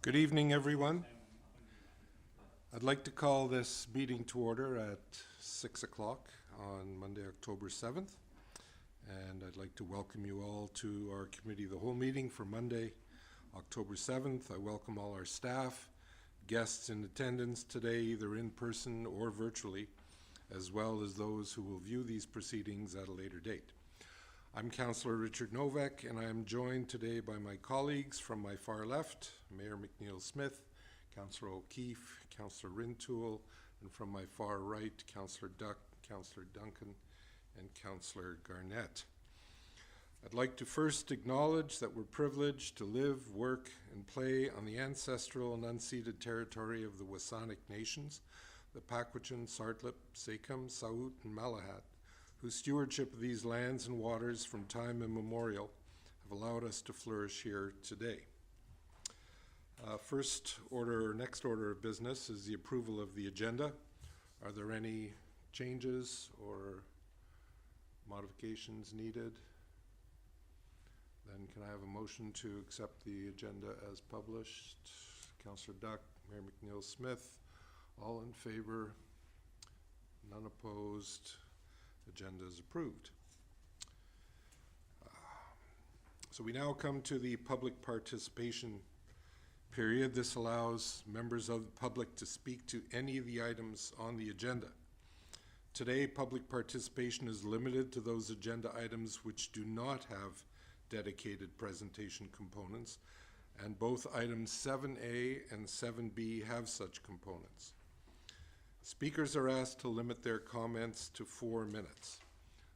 Good evening, everyone. I'd like to call this meeting to order at 6 o'clock on Monday, October 7th. And I'd like to welcome you all to our Committee of the Whole meeting for Monday, October 7th. I welcome all our staff, guests in attendance today, either in person or virtually, as well as those who will view these proceedings at a later date. I'm Councillor Richard Novak, and I am joined today by my colleagues from my far left, Mayor McNeil Smith, Councillor O'Keefe, Councillor Rintoul, and from my far right, Councillor Duck, Councillor Duncan, and Councillor Garnett. I'd like to first acknowledge that we're privileged to live, work, and play on the ancestral and unceded territory of the Wasanic nations, the Pakwachan, Sartlip, Sekam, Saut, and Malahat, whose stewardship of these lands and waters from time immemorial have allowed us to flourish here today. Next order of business is the approval of the agenda. Are there any changes or modifications needed? Then can I have a motion to accept the agenda as published? Councillor Duck, Mayor McNeil Smith, all in favor, none opposed. Agenda is approved. So we now come to the public participation period. This allows members of the public to speak to any of the items on the agenda. Today, public participation is limited to those agenda items which do not have dedicated presentation components, and both items 7A and 7B have such components. Speakers are asked to limit their comments to 4 minutes.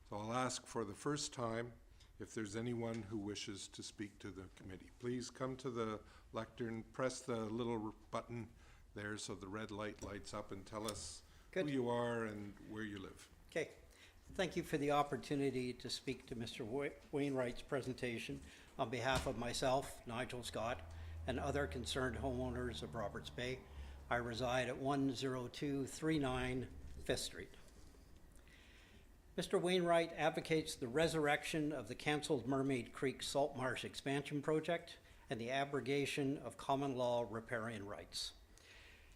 So I'll ask for the first time if there's anyone who wishes to speak to the committee. Please come to the lectern, press the little button there so the red light lights up, and tell us who you are and where you live. Okay. Thank you for the opportunity to speak to Mr. Wainwright's presentation on behalf of myself, Nigel Scott, and other concerned homeowners of Roberts Bay. I reside at 10239 5th Street. Mr. Wainwright advocates the resurrection of the cancelled Mermaid Creek Salt Marsh Expansion Project and the abrogation of common law riparian rights.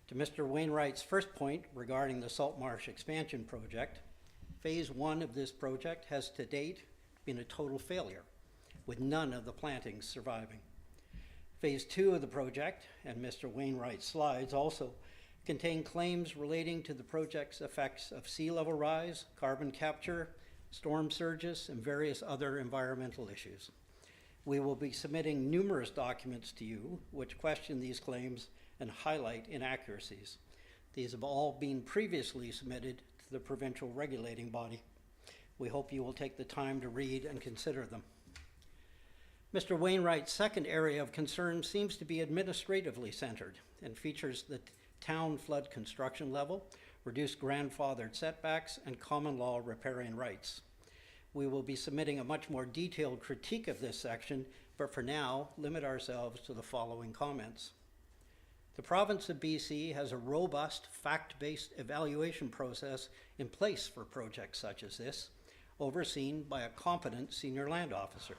To Mr. Wainwright's first point regarding the Salt Marsh Expansion Project, Phase 1 of this project has to date been a total failure, with none of the plantings surviving. Phase 2 of the project, and Mr. Wainwright's slides also, contain claims relating to the project's effects of sea level rise, carbon capture, storm surges, and various other environmental issues. We will be submitting numerous documents to you which question these claims and highlight inaccuracies. These have all been previously submitted to the provincial regulating body. We hope you will take the time to read and consider them. Mr. Wainwright's second area of concern seems to be administratively centered and features the town flood construction level, reduced grandfathered setbacks, and common law riparian rights. We will be submitting a much more detailed critique of this section, but for now, limit ourselves to the following comments. The province of BC has a robust, fact-based evaluation process in place for projects such as this, overseen by a competent senior land officer.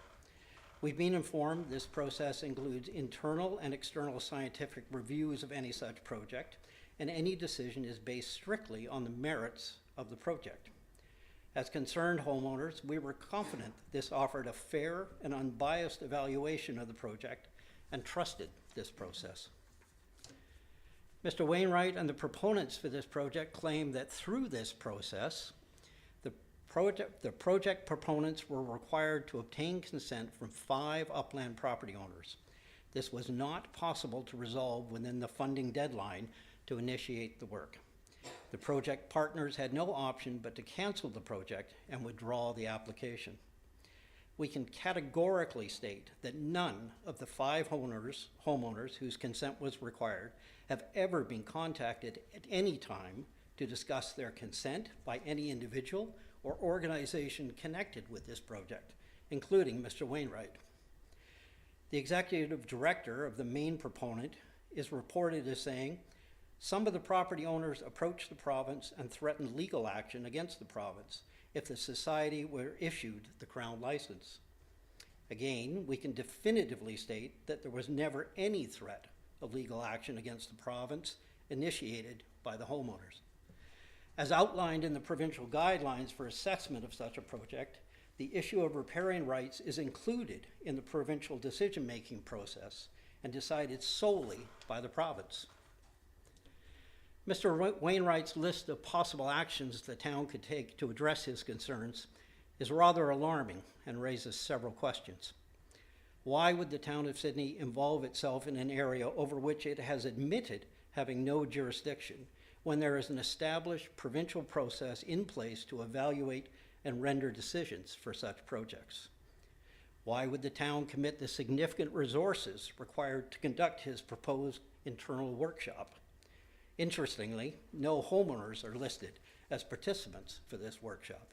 We've been informed this process includes internal and external scientific reviews of any such project, and any decision is based strictly on the merits of the project. As concerned homeowners, we were confident this offered a fair and unbiased evaluation of the project and trusted this process. Mr. Wainwright and the proponents for this project claim that through this process, the project proponents were required to obtain consent from 5 upland property owners. This was not possible to resolve within the funding deadline to initiate the work. The project partners had no option but to cancel the project and withdraw the application. We can categorically state that none of the 5 homeowners whose consent was required have ever been contacted at any time to discuss their consent by any individual or organization connected with this project, including Mr. Wainwright. The executive director of the main proponent is reported as saying, some of the property owners approached the province and threatened legal action against the province if the society were issued the Crown license. Again, we can definitively state that there was never any threat of legal action against the province initiated by the homeowners. As outlined in the provincial guidelines for assessment of such a project, the issue of riparian rights is included in the provincial decision-making process and decided solely by the province. Mr. Wainwright's list of possible actions the town could take to address his concerns is rather alarming and raises several questions. Why would the town of Sydney involve itself in an area over which it has admitted having no jurisdiction when there is an established provincial process in place to evaluate and render decisions for such projects? Why would the town commit the significant resources required to conduct his proposed internal workshop? Interestingly, no homeowners are listed as participants for this workshop.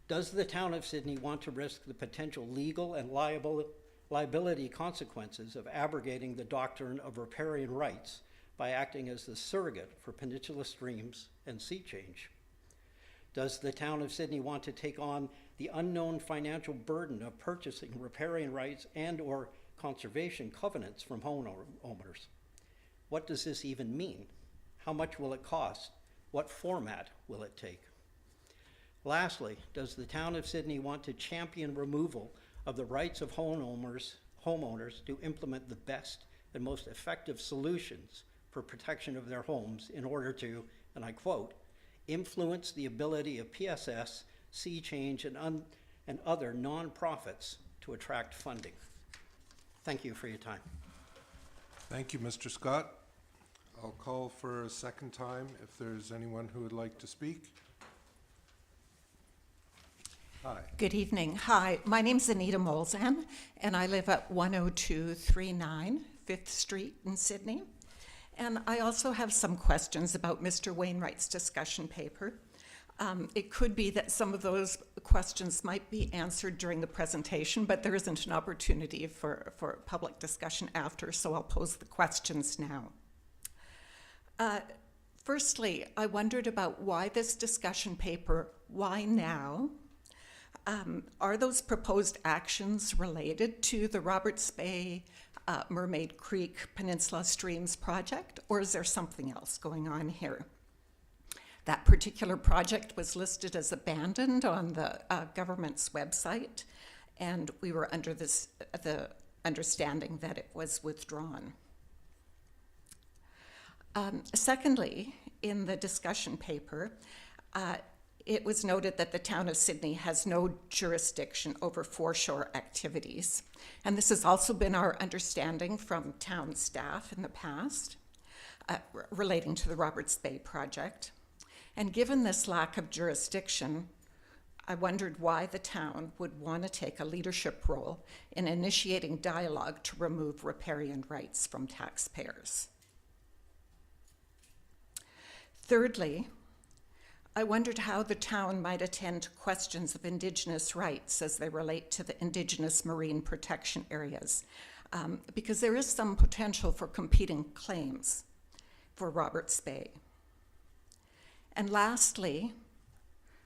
Does the town of Sydney want to risk the potential legal and liability consequences of abrogating the doctrine of riparian rights by acting as the surrogate for peninsula streams and sea change? Does the town of Sydney want to take on the unknown financial burden of purchasing riparian rights and/or conservation covenants from homeowners? What does this even mean? How much will it cost? What format will it take? Lastly, does the town of Sydney want to champion removal of the rights of homeowners to implement the best and most effective solutions for protection of their homes in order to, and I quote, influence the ability of PSS, sea change, and other nonprofits to attract funding? Thank you for your time. Thank you, Mr. Scott. I'll call for a second time if there's anyone who would like to speak. Hi. Good evening. Hi, my name's Anita Molzan, and I live at 10239 5th Street in Sydney. And I also have some questions about Mr. Wainwright's discussion paper. It could be that some of those questions might be answered during the presentation, but there isn't an opportunity for public discussion after, so I'll pose the questions now. Firstly, I wondered about why this discussion paper, why now? Are those proposed actions related to the Roberts Bay, Mermaid Creek Peninsula Streams project, or is there something else going on here? That particular project was listed as abandoned on the government's website, and we were under the understanding that it was withdrawn. Secondly, in the discussion paper, it was noted that the town of Sydney has no jurisdiction over foreshore activities. And this has also been our understanding from town staff in the past relating to the Roberts Bay project. And given this lack of jurisdiction, I wondered why the town would want to take a leadership role in initiating dialogue to remove riparian rights from taxpayers. Thirdly, I wondered how the town might attend to questions of Indigenous rights as they relate to the Indigenous marine protection areas, because there is some potential for competing claims for Roberts Bay. And lastly,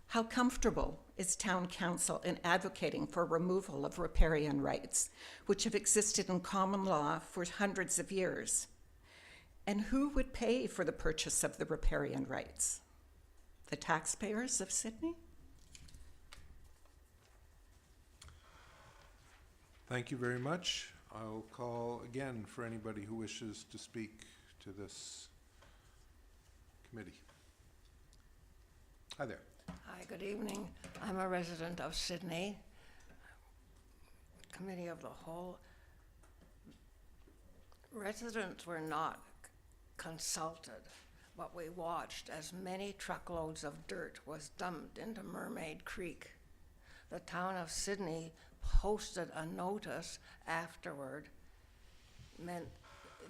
how comfortable is town council in advocating for removal of riparian rights, which have existed in common law for hundreds of years? And who would pay for the purchase of the riparian rights? The taxpayers of Sydney? Thank you very much. I'll call again for anybody who wishes to speak to this committee. Hi there. Hi, good evening. I'm a resident of Sydney, Committee of the Whole. Residents were not consulted, but we watched as many truckloads of dirt was dumped into Mermaid Creek. The town of Sydney posted a notice afterward.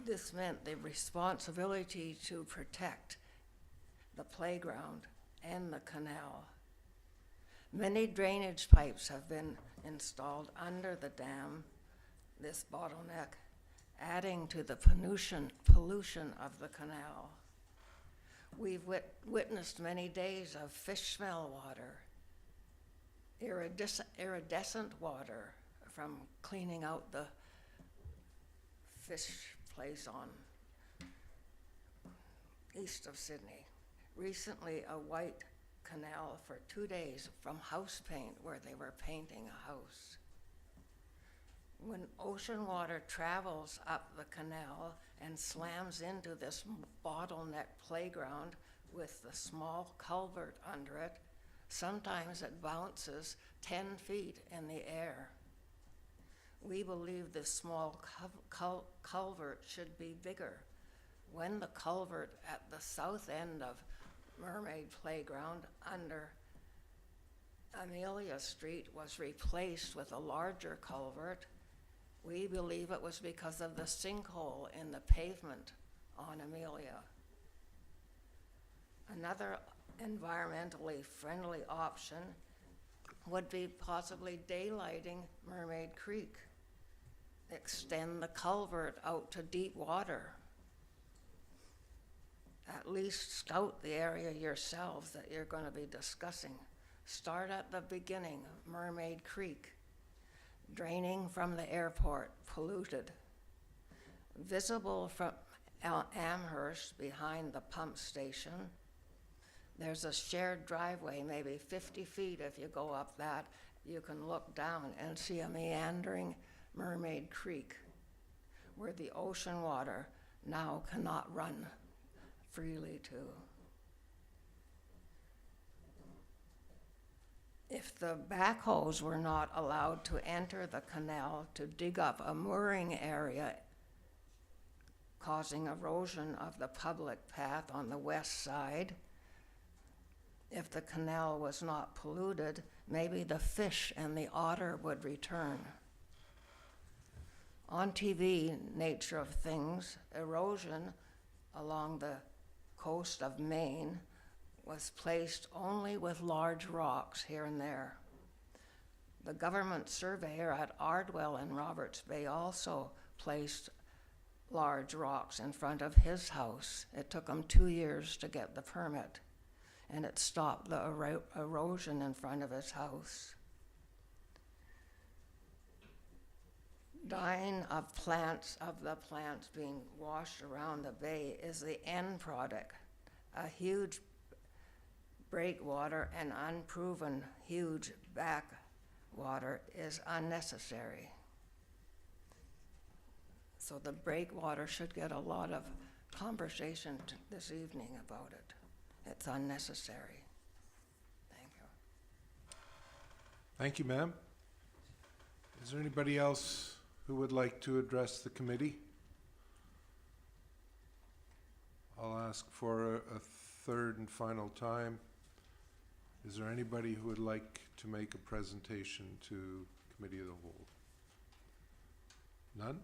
This meant the responsibility to protect the playground and the canal. Many drainage pipes have been installed under the dam, this bottleneck, adding to the pollution of the canal. We've witnessed many days of fish smell water, iridescent water from cleaning out the fish place on east of Sydney. Recently, a white canal for 2 days from house paint where they were painting a house. When ocean water travels up the canal and slams into this bottleneck playground with the small culvert under it, sometimes it bounces 10 feet in the air. We believe this small culvert should be bigger. When the culvert at the south end of Mermaid Playground under Amelia Street was replaced with a larger culvert, we believe it was because of the sinkhole in the pavement on Amelia. Another environmentally friendly option would be possibly daylighting Mermaid Creek. Extend the culvert out to deep water. At least scout the area yourselves that you're going to be discussing. Start at the beginning, Mermaid Creek, draining from the airport, polluted. Visible from Amherst behind the pump station. There's a shared driveway, maybe 50 feet if you go up that. You can look down and see a meandering Mermaid Creek where the ocean water now cannot run freely to. If the backhoes were not allowed to enter the canal to dig up a mooring area, causing erosion of the public path on the west side, if the canal was not polluted, maybe the fish and the otter would return. On TV, Nature of Things, erosion along the coast of Maine was placed only with large rocks here and there. The government surveyor at Ardwell in Roberts Bay also placed large rocks in front of his house. It took him 2 years to get the permit, and it stopped the erosion in front of his house. Dying of the plants being washed around the bay is the end product. A huge breakwater and unproven huge backwater is unnecessary. So the breakwater should get a lot of conversation this evening about it. It's unnecessary. Thank you. Thank you, ma'am. Is there anybody else who would like to address the committee? I'll ask for a third and final time. Is there anybody who would like to make a presentation to Committee of the Whole? None?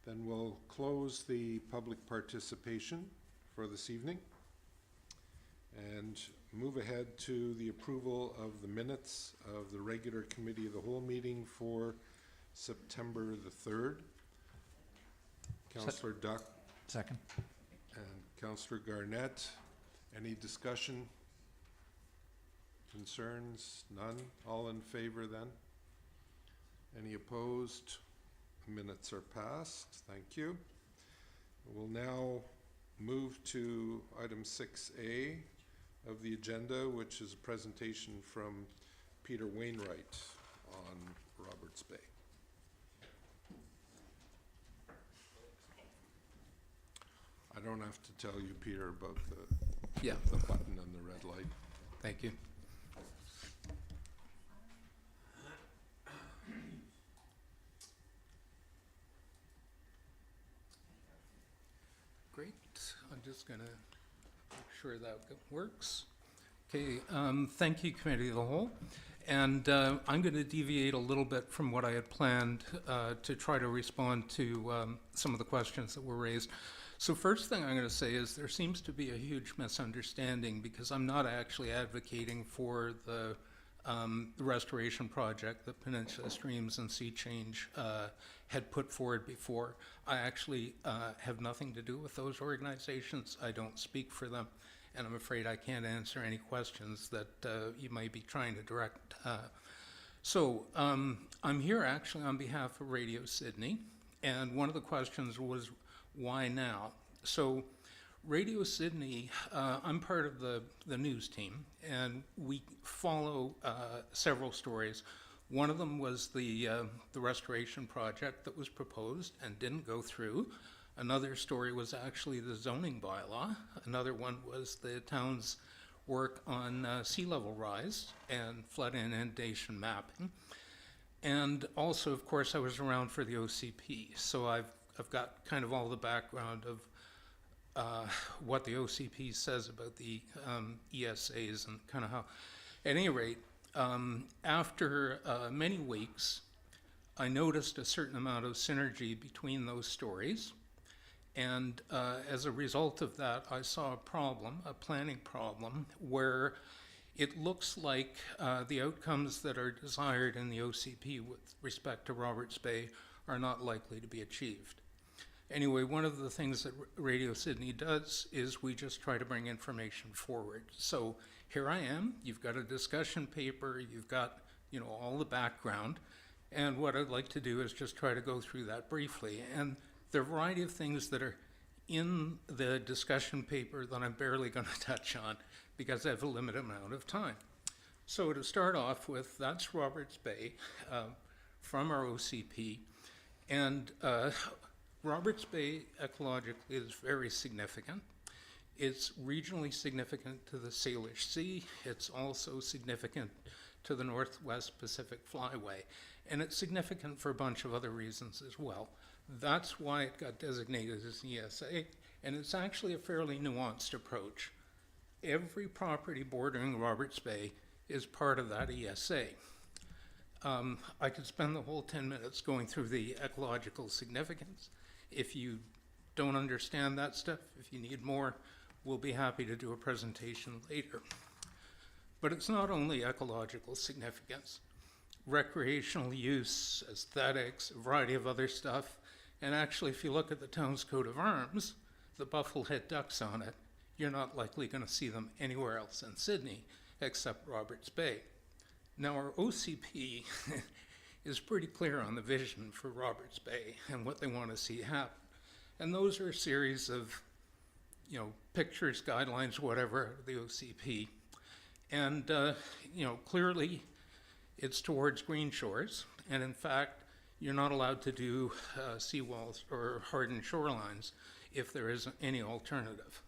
Then we'll close the public participation for this evening and move ahead to the approval of the minutes of the regular Committee of the Whole meeting for September the 3rd. Councillor Duck. Second. And Councillor Garnett. Any discussion? Concerns? None? All in favor then? Any opposed? Minutes are passed. Thank you. We'll now move to item 6A of the agenda, which is a presentation from Peter Wainwright on Roberts Bay. I don't have to tell you, Peter, about the button and the red light. Thank you. Great. I'm just going to make sure that works. Okay. Thank you, Committee of the Whole. And I'm going to deviate a little bit from what I had planned to try to respond to some of the questions that were raised. So first thing I'm going to say is there seems to be a huge misunderstanding because I'm not actually advocating for the restoration project that Peninsula Streams and Sea Change had put forward before. I actually have nothing to do with those organizations. I don't speak for them, and I'm afraid I can't answer any questions that you might be trying to direct. So I'm here actually on behalf of Radio Sydney, and one of the questions was, why now? So Radio Sydney, I'm part of the news team, and we follow several stories. One of them was the restoration project that was proposed and didn't go through. Another story was actually the zoning bylaw. Another one was the town's work on sea level rise and flood and inundation mapping. And also, of course, I was around for the OCP, so I've got kind of all the background of what the OCP says about the ESAs and kind of how. At any rate, after many weeks, I noticed a certain amount of synergy between those stories. And as a result of that, I saw a problem, a planning problem, where it looks like the outcomes that are desired in the OCP with respect to Roberts Bay are not likely to be achieved. Anyway, one of the things that Radio Sydney does is we just try to bring information forward. So here I am, you've got a discussion paper, you've got, you know, all the background, and what I'd like to do is just try to go through that briefly. And there are a variety of things that are in the discussion paper that I'm barely going to touch on because I have a limited amount of time. So to start off with, that's Roberts Bay from our OCP. And Roberts Bay ecologically is very significant. It's regionally significant to the Salish Sea. It's also significant to the Northwest Pacific Flyway. And it's significant for a bunch of other reasons as well. That's why it got designated as an ESA, and it's actually a fairly nuanced approach. Every property bordering Roberts Bay is part of that ESA. I could spend the whole 10 minutes going through the ecological significance. If you don't understand that stuff, if you need more, we'll be happy to do a presentation later. But it's not only ecological significance. Recreational use, aesthetics, a variety of other stuff. And actually, if you look at the town's coat of arms, the bufflehead ducks on it, you're not likely going to see them anywhere else in Sydney except Roberts Bay. Now, our OCP is pretty clear on the vision for Roberts Bay and what they want to see happen. And those are a series of, you know, pictures, guidelines, whatever, the OCP. And, you know, clearly it's towards green shores. And in fact, you're not allowed to do seawalls or hardened shorelines if there isn't any alternative.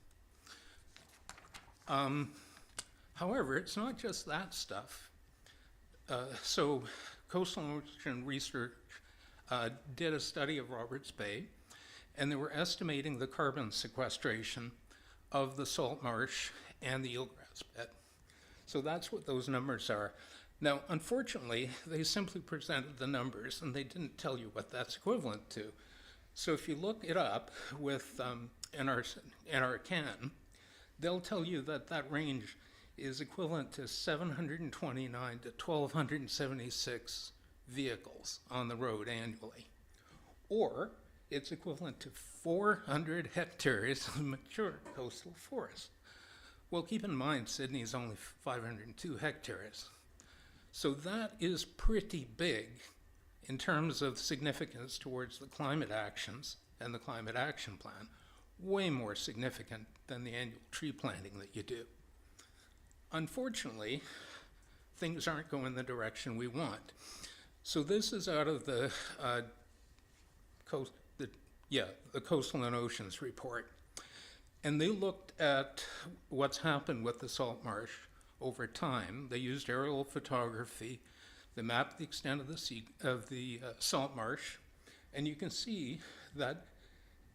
However, it's not just that stuff. So Coastal Ocean Research did a study of Roberts Bay, and they were estimating the carbon sequestration of the salt marsh and the eelgrass bed. So that's what those numbers are. Now, unfortunately, they simply presented the numbers, and they didn't tell you what that's equivalent to. So if you look it up with NRCan, they'll tell you that that range is equivalent to 729 to 1,276 vehicles on the road annually. Or it's equivalent to 400 hectares of mature coastal forest. Well, keep in mind, Sydney is only 502 hectares. So that is pretty big in terms of significance towards the climate actions and the climate action plan, way more significant than the annual tree planting that you do. Unfortunately, things aren't going the direction we want. So this is out of the Coastal and Oceans report. And they looked at what's happened with the salt marsh over time. They used aerial photography. They mapped the extent of the salt marsh, and you can see that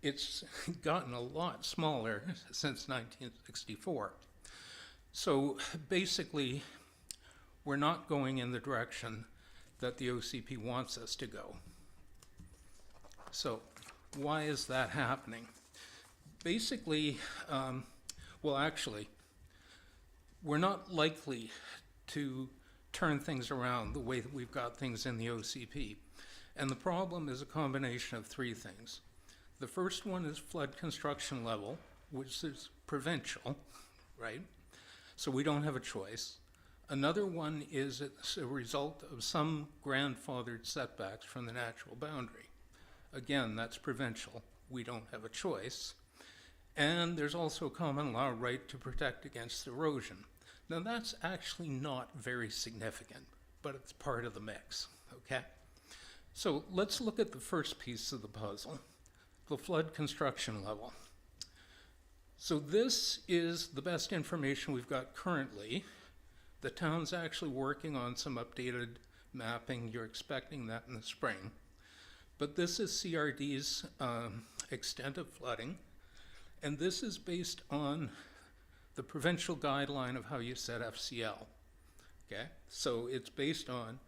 it's gotten a lot smaller since 1964. So basically, we're not going in the direction that the OCP wants us to go. So why is that happening? Basically, well, actually, we're not likely to turn things around the way that we've got things in the OCP. And the problem is a combination of three things. The first one is flood construction level, which is provincial, right? So we don't have a choice. Another one is it's a result of some grandfathered setbacks from the natural boundary. Again, that's provincial. we don't have a choice. And there's also a common law right to protect against erosion. Now that's actually not very significant, but it's part of the mix, okay? So let's look at the first piece of the puzzle, the flood construction level. So this is the best information we've got currently. The town's actually working on some updated mapping. You're expecting that in the spring. But this is CRD's extent of flooding, and this is based on the provincial guideline of how you set FCL, okay? So it's based on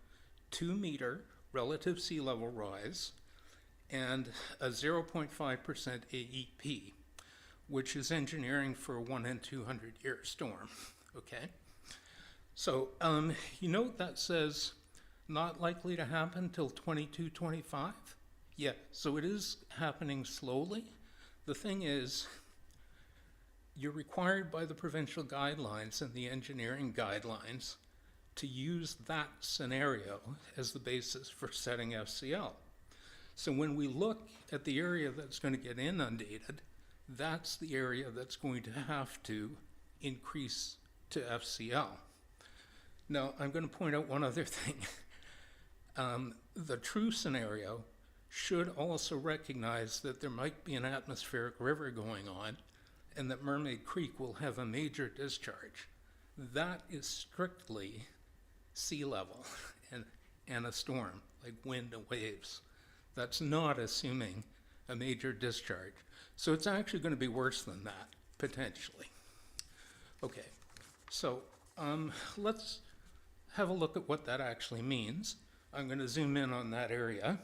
2-meter relative sea level rise and a 0.5% AEP, which is engineering for a 1 in 200 year storm, okay? So you note that says not likely to happen till 22, 25? Yeah, so it is happening slowly. The thing is, you're required by the provincial guidelines and the engineering guidelines to use that scenario as the basis for setting FCL. So when we look at the area that's going to get inundated, that's the area that's going to have to increase to FCL. Now, I'm going to point out one other thing. The true scenario should also recognize that there might be an atmospheric river going on and that Mermaid Creek will have a major discharge. That is strictly sea level and a storm, like wind and waves. That's not assuming a major discharge. So it's actually going to be worse than that, potentially. Okay, so let's have a look at what that actually means. I'm going to zoom in on that area.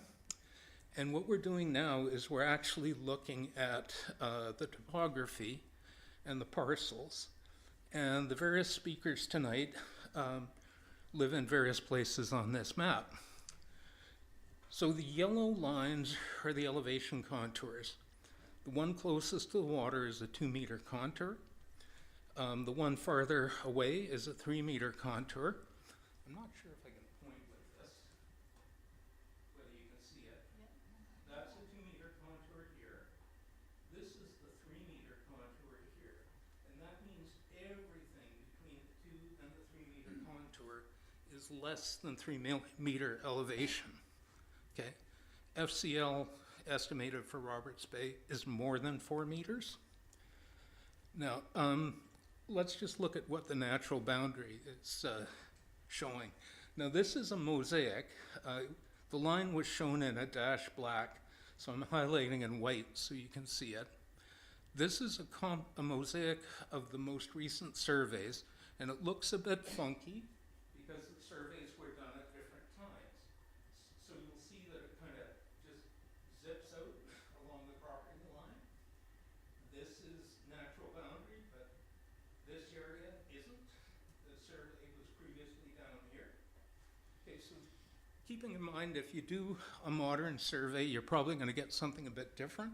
And what we're doing now is we're actually looking at the topography and the parcels. And the various speakers tonight live in various places on this map. So the yellow lines are the elevation contours. The one closest to the water is a 2-meter contour. The one farther away is a 3-meter contour. I'm not sure if I can point with this, whether you can see it. That's a 2-meter contour here. This is the 3-meter contour here. And that means everything between the 2 and the 3-meter contour is less than 3-meter elevation, okay? FCL estimated for Roberts Bay is more than 4 meters. Now, let's just look at what the natural boundary is showing. Now, this is a mosaic. The line was shown in a dash black, so I'm highlighting in white so you can see it. This is a mosaic of the most recent surveys, and it looks a bit funky because the surveys were done at different times. So you'll see that it kind of just zips out along the property line. This is natural boundary, but this area isn't. The survey was previously down here. Okay, so keeping in mind, if you do a modern survey, you're probably going to get something a bit different.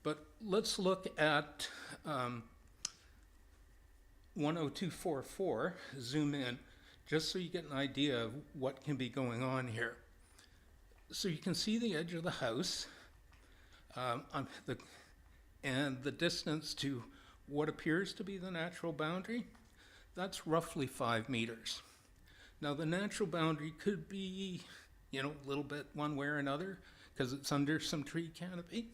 But let's look at 10244, zoom in, just so you get an idea of what can be going on here. So you can see the edge of the house, and the distance to what appears to be the natural boundary, that's roughly 5 meters. Now the natural boundary could be, a little bit one way or another, because it's under some tree canopy.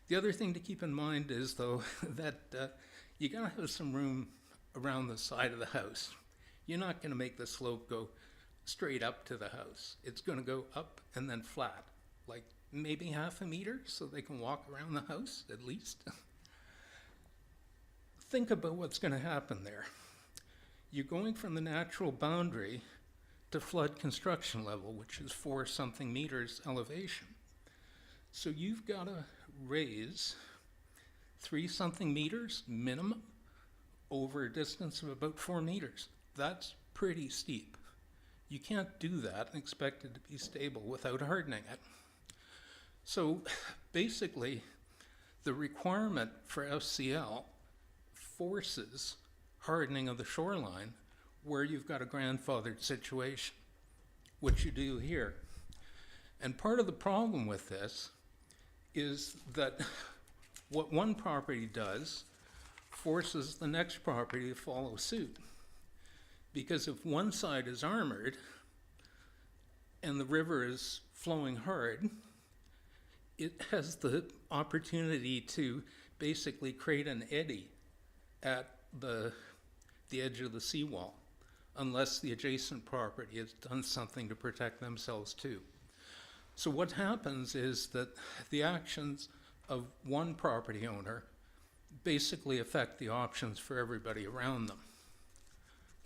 The other thing to keep in mind is, though, that you gotta have some room around the side of the house. You're not gonna make the slope go straight up to the house. It's gonna go up and then flat, like maybe 1/2 meter, so they can walk around the house at least. Think about what's gonna happen there. You're going from the natural boundary to flood construction level, which is 4-something meters elevation. So you've gotta raise 3-something meters minimum over a distance of about 4 meters. That's pretty steep. You can't do that and expect it to be stable without hardening it. So basically, the requirement for FCL forces hardening of the shoreline where you've got a grandfathered situation, which you do here. And part of the problem with this is that what one property does forces the next property to follow suit. Because if one side is armored and the river is flowing hard, it has the opportunity to basically create an eddy at the edge of the seawall, unless the adjacent property has done something to protect themselves too. So what happens is that the actions of one property owner basically affect the options for everybody around them.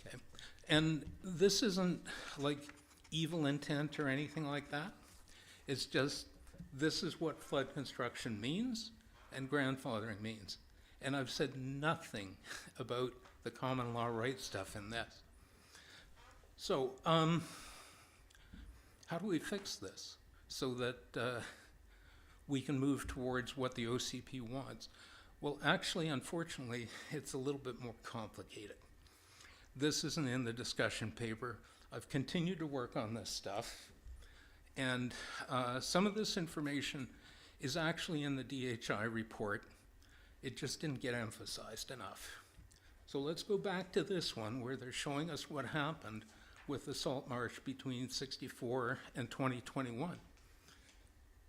Okay. And this isn't like evil intent or anything like that. It's just, this is what flood construction means and grandfathering means. And I've said nothing about the common law right stuff in this. So, how do we fix this so that we can move towards what the OCP wants? Well, actually, unfortunately, it's a little bit more complicated. This isn't in the discussion paper. I've continued to work on this stuff, and some of this information is actually in the DHI report. It just didn't get emphasized enough. So let's go back to this one where they're showing us what happened with the salt marsh between 64 and 2021.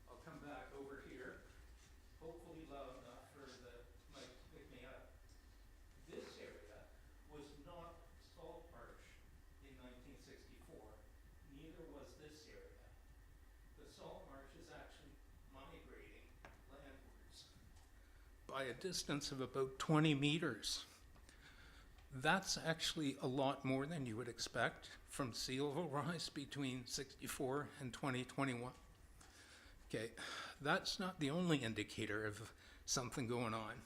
I'll come back over here, hopefully loud enough for the mic to pick me up. This area was not salt marsh in 1964, neither was this area. The salt marsh is actually migrating landwards by a distance of about 20 meters. That's actually a lot more than you would expect from sea level rise between 64 and 2021. Okay, that's not the only indicator of something going on.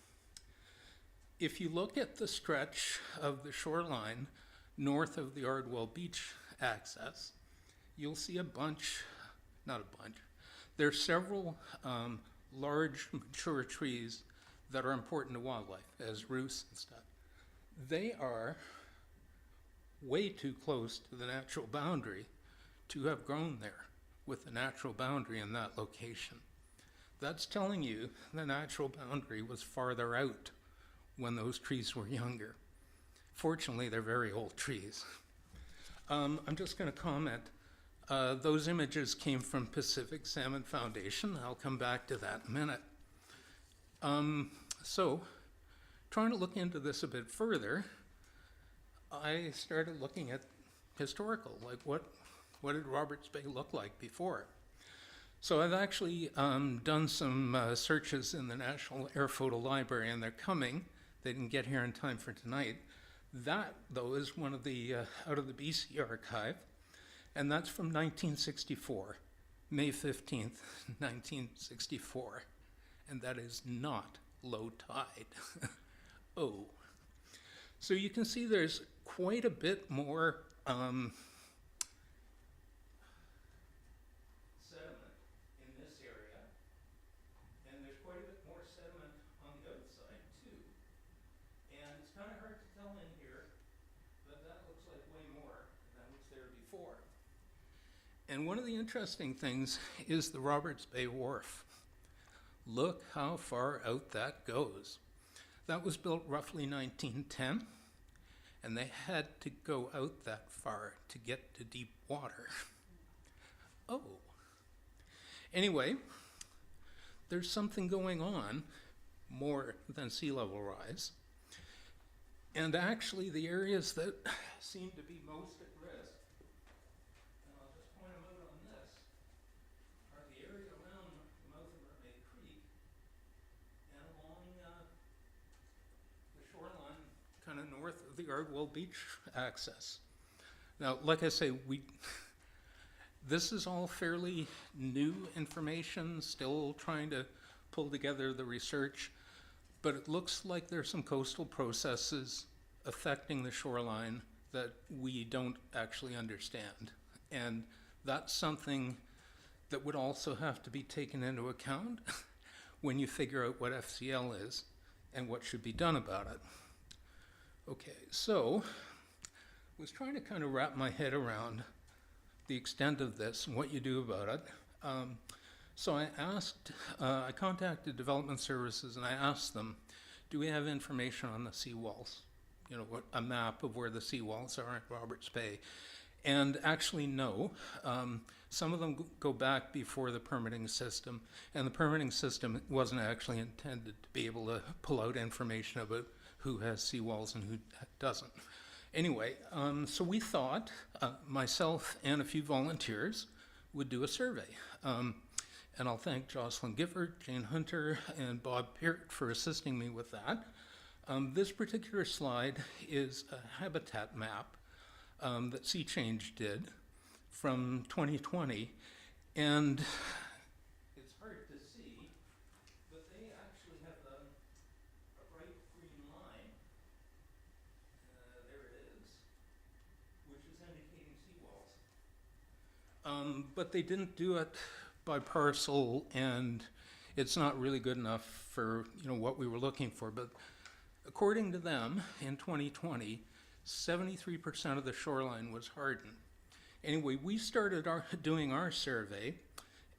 If you look at the stretch of the shoreline north of the Ardwell Beach access, you'll see a bunch, not a bunch, there's several large mature trees that are important to wildlife as roosts and stuff. They are way too close to the natural boundary to have grown there with the natural boundary in that location. That's telling you the natural boundary was farther out when those trees were younger. Fortunately, they're very old trees. I'm just going to comment. Those images came from Pacific Salmon Foundation. I'll come back to that in a minute. So, trying to look into this a bit further, I started looking at historical, like what did Roberts Bay look like before? So I've actually done some searches in the National Air Photo Library, and they're coming. They didn't get here in time for tonight. That, though, is one of the, out of the BC archive, and that's from 1964, May 15th, 1964, and that is not low tide. Oh. So you can see there's quite a bit more sediment in this area, and there's quite a bit more sediment on the outside too. And it's kind of hard to tell in here, but that looks like way more than was there before. And one of the interesting things is the Roberts Bay Wharf. Look how far out that goes. That was built roughly 1910, and they had to go out that far to get to deep water. Oh. Anyway, there's something going on more than sea level rise. And actually, the areas that seem to be most at risk, and I'll just point them out on this, are the area around the mouth of Mermaid Creek and along the shoreline kind of north of the Ardwell Beach access. Now, like I say, this is all fairly new information, still trying to pull together the research, but it looks like there's some coastal processes affecting the shoreline that we don't actually understand. And that's something that would also have to be taken into account when you figure out what FCL is and what should be done about it. Okay, so I was trying to kind of wrap my head around the extent of this and what you do about it. So I contacted Development Services and I asked them, do we have information on the seawalls? You know, a map of where the seawalls are in Roberts Bay. And actually, no. Some of them go back before the permitting system, and the permitting system wasn't actually intended to be able to pull out information about who has seawalls and who doesn't. Anyway, so we thought, myself and a few volunteers would do a survey. And I'll thank Jocelyn Gifford, Jane Hunter, and Bob Peart for assisting me with that. This particular slide is a habitat map that Sea Change did from 2020, and it's hard to see, but they actually have a bright green line, there it is, which is indicating seawalls. But they didn't do it by parcel, and it's not really good enough for, you know, what we were looking for. But according to them, in 2020, 73% of the shoreline was hardened. Anyway, we started doing our survey,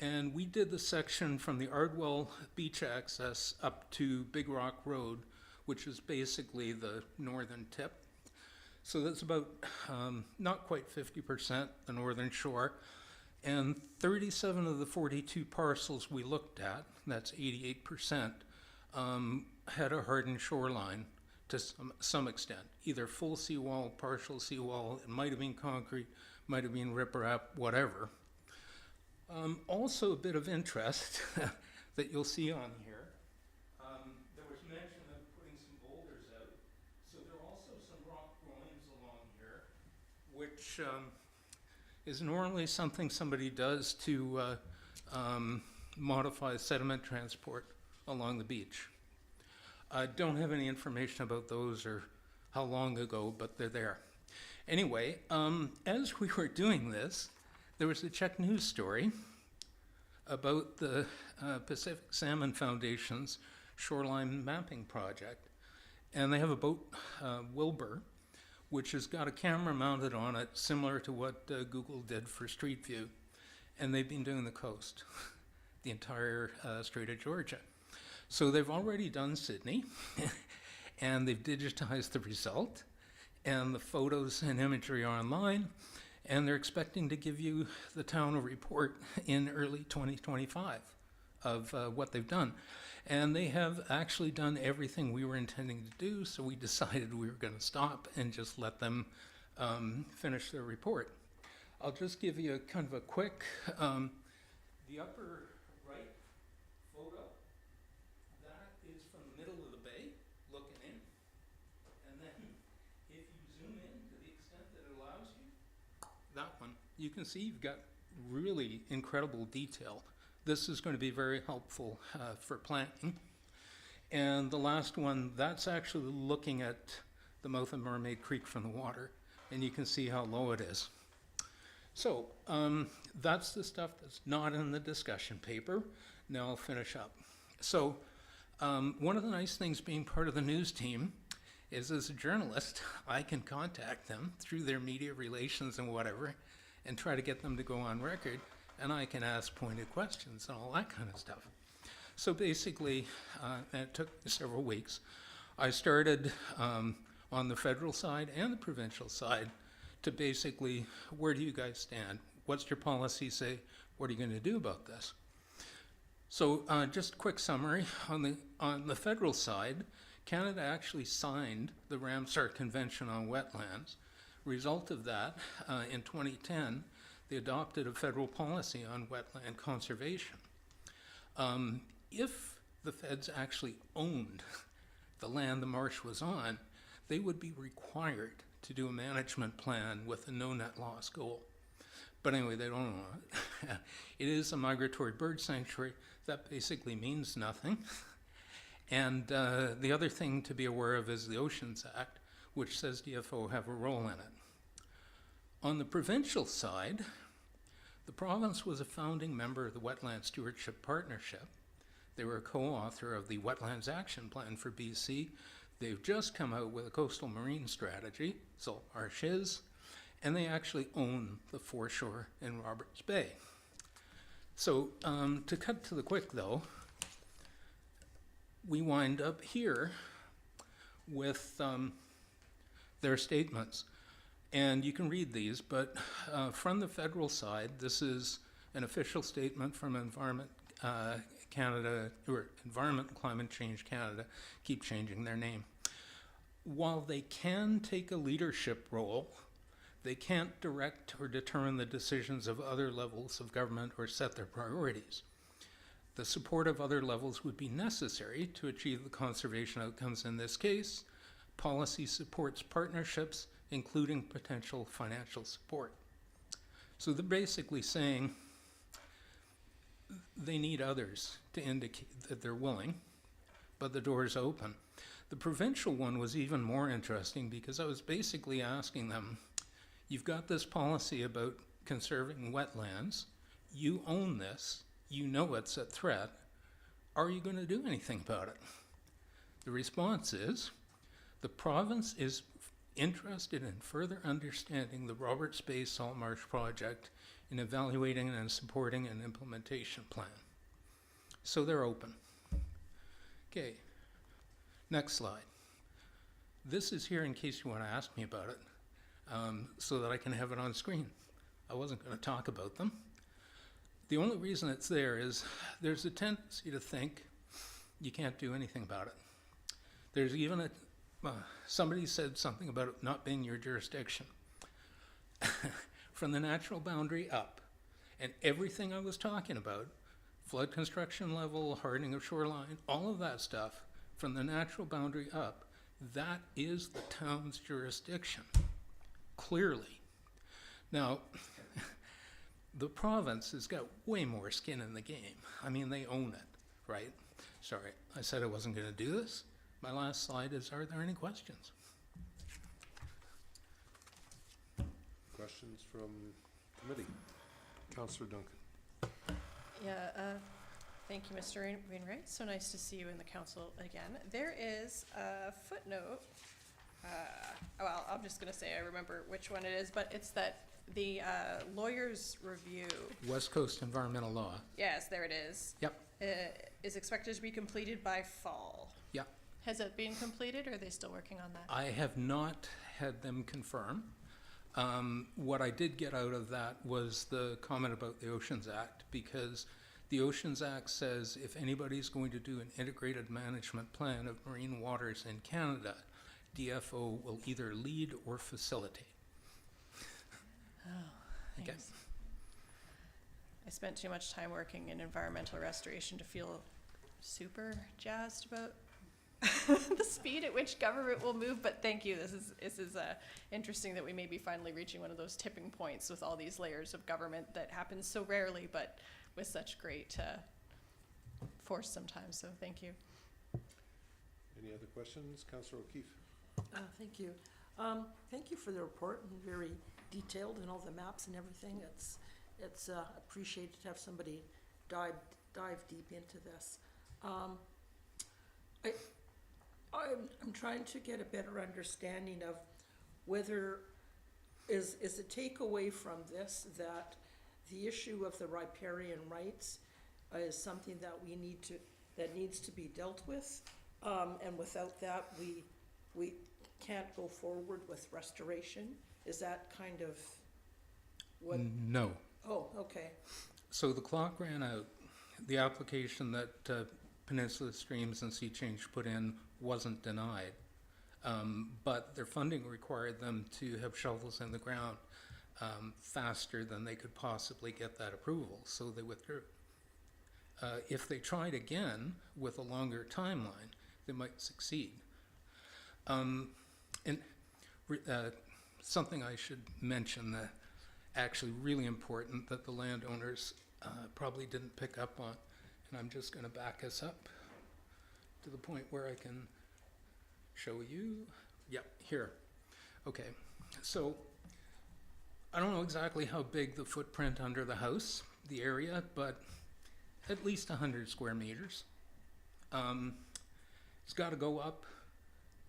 and we did the section from the Ardwell beach access up to Big Rock Road, which is basically the northern tip. So that's about not quite 50% the northern shore. And 37 of the 42 parcels we looked at, that's 88%, had a hardened shoreline to some extent, either full seawall, partial seawall, it might have been concrete, might have been riprap, whatever. Also a bit of interest that you'll see on here, there was mention of putting some boulders out. So there are also some rock groins along here, which is normally something somebody does to modify sediment transport along the beach. I don't have any information about those or how long ago, but they're there. Anyway, as we were doing this, there was a Czech news story about the Pacific Salmon Foundation's shoreline mapping project. And they have a boat, Wilbur, which has got a camera mounted on it, similar to what Google did for Street View. And they've been doing the coast, the entire Strait of Georgia. So they've already done Sydney, and they've digitized the result, and the photos and imagery are online, and they're expecting to give you, the town, a report in early 2025 of what they've done. And they have actually done everything we were intending to do, so we decided we were going to stop and just let them finish their report. I'll just give you a kind of a quick, the upper right photo, that is from the middle of the bay, looking in. And then if you zoom in to the extent that it allows you, that one, you can see you've got really incredible detail. This is going to be very helpful for planting. And the last one, that's actually looking at the mouth of Mermaid Creek from the water, and you can see how low it is. So that's the stuff that's not in the discussion paper. Now I'll finish up. So one of the nice things being part of the news team is, as a journalist, I can contact them through their media relations and whatever and try to get them to go on record, and I can ask pointed questions and all that kind of stuff. So basically, and it took several weeks, I started on the federal side and the provincial side to basically, where do you guys stand? What's your policy say? What are you going to do about this? So just a quick summary. On the federal side, Canada actually signed the Ramsar Convention on Wetlands. Result of that, in 2010, they adopted a federal policy on wetland conservation. If the feds actually owned the land the marsh was on, they would be required to do a management plan with a no net loss goal. But anyway, they don't own it. It is a migratory bird sanctuary. That basically means nothing. And the other thing to be aware of is the Oceans Act, which says DFO have a role in it. On the provincial side, the province was a founding member of the Wetland Stewardship Partnership. They were a co-author of the Wetlands Action Plan for BC. They've just come out with a coastal marine strategy, so Arsh is, and they actually own the foreshore in Roberts Bay. So, to cut to the quick though, we wind up here with their statements. And you can read these, but from the federal side, this is an official statement from Environment Canada, or Environment and Climate Change Canada, keep changing their name. While they can take a leadership role, they can't direct or determine the decisions of other levels of government or set their priorities. The support of other levels would be necessary to achieve the conservation outcomes in this case. Policy supports partnerships, including potential financial support. So they're basically saying they need others to indicate that they're willing, but the door is open. The provincial one was even more interesting because I was basically asking them, you've got this policy about conserving wetlands, you own this, you know it's a threat, are you going to do anything about it? The response is, the province is interested in further understanding the Roberts Bay Salt Marsh Project in evaluating and supporting an implementation plan. So they're open. Okay, next slide. This is here in case you want to ask me about it, so that I can have it on screen. I wasn't going to talk about them. The only reason it's there is there's a tendency to think you can't do anything about it. There's even a somebody said something about it not being your jurisdiction. From the natural boundary up, and everything I was talking about, flood construction level, hardening of shoreline, all of that stuff, from the natural boundary up, that is the town's jurisdiction, clearly. Now, the province has got way more skin in the game. I mean, they own it, right? Sorry, I said I wasn't going to do this. My last slide is, are there any questions? Questions from committee? Councillor Duncan. Yeah, thank you, Mr. Wainwright. So nice to see you in the council again. There is a footnote. Well, I'm just going to say I remember which one it is, but it's that the lawyer's review. West Coast Environmental Law. Yes, there it is. Yep. Is expected to be completed by fall. Yep. Has it been completed, or are they still working on that? I have not had them confirm. What I did get out of that was the comment about the Oceans Act, because the Oceans Act says if anybody's going to do an integrated management plan of marine waters in Canada, DFO will either lead or facilitate. Oh, Okay. thanks. I spent too much time working in environmental restoration to feel super jazzed about the speed at which government will move, but thank you. This is interesting that we may be finally reaching one of those tipping points with all these layers of government that happens so rarely, but with such great force sometimes. So thank you. Any other questions? Councillor O'Keefe. Thank you. Thank you for the report, and very detailed, and all the maps and everything. It's appreciated to have somebody dive deep into this. I'm trying to get a better understanding of whether is the takeaway from this that the issue of the riparian rights is something that needs to be dealt with, and without that we can't go forward with restoration. Is that kind of what? No. Oh, okay. So the clock ran out. The application that Peninsula Streams and Sea Change put in wasn't denied, but their funding required them to have shovels in the ground faster than they could possibly get that approval, so they withdrew. If they tried again with a longer timeline, they might succeed. Something I should mention that actually really important that the landowners probably didn't pick up on, and I'm just going to back us up to the point where I can show you. Yep, here. Okay, so I don't know exactly how big the footprint under the house, the area, but at least 100 square meters. It's got to go up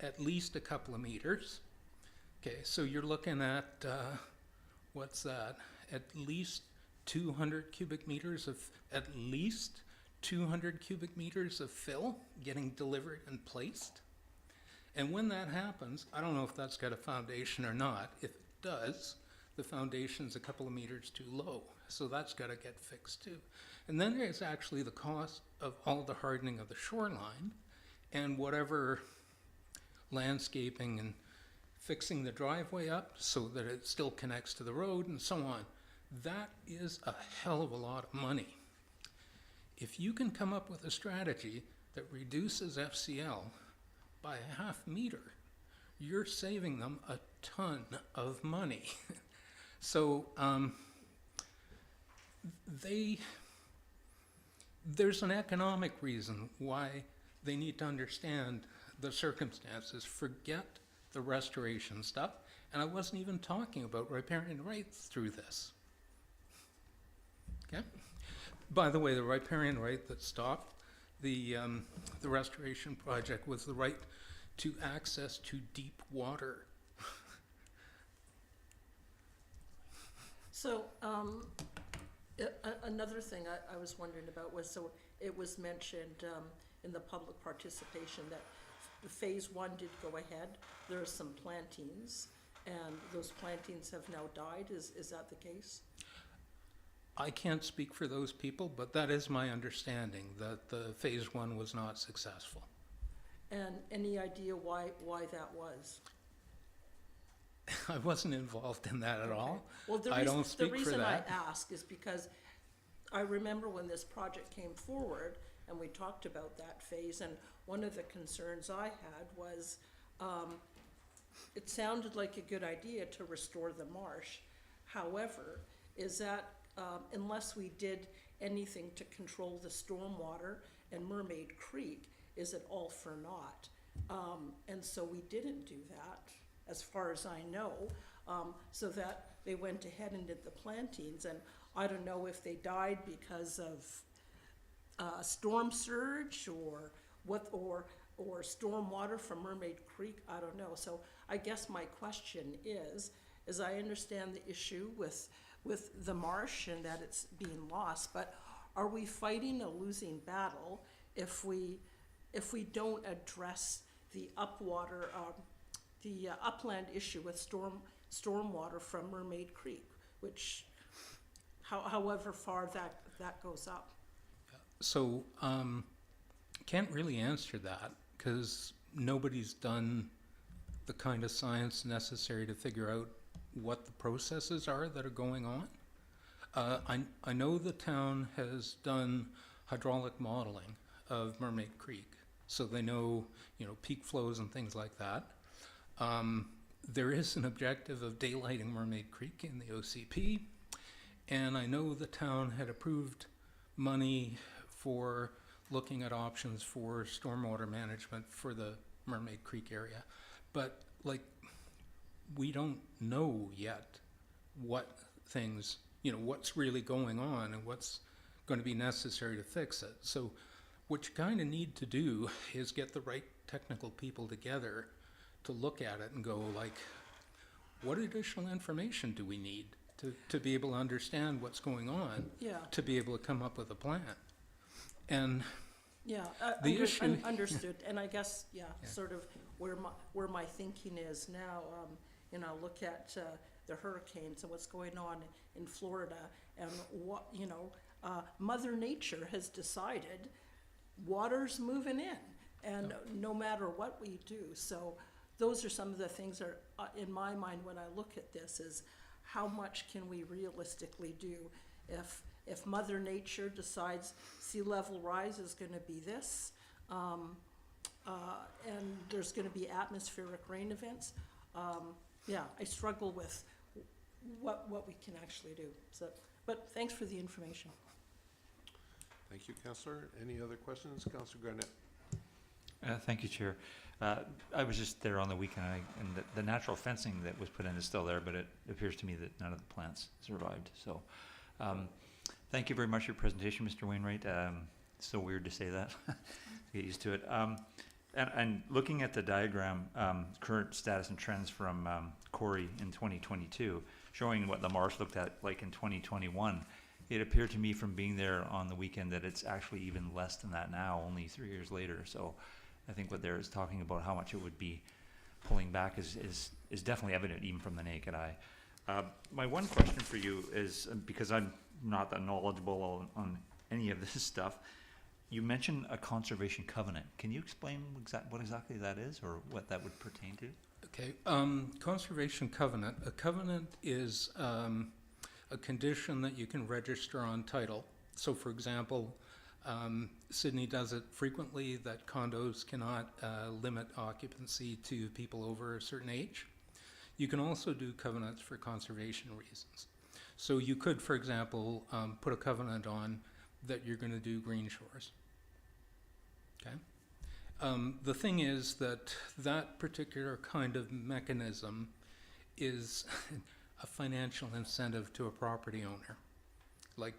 at least a couple of meters. Okay, so you're looking at, what's that? At least 200 cubic meters of, at least 200 cubic meters of fill getting delivered and placed. And when that happens, I don't know if that's got a foundation or not. If it does, the foundation's a couple of meters too low. So that's got to get fixed too. And then there's actually the cost of all the hardening of the shoreline and whatever landscaping and fixing the driveway up so that it still connects to the road and so on. That is a hell of a lot of money. If you can come up with a strategy that reduces FCL by a half meter, you're saving them a ton of money. So there's an economic reason why they need to understand the circumstances. Forget the restoration stuff, and I wasn't even talking about riparian rights through this. Okay? By the way, the riparian right that stopped the restoration project was the right to access to deep water. So, another thing I was wondering about was, so it was mentioned in the public participation that phase 1 did go ahead. There are some plantings, and those plantings have now died. Is that the case? I can't speak for those people, but that is my understanding, that the phase 1 was not successful. And any idea why that was? I wasn't involved in that at all. Well, I don't speak for the reason I that. ask is because I remember when this project came forward and we talked about that phase, and one of the concerns I had was it sounded like a good idea to restore the marsh. However, is that unless we did anything to control the stormwater and Mermaid Creek, is it all for naught? And so we didn't do that, as far as I know, so that they went ahead and did the plantings, and I don't know if they died because of storm surge or what, or stormwater from Mermaid Creek, I don't know. So I guess my question is I understand the issue with the marsh and that it's being lost, but are we fighting a losing battle if we don't address the upland issue with stormwater from Mermaid Creek, which however far that goes up? So, can't really answer that because nobody's done the kind of science necessary to figure out what the processes are that are going on. I know the town has done hydraulic modeling of Mermaid Creek, so they know, peak flows and things like that. There is an objective of daylighting Mermaid Creek in the OCP, and I know the town had approved money for looking at options for stormwater management for the Mermaid Creek area. But, we don't know yet what things, what's really going on and what's going to be necessary to fix it. So what you kind of need to do is get the right technical people together to look at it and go, what additional information do we need to be able to understand what's going on, Yeah. to be able to come up with a plan? And Yeah, The issue- understood, and I guess, sort of where my thinking is now, look at the hurricanes and what's going on in Florida, and what, Mother Nature has decided water's moving in, and no matter what we do. So those are some of the things that are in my mind when I look at this, is how much can we realistically do if Mother Nature decides sea level rise is going to be this, and there's going to be atmospheric rain events. I struggle with what we can actually do. So, but thanks for the information. Thank you, Councillor. Any other questions? Councillor Garnett. Thank you, Chair. I was just there on the weekend, and the natural fencing that was put in is still there, but it appears to me that none of the plants survived. So thank you very much for your presentation, Mr. Wainwright. It's so weird to say that. Get used to it. And looking at the diagram, current status and trends from Corey in 2022, showing what the marsh looked at like in 2021, it appeared to me from being there on the weekend that it's actually even less than that now, only 3 years later. So I think what they're talking about how much it would be pulling back is definitely evident even from the naked eye. My one question for you is, because I'm not that knowledgeable on any of this stuff, you mentioned a conservation covenant. Can you explain what exactly that is, or what that would pertain to? Okay, conservation covenant. A covenant is a condition that you can register on title. So for example, Sydney does it frequently that condos cannot limit occupancy to people over a certain age. You can also do covenants for conservation reasons. So you could, for example, put a covenant on that you're going to do green shores. Okay. The thing is that that particular kind of mechanism is a financial incentive to a property owner. Like,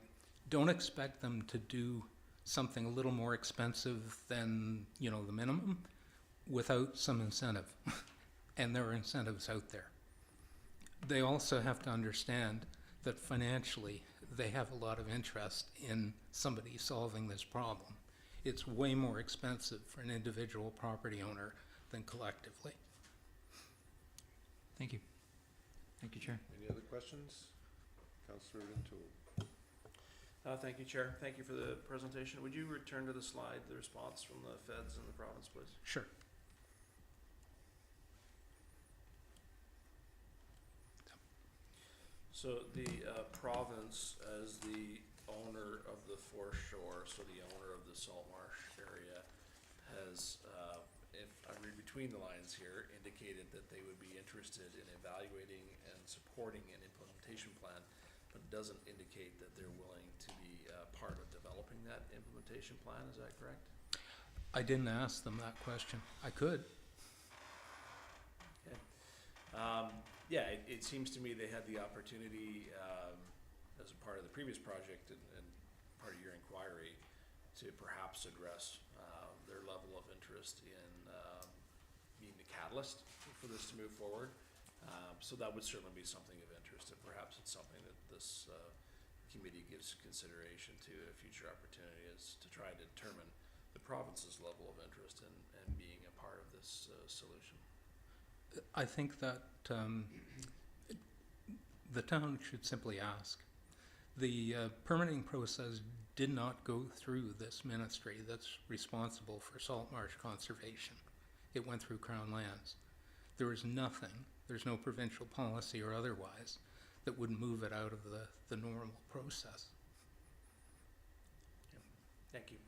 don't expect them to do something a little more expensive than, the minimum without some incentive. And there are incentives out there. They also have to understand that financially they have a lot of interest in somebody solving this problem. It's way more expensive for an individual property owner than collectively. Thank you. Thank you, Chair. Any other questions? Councillor Rintoul. Thank you, Chair. Thank you for the presentation. Would you return to the slide, the response from the feds and the province, please? Sure. So the province, as the owner of the foreshore, so the owner of the salt marsh area, has, if I read between the lines here, indicated that they would be interested in evaluating and supporting an implementation plan, but doesn't indicate that they're willing to be part of developing that implementation plan. Is that correct? I didn't ask them that question. I could. Okay. Yeah, it seems to me they had the opportunity, as a part of the previous project and part of your inquiry, to perhaps address their level of interest in being the catalyst for this to move forward. So that would certainly be something of interest, and perhaps it's something that this committee gives consideration to. A future opportunity is to try to determine the province's level of interest in being a part of this solution. I think that the town should simply ask. The permitting process did not go through this ministry that's responsible for salt marsh conservation. It went through Crown Lands. There is nothing, there's no provincial policy or otherwise, that would move it out of the normal process. Yeah. Thank you.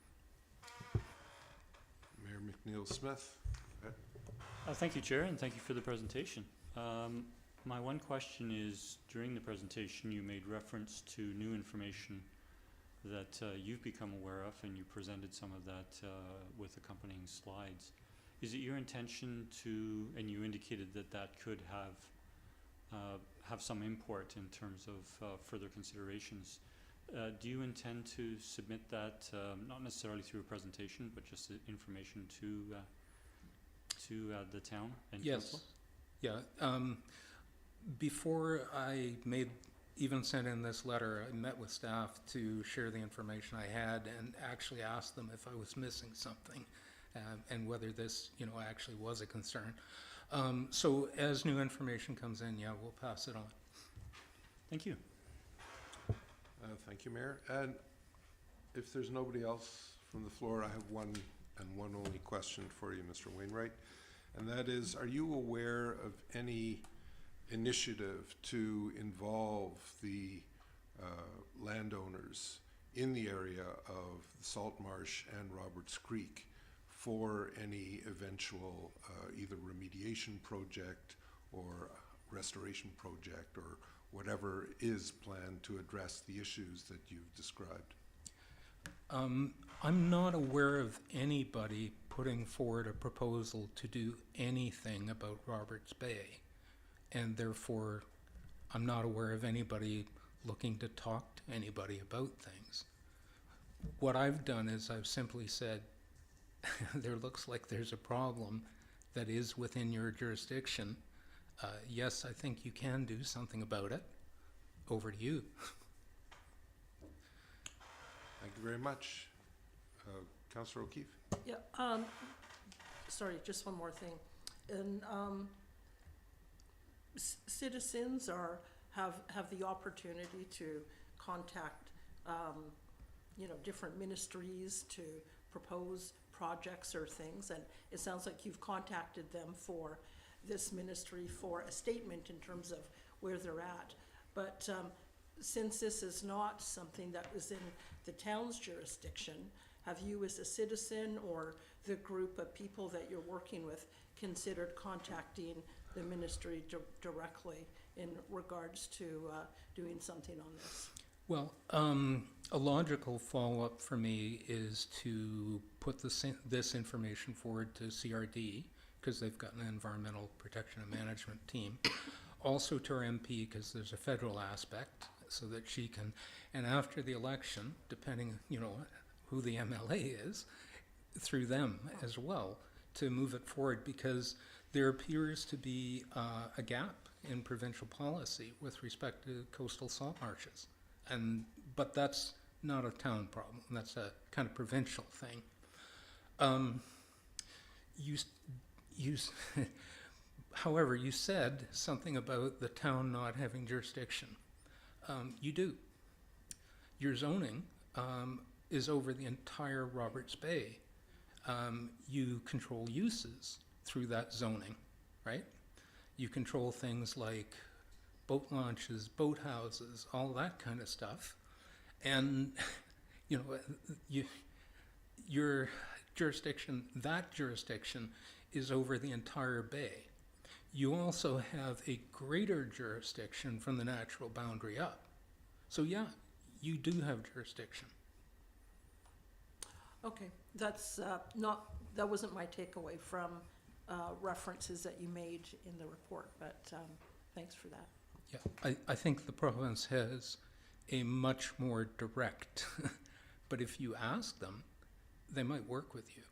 Mayor McNeil Smith. Thank you, Chair, and thank you for the presentation. My one question is, during the presentation you made reference to new information that you've become aware of, and you presented some of that with accompanying slides. Is it your intention to, and you indicated that that could have some import in terms of further considerations, do you intend to submit that, not necessarily through a presentation, but just information to the town and council? Yes. Yeah. Before I even sent in this letter, I met with staff to share the information I had and actually asked them if I was missing something and whether this, actually was a concern. So as new information comes in, yeah, we'll pass it on. Thank you. Thank you, Mayor. And if there's nobody else from the floor, I have one only question for you, Mr. Wainwright. And that is, are you aware of any initiative to involve the landowners in the area of the Salt Marsh and Roberts Creek for any eventual either remediation project or restoration project or whatever is planned to address the issues that you've described? I'm not aware of anybody putting forward a proposal to do anything about Roberts Bay, and therefore I'm not aware of anybody looking to talk to anybody about things. What I've done is I've simply said, there looks like there's a problem that is within your jurisdiction. Yes, I think you can do something about it. Over to you. Thank you very much. Councillor O'Keefe? Yeah, sorry, just one more thing. And, citizens have the opportunity to contact, different ministries to propose projects or things, and it sounds like you've contacted them for this ministry for a statement in terms of where they're at. But, since this is not something that is in the town's jurisdiction, have you as a citizen or the group of people that you're working with considered contacting the ministry directly in regards to doing something on this? Well, a logical follow-up for me is to put this information forward to CRD, because they've got an environmental protection and management team. Also to our MP, because there's a federal aspect, so that she can, and after the election, depending, who the MLA is, through them as well, to move it forward, because there appears to be a gap in provincial policy with respect to coastal salt marshes. But that's not a town problem, that's a kind of provincial thing. However, you said something about the town not having jurisdiction. You do. Your zoning is over the entire Roberts Bay. You control uses through that zoning, right? You control things like boat launches, boat houses, all that kind of stuff. And, your jurisdiction, that jurisdiction is over the entire bay. You also have a greater jurisdiction from the natural boundary up. So yeah, you do have jurisdiction. Okay, that wasn't my takeaway from references that you made in the report, but thanks for that. Yeah, I think the province has a much more direct, but if you ask them, they might work with you.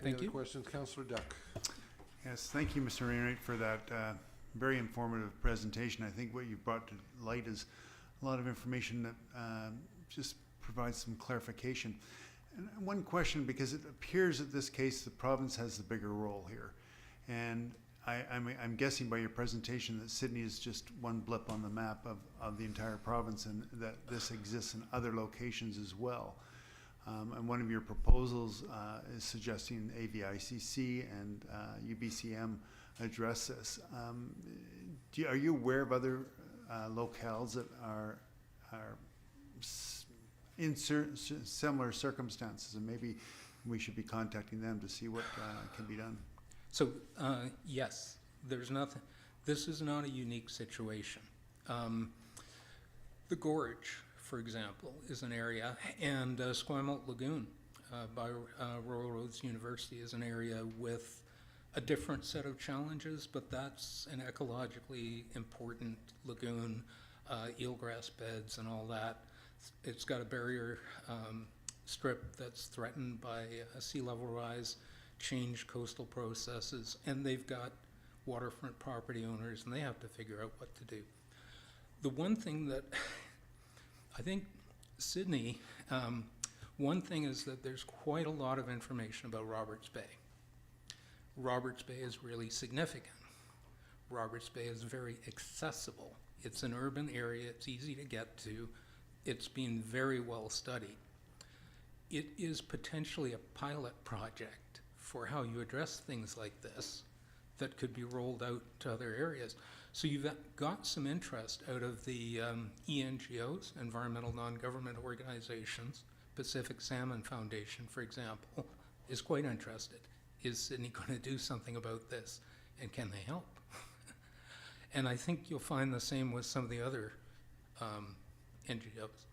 Any Thank other you. questions? Councillor Duck? Yes, thank you, Mr. Wainwright, for that very informative presentation. I think what you brought to light is a lot of information that just provides some clarification. And one question, because it appears in this case the province has the bigger role here. And I'm guessing by your presentation that Sydney is just one blip on the map of the entire province, and that this exists in other locations as well. And one of your proposals is suggesting AVICC and UBCM address this. Are you aware of other locales that are in similar circumstances, and maybe we should be contacting them to see what can be done? So, yes, there's nothing, this is not a unique situation. The Gorge, for example, is an area, and Esquimalt Lagoon by Royal Roads University is an area with a different set of challenges, but that's an ecologically important lagoon, eelgrass beds and all that. It's got a barrier strip that's threatened by a sea level rise, change coastal processes, and they've got waterfront property owners, and they have to figure out what to do. The one thing that I think Sydney, one thing is that there's quite a lot of information about Roberts Bay. Roberts Bay is really significant. Roberts Bay is very accessible. It's an urban area, it's easy to get to, it's been very well studied. It is potentially a pilot project for how you address things like this that could be rolled out to other areas. So you've got some interest out of the ENGOs, Environmental Non-Government Organizations. Pacific Salmon Foundation, for example, is quite interested. Is Sydney going to do something about this, and can they help? And I think you'll find the same with some of the other NGOs.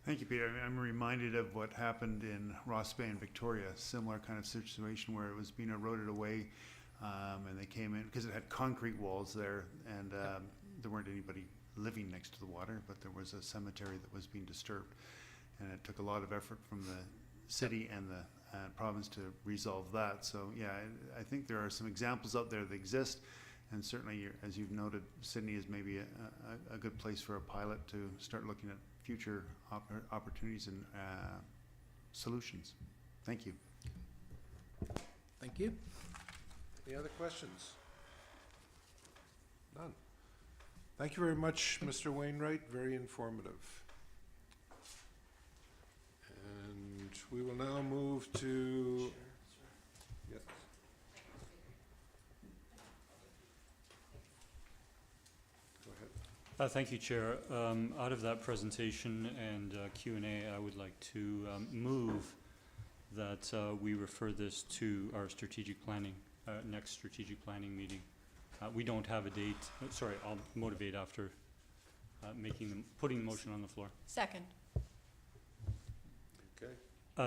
Thank you, Peter. I'm reminded of what happened in Ross Bay in Victoria, a similar kind of situation where it was being eroded away, and they came in because it had concrete walls there, and there weren't anybody living next to the water, but there was a cemetery that was being disturbed, and it took a lot of effort from the city and the province to resolve that. So yeah, I think there are some examples out there that exist, And certainly, as you've noted, Sydney is maybe a good place for a pilot to start looking at future opportunities and solutions. Thank you. Thank you. Any other questions? None. Thank you very much, Mr. Wainwright. Very informative. And we will now move to. Yes. Go ahead. Thank you, Chair. Out of that presentation and Q&A, I would like to move that we refer this to our strategic planning, next strategic planning meeting. We don't have a date. Sorry, I'll motivate after putting the motion on the floor. Second. Okay.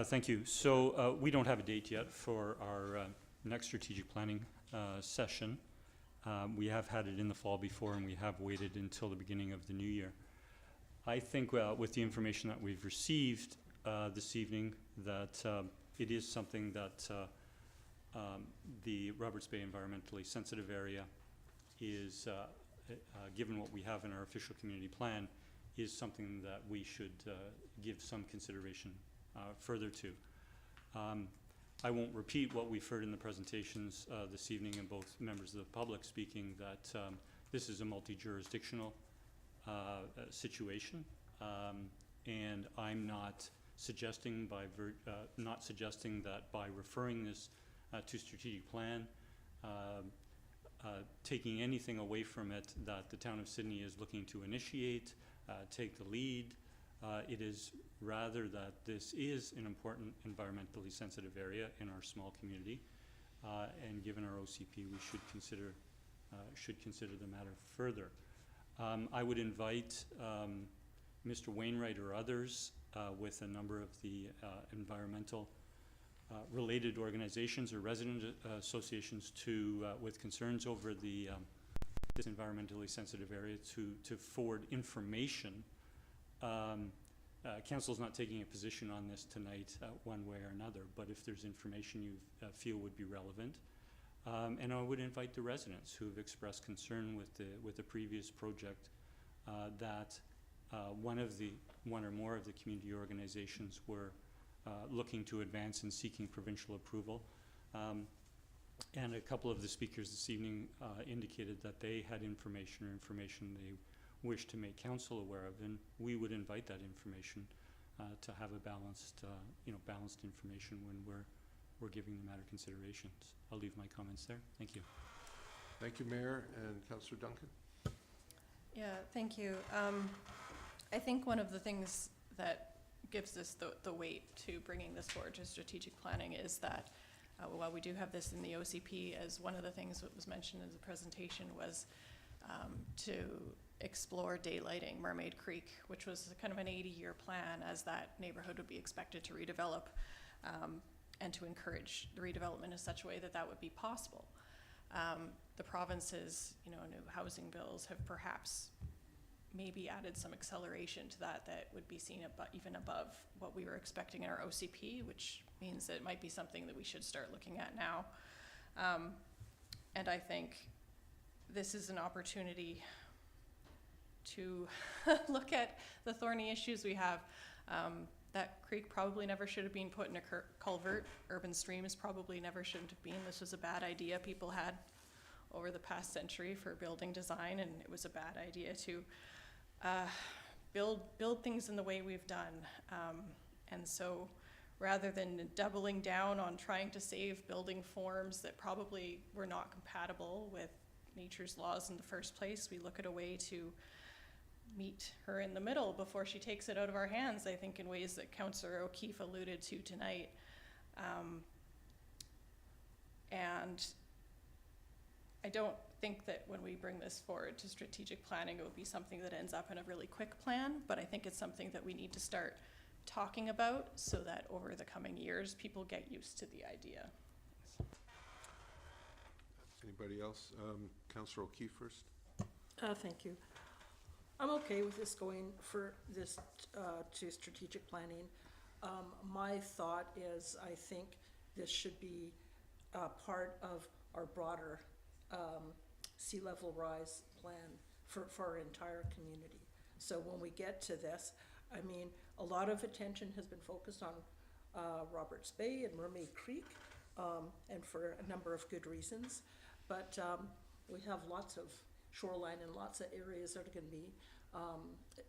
Thank you. So we don't have a date yet for our next strategic planning session. We have had it in the fall before, and we have waited until the beginning of the new year. I think with the information that we've received this evening, that it is something that the Roberts Bay environmentally sensitive area is, given what we have in our official community plan, is something that we should give some consideration further to. I won't repeat what we've heard in the presentations this evening, and both members of the public speaking, that this is a multi-jurisdictional situation, and I'm not suggesting that by referring this to strategic plan, taking anything away from it that the town of Sydney is looking to initiate, take the lead. It is rather that this is an important environmentally sensitive area in our small community, and given our OCP, we should consider the matter further. I would invite Mr. Wainwright or others with a number of the environmental related organizations or resident associations with concerns over this environmentally sensitive area to forward information. Council's not taking a position on this tonight one way or another, but if there's information you feel would be relevant. And I would invite the residents who have expressed concern with the previous project that one or more of the community organizations were looking to advance and seeking provincial approval. And a couple of the speakers this evening indicated that they had information they wish to make council aware of, and we would invite that information to have a balanced information when we're giving the matter considerations. I'll leave my comments there. Thank you. Thank you, Mayor. And Councillor Duncan? Yeah, thank you. I think one of the things that gives this the weight to bringing this forward to strategic planning is that while we do have this in the OCP, as one of the things that was mentioned in the presentation was to explore daylighting Mermaid Creek, which was kind of an 80-year plan as that neighborhood would be expected to redevelop, and to encourage the redevelopment in such a way that would be possible. The province's new housing bills have perhaps maybe added some acceleration to that would be seen even above what we were expecting in our OCP, which means that it might be something that we should start looking at now. And I think this is an opportunity to look at the thorny issues we have. That creek probably never should have been put in a culvert. Urban streams probably never shouldn't have been. This was a bad idea people had over the past century for building design, and it was a bad idea to build things in the way we've done. And so rather than doubling down on trying to save building forms that probably were not compatible with nature's laws in the first place, we look at a way to meet her in the middle before she takes it out of our hands, I think, in ways that Councillor O'Keefe alluded to tonight. And I don't think that when we bring this forward to strategic planning, it would be something that ends up in a really quick plan, but I think it's something that we need to start talking about so that over the coming years, people get used to the idea. Anybody else? Councillor O'Keefe first. Thank you. I'm okay with this going for this to strategic planning. My thought is I think this should be part of our broader sea level rise plan for our entire community. So when we get to this, I mean, a lot of attention has been focused on Roberts Bay and Mermaid Creek, and for a number of good reasons. But we have lots of shoreline and lots of areas that are going to be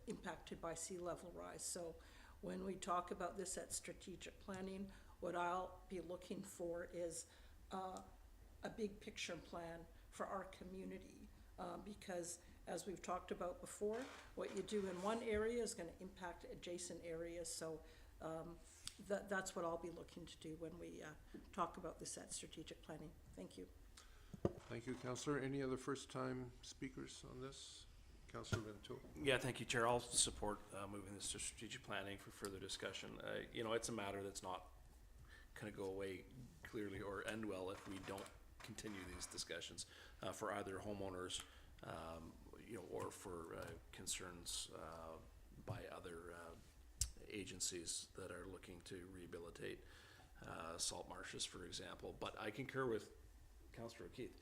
impacted by sea level rise. So when we talk about this at strategic planning, what I'll be looking for is a big picture plan for our community, because as we've talked about before, what you do in one area is going to impact adjacent areas. So that's what I'll be looking to do when we talk about this at strategic planning. Thank you. Thank you, Councillor. Any other first-time speakers on this? Councillor Vento. Yeah, thank you, Chair. I'll support moving this to strategic planning for further discussion. You know, it's a matter that's not going to go away clearly or end well if we don't continue these discussions for either homeowners, you know, or for concerns by other agencies that are looking to rehabilitate salt marshes, for example. But I concur with Councillor Keith.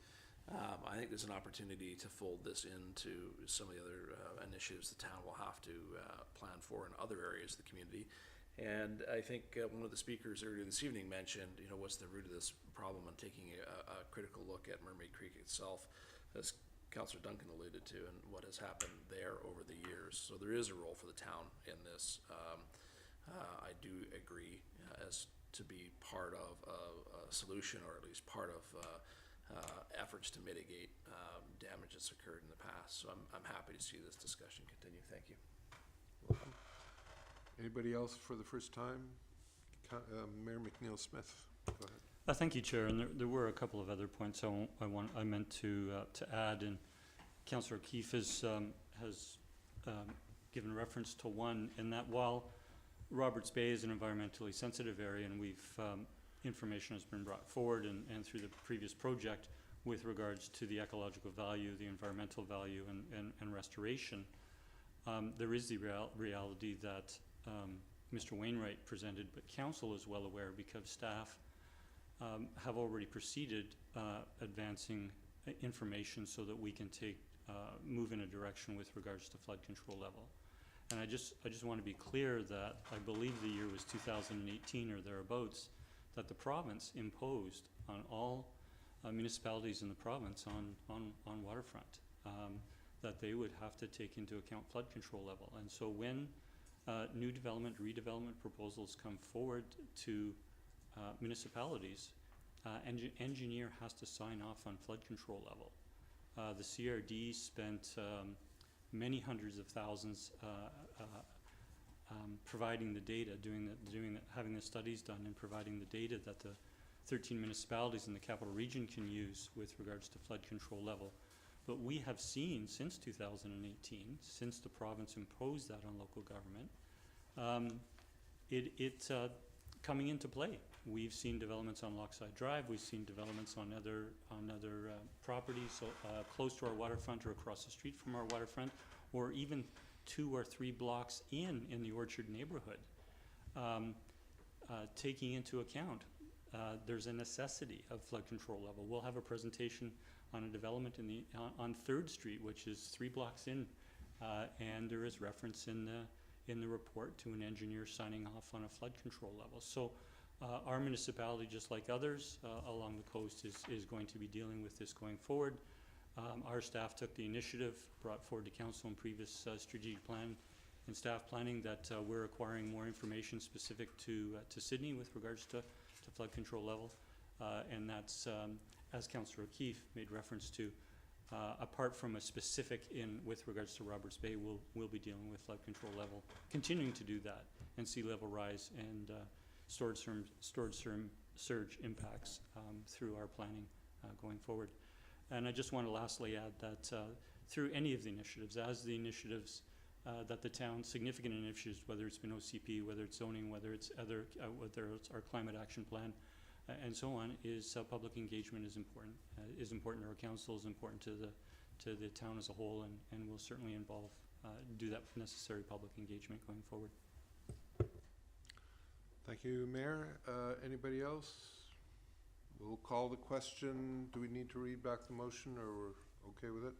I think there's an opportunity to fold this into some of the other initiatives the town will have to plan for in other areas of the community. And I think one of the speakers earlier this evening mentioned, you know, what's the root of this problem, and taking a critical look at Mermaid Creek itself, as Councillor Duncan alluded to, and what has happened there over the years. So there is a role for the town in this. I do agree as to be part of a solution, or at least part of efforts to mitigate damage that's occurred in the past. So I'm happy to see this discussion continue. Thank you. Welcome. Anybody else for the first time? Mayor McNeil Smith, go ahead. Thank you, Chair. And there were a couple of other points I meant to add. And Councillor Keefe has given reference to one, in that while Roberts Bay is an environmentally sensitive area, and we've information has been brought forward and through the previous project with regards to the ecological value, the environmental value, and restoration. There is the reality that Mr. Wainwright presented, but Council is well aware, because staff have already proceeded advancing information so that we can move in a direction with regards to flood control level. And I just want to be clear that I believe the year was 2018 or thereabouts, that the province imposed on all municipalities in the province on waterfront that they would have to take into account flood control level. And so when new development, redevelopment proposals come forward to municipalities, engineer has to sign off on flood control level. The CRD spent many hundreds of thousands providing the data, having the studies done, and providing the data that the 13 municipalities in the capital region can use with regards to flood control level. But we have seen since 2018, since the province imposed that on local government, it coming into play. We've seen developments on Lochside Drive. We've seen developments on other properties close to our waterfront or across the street from our waterfront, or even 2 or 3 blocks in the Orchard neighborhood. Taking into account, there's a necessity of flood control level. We'll have a presentation on a development on 3rd Street, which is 3 blocks in, and there is reference in the report to an engineer signing off on a flood control level. So our municipality, just like others along the coast, is going to be dealing with this going forward. Our staff took the initiative, brought forward to council in previous strategic plan and staff planning that we're acquiring more information specific to Sydney with regards to flood control level. And that's, as Councillor O'Keefe made reference to, apart from a specific with regards to Roberts Bay, we'll be dealing with flood control level, continuing to do that, and sea level rise and storage surge impacts through our planning going forward. And I just want to lastly add that through any of the initiatives, as the initiatives that the town, significant initiatives, whether it's been OCP, whether it's zoning, whether it's whether it's our climate action plan, and so on, is public engagement is important. To our council, is important to the town as a whole, and will certainly do that necessary public engagement going forward. Thank you, Mayor. Anybody else? We'll call the question. Do we need to read back the motion, or we're okay with it?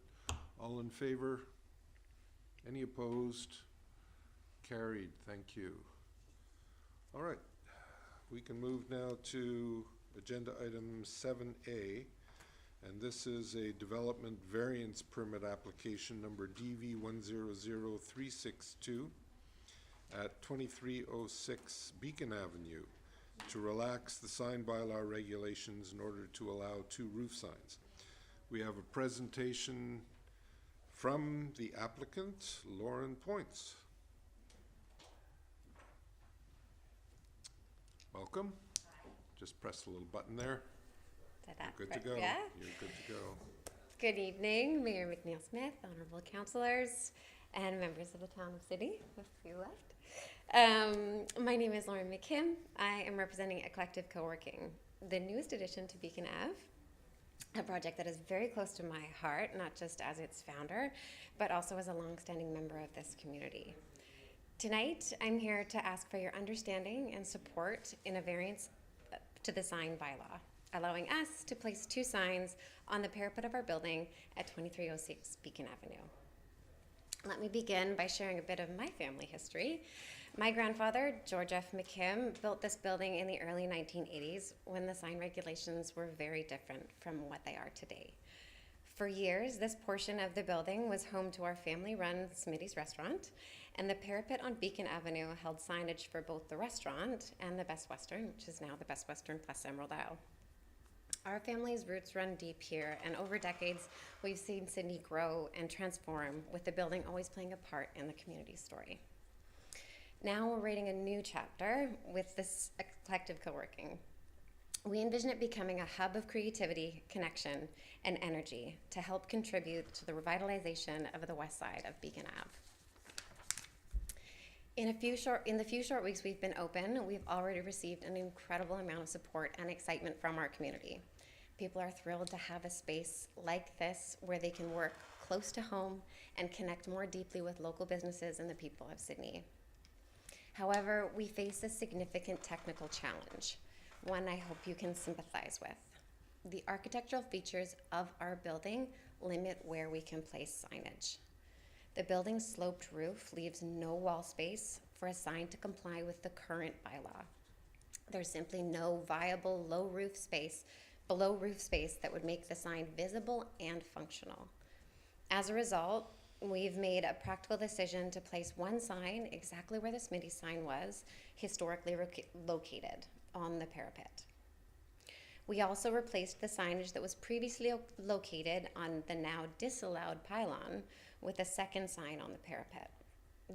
All in favor? Any opposed? Carried, thank you. All right, we can move now to agenda item 7A, and this is a development variance permit application number DV 100362 at 2306 Beacon Avenue to relax the sign bylaw regulations in order to allow 2 roof signs. We have a presentation from the applicant, Lauren Points. Welcome. Just press the little button there. You're good to go. Yeah. You're good to go. Good evening, Mayor McNeil-Smith, honorable councillors, and members of the town of Sydney, a few left. My name is Lauren McKim. I am representing a collective co-working, the newest addition to Beacon Ave, a project that is very close to my heart, not just as its founder, but also as a long-standing member of this community. Tonight, I'm here to ask for your understanding and support in a variance to the sign bylaw, allowing us to place 2 signs on the parapet of our building at 2306 Beacon Avenue. Let me begin by sharing a bit of my family history. My grandfather, George F. McKim, built this building in the early 1980s when the sign regulations were very different from what they are today. For years, this portion of the building was home to our family-run Smitty's restaurant, and the parapet on Beacon Avenue held signage for both the restaurant and the Best Western, which is now the Best Western plus Emerald Isle. Our family's roots run deep here, and over decades, we've seen Sydney grow and transform, with the building always playing a part in the community story. Now we're writing a new chapter with this collective co-working. We envision it becoming a hub of creativity, connection, and energy to help contribute to the revitalization of the west side of Beacon Ave. In the few short weeks we've been open, we've already received an incredible amount of support and excitement from our community. People are thrilled to have a space like this where they can work close to home and connect more deeply with local businesses and the people of Sydney. However, we face a significant technical challenge, one I hope you can sympathize with. The architectural features of our building limit where we can place signage. The building's sloped roof leaves no wall space for a sign to comply with the current bylaw. There's simply no viable below roof space that would make the sign visible and functional. As a result, we've made a practical decision to place 1 sign exactly where the Smitty sign was historically located, on the parapet. We also replaced the signage that was previously located on the now disallowed pylon with a 2nd sign on the parapet.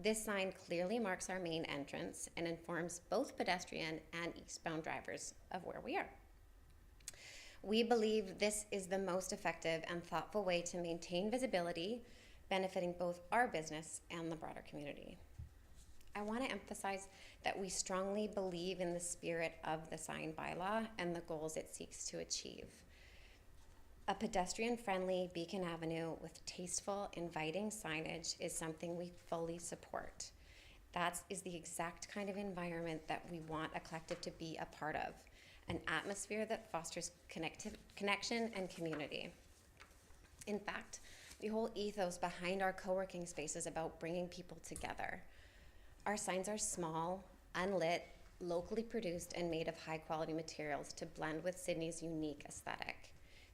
This sign clearly marks our main entrance and informs both pedestrian and eastbound drivers of where we are. We believe this is the most effective and thoughtful way to maintain visibility, benefiting both our business and the broader community. I want to emphasize that we strongly believe in the spirit of the sign bylaw and the goals it seeks to achieve. A pedestrian-friendly Beacon Avenue with tasteful, inviting signage is something we fully support. That is the exact kind of environment that we want a collective to be a part of, an atmosphere that fosters connection and community. In fact, the whole ethos behind our co-working space is about bringing people together. Our signs are small, unlit, locally produced, and made of high-quality materials to blend with Sydney's unique aesthetic.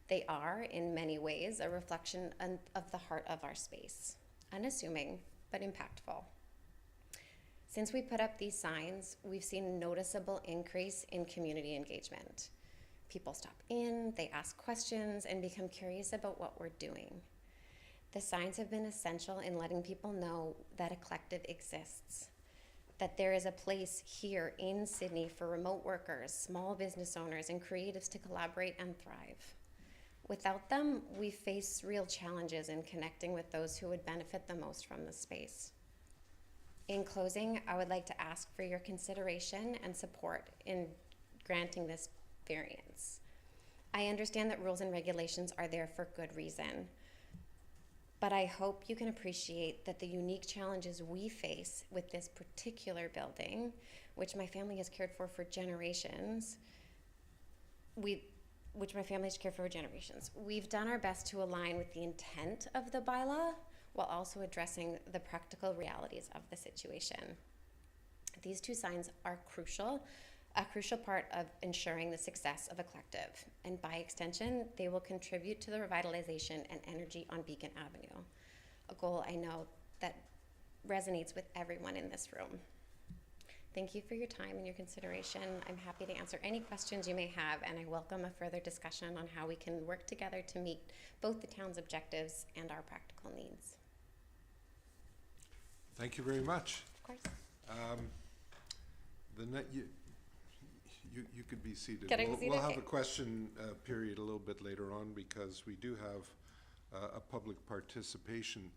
They are, in many ways, a reflection of the heart of our space, unassuming but impactful. Since we put up these signs, we've seen a noticeable increase in community engagement. People stop in, they ask questions, and become curious about what we're doing. The signs have been essential in letting people know that a collective exists, that there is a place here in Sydney for remote workers, small business owners, and creatives to collaborate and thrive. Without them, we face real challenges in connecting with those who would benefit the most from the space. In closing, I would like to ask for your consideration and support in granting this variance. I understand that rules and regulations are there for good reason, but I hope you can appreciate that the unique challenges we face with this particular building, which my family has cared for generations, which my family's cared for generations. We've done our best to align with the intent of the bylaw while also addressing the practical realities of the situation. These two signs are a crucial part of ensuring the success of a collective, and by extension, they will contribute to the revitalization and energy on Beacon Avenue, a goal I know that resonates with everyone in this room. Thank you for your time and your consideration. I'm happy to answer any questions you may have, and I welcome a further discussion on how we can work together to meet both the town's objectives and our practical needs. Thank you very much. Of course. You could be seated. Can I be seated? We'll have Okay. a question period a little bit later on because we do have a public participation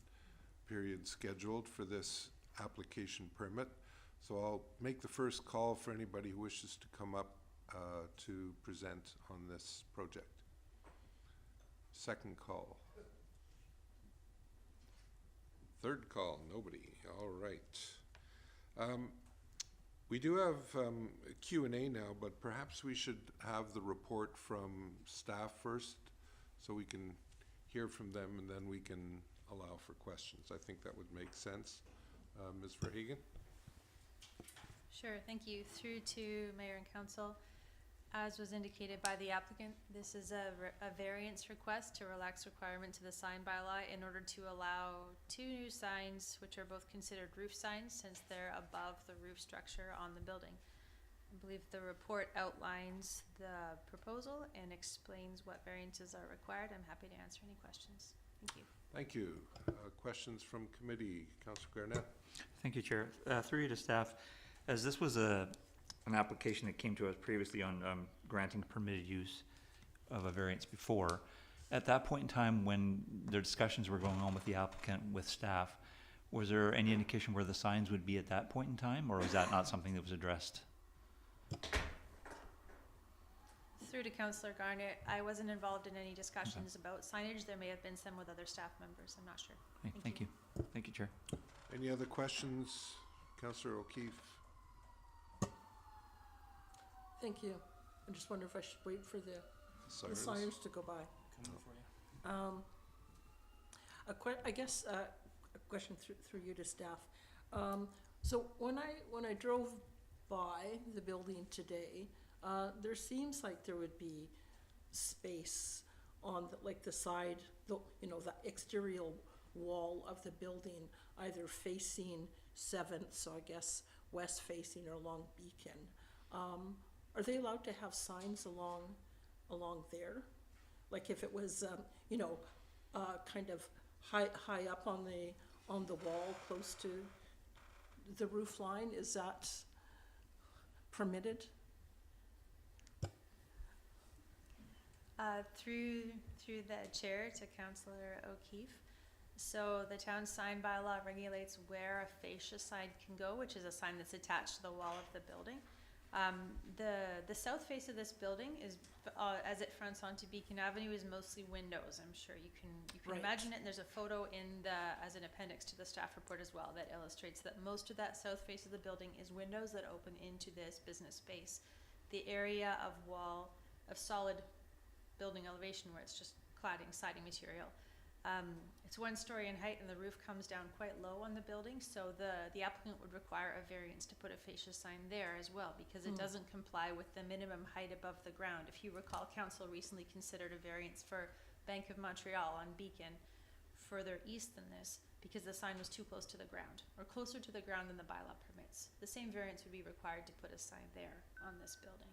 period scheduled for this application permit. So I'll make the first call for anybody who wishes to come up to present on this project. Second call. Third call, nobody. All right. We do have a Q&A now, but perhaps we should have the report from staff first so we can hear from them and then we can allow for questions. I think that would make sense. Ms. Verhagen? Sure, thank you. Through to Mayor and Council. As was indicated by the applicant, this is a variance request to relax requirement to the sign bylaw in order to allow two new signs, which are both considered roof signs since they're above the roof structure on the building. I believe the report outlines the proposal and explains what variances are required. I'm happy to answer any questions. Thank you. Thank you. Questions from committee. Councillor Garnett? Thank you, Chair. Through you to staff, as this was an application that came to us previously on granting permitted use of a variance before, at that point in time when the discussions were going on with the applicant, with staff, was there any indication where the signs would be at that point in time, or was that not something that was addressed? Through to Councillor Garnett, I wasn't involved in any discussions about signage. There may have been some with other staff members. I'm not sure. Okay, thank you. Thank you, Chair. Any other questions? Councillor O'Keefe? Thank you. I just wonder if I should wait for the Sirens? sirens to go by. I guess a question through you to staff. So when I drove by the building today, there seems like there would be space on the side, the exterior wall of the building, either facing 7th, so I guess west facing or along Beacon. Are they allowed to have signs along there? Like if it was, kind of high up on the wall, close to the roof line, is that permitted? Through the chair to Councillor O'Keefe. So the town sign bylaw regulates where a fascia sign can go, which is a sign that's attached to the wall of the building. The south face of this building is, as it fronts onto Beacon Avenue, is mostly windows. I'm sure you can Right. imagine it. And there's a photo as an appendix to the staff report as well that illustrates that most of that south face of the building is windows that open into this business space. The area of solid building elevation where it's just cladding, siding material. It's 1 story in height and the roof comes down quite low on the building, so the applicant would require a variance to put a fascia sign there as well because it doesn't comply with the minimum height above the ground. If you recall, council recently considered a variance for Bank of Montreal on Beacon further east than this because the sign was too close to the ground or closer to the ground than the bylaw permits. The same variance would be required to put a sign there on this building.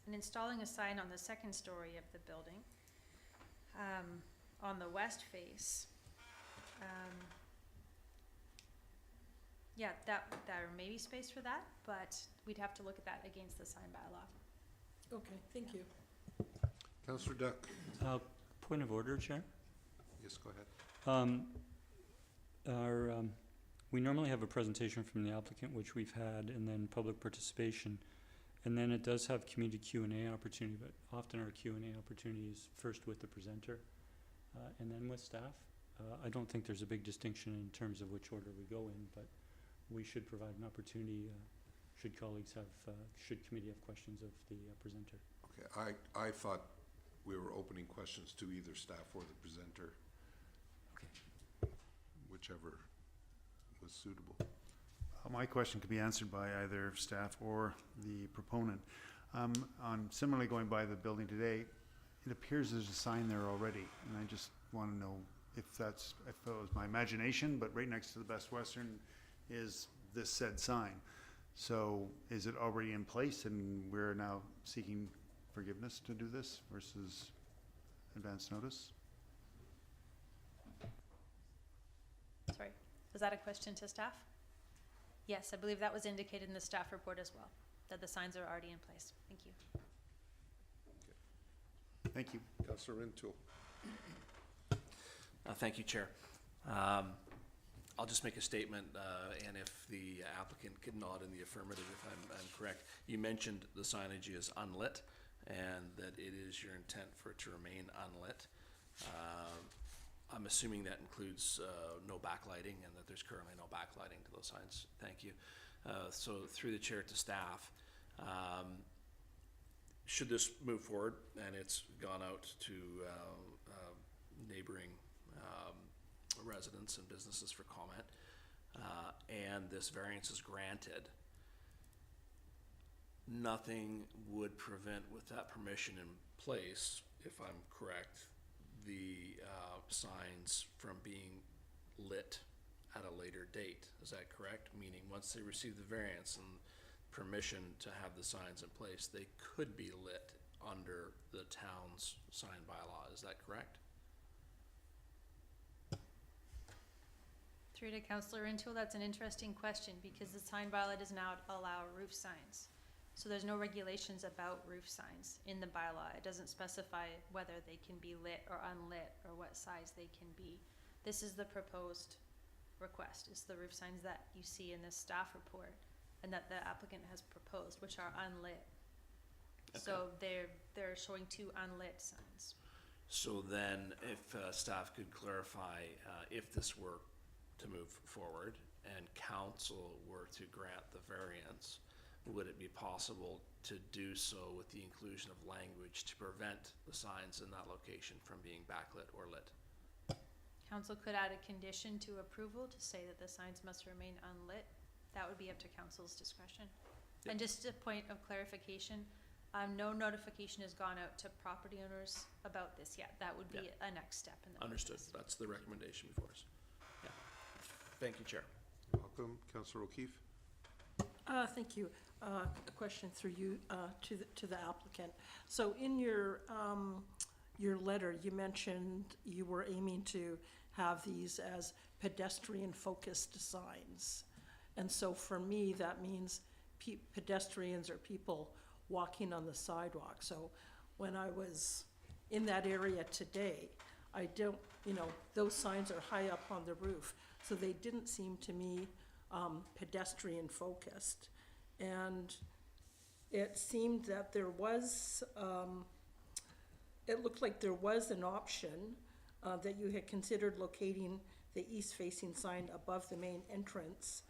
And installing a sign on the 2nd story of the building on the west face, there may be space for that, but we'd have to look at that against the sign bylaw. Okay, thank you. Councillor Duck? Point of order, Chair. Yes, go ahead. We normally have a presentation from the applicant, which we've had, and then public participation. And then it does have community Q&A opportunity, but often our Q&A opportunity is first with the presenter and then with staff. I don't think there's a big distinction in terms of which order we go in, but we should provide an opportunity should committee have questions of the presenter. Okay, I thought we were opening questions to either staff or the presenter. Okay. Whichever was suitable. My question could be answered by either staff or the proponent. On similarly going by the building today, it appears there's a sign there already, and I just want to know if it was my imagination, but right next to the Best Western is this said sign. So is it already in place and we're now seeking forgiveness to do this versus advance notice? Sorry, was that a question to staff? Yes, I believe that was indicated in the staff report as well, that the signs are already in place. Thank you. Thank you. Councillor Rintoul. Thank you, Chair. I'll just make a statement, and if the applicant could nod in the affirmative if I'm correct. You mentioned the signage is unlit and that it is your intent for it to remain unlit. I'm assuming that includes no backlighting and that there's currently no backlighting to those signs. Thank you. So through the chair to staff, should this move forward and it's gone out to neighboring residents and businesses for comment, and this variance is granted, nothing would prevent, with that permission in place, if I'm correct, the signs from being lit at a later date. Is that correct? Meaning once they receive the variance and permission to have the signs in place, they could be lit under the town's sign bylaw. Is that correct? Through to Councillor Rintoul, that's an interesting question because the sign bylaw does not allow roof signs. So there's no regulations about roof signs in the bylaw. It doesn't specify whether they can be lit or unlit or what size they can be. This is the proposed request. It's the roof signs that you see in this staff report and that the applicant has proposed, which are unlit. Okay. So they're showing two unlit signs. So then if staff could clarify if this were to move forward and council were to grant the variance, would it be possible to do so with the inclusion of language to prevent the signs in that location from being backlit or lit? Council could add a condition to approval to say that the signs must remain unlit. That would be up to council's discretion. Yep. And just a point of clarification, no notification has gone out to property owners about this yet. That would be a next step in the Understood. process. That's the recommendation before us. Yeah. Thank you, Chair. Welcome, Councillor O'Keefe. Thank you. A question through you to the applicant. So in your letter, you mentioned you were aiming to have these as pedestrian-focused signs. And so for me, that means pedestrians or people walking on the sidewalk. So when I was in that area today, I don't, those signs are high up on the roof. So they didn't seem to me pedestrian focused. And it seemed that there was, it looked like there was an option that you had considered locating the east-facing sign above the main entrance,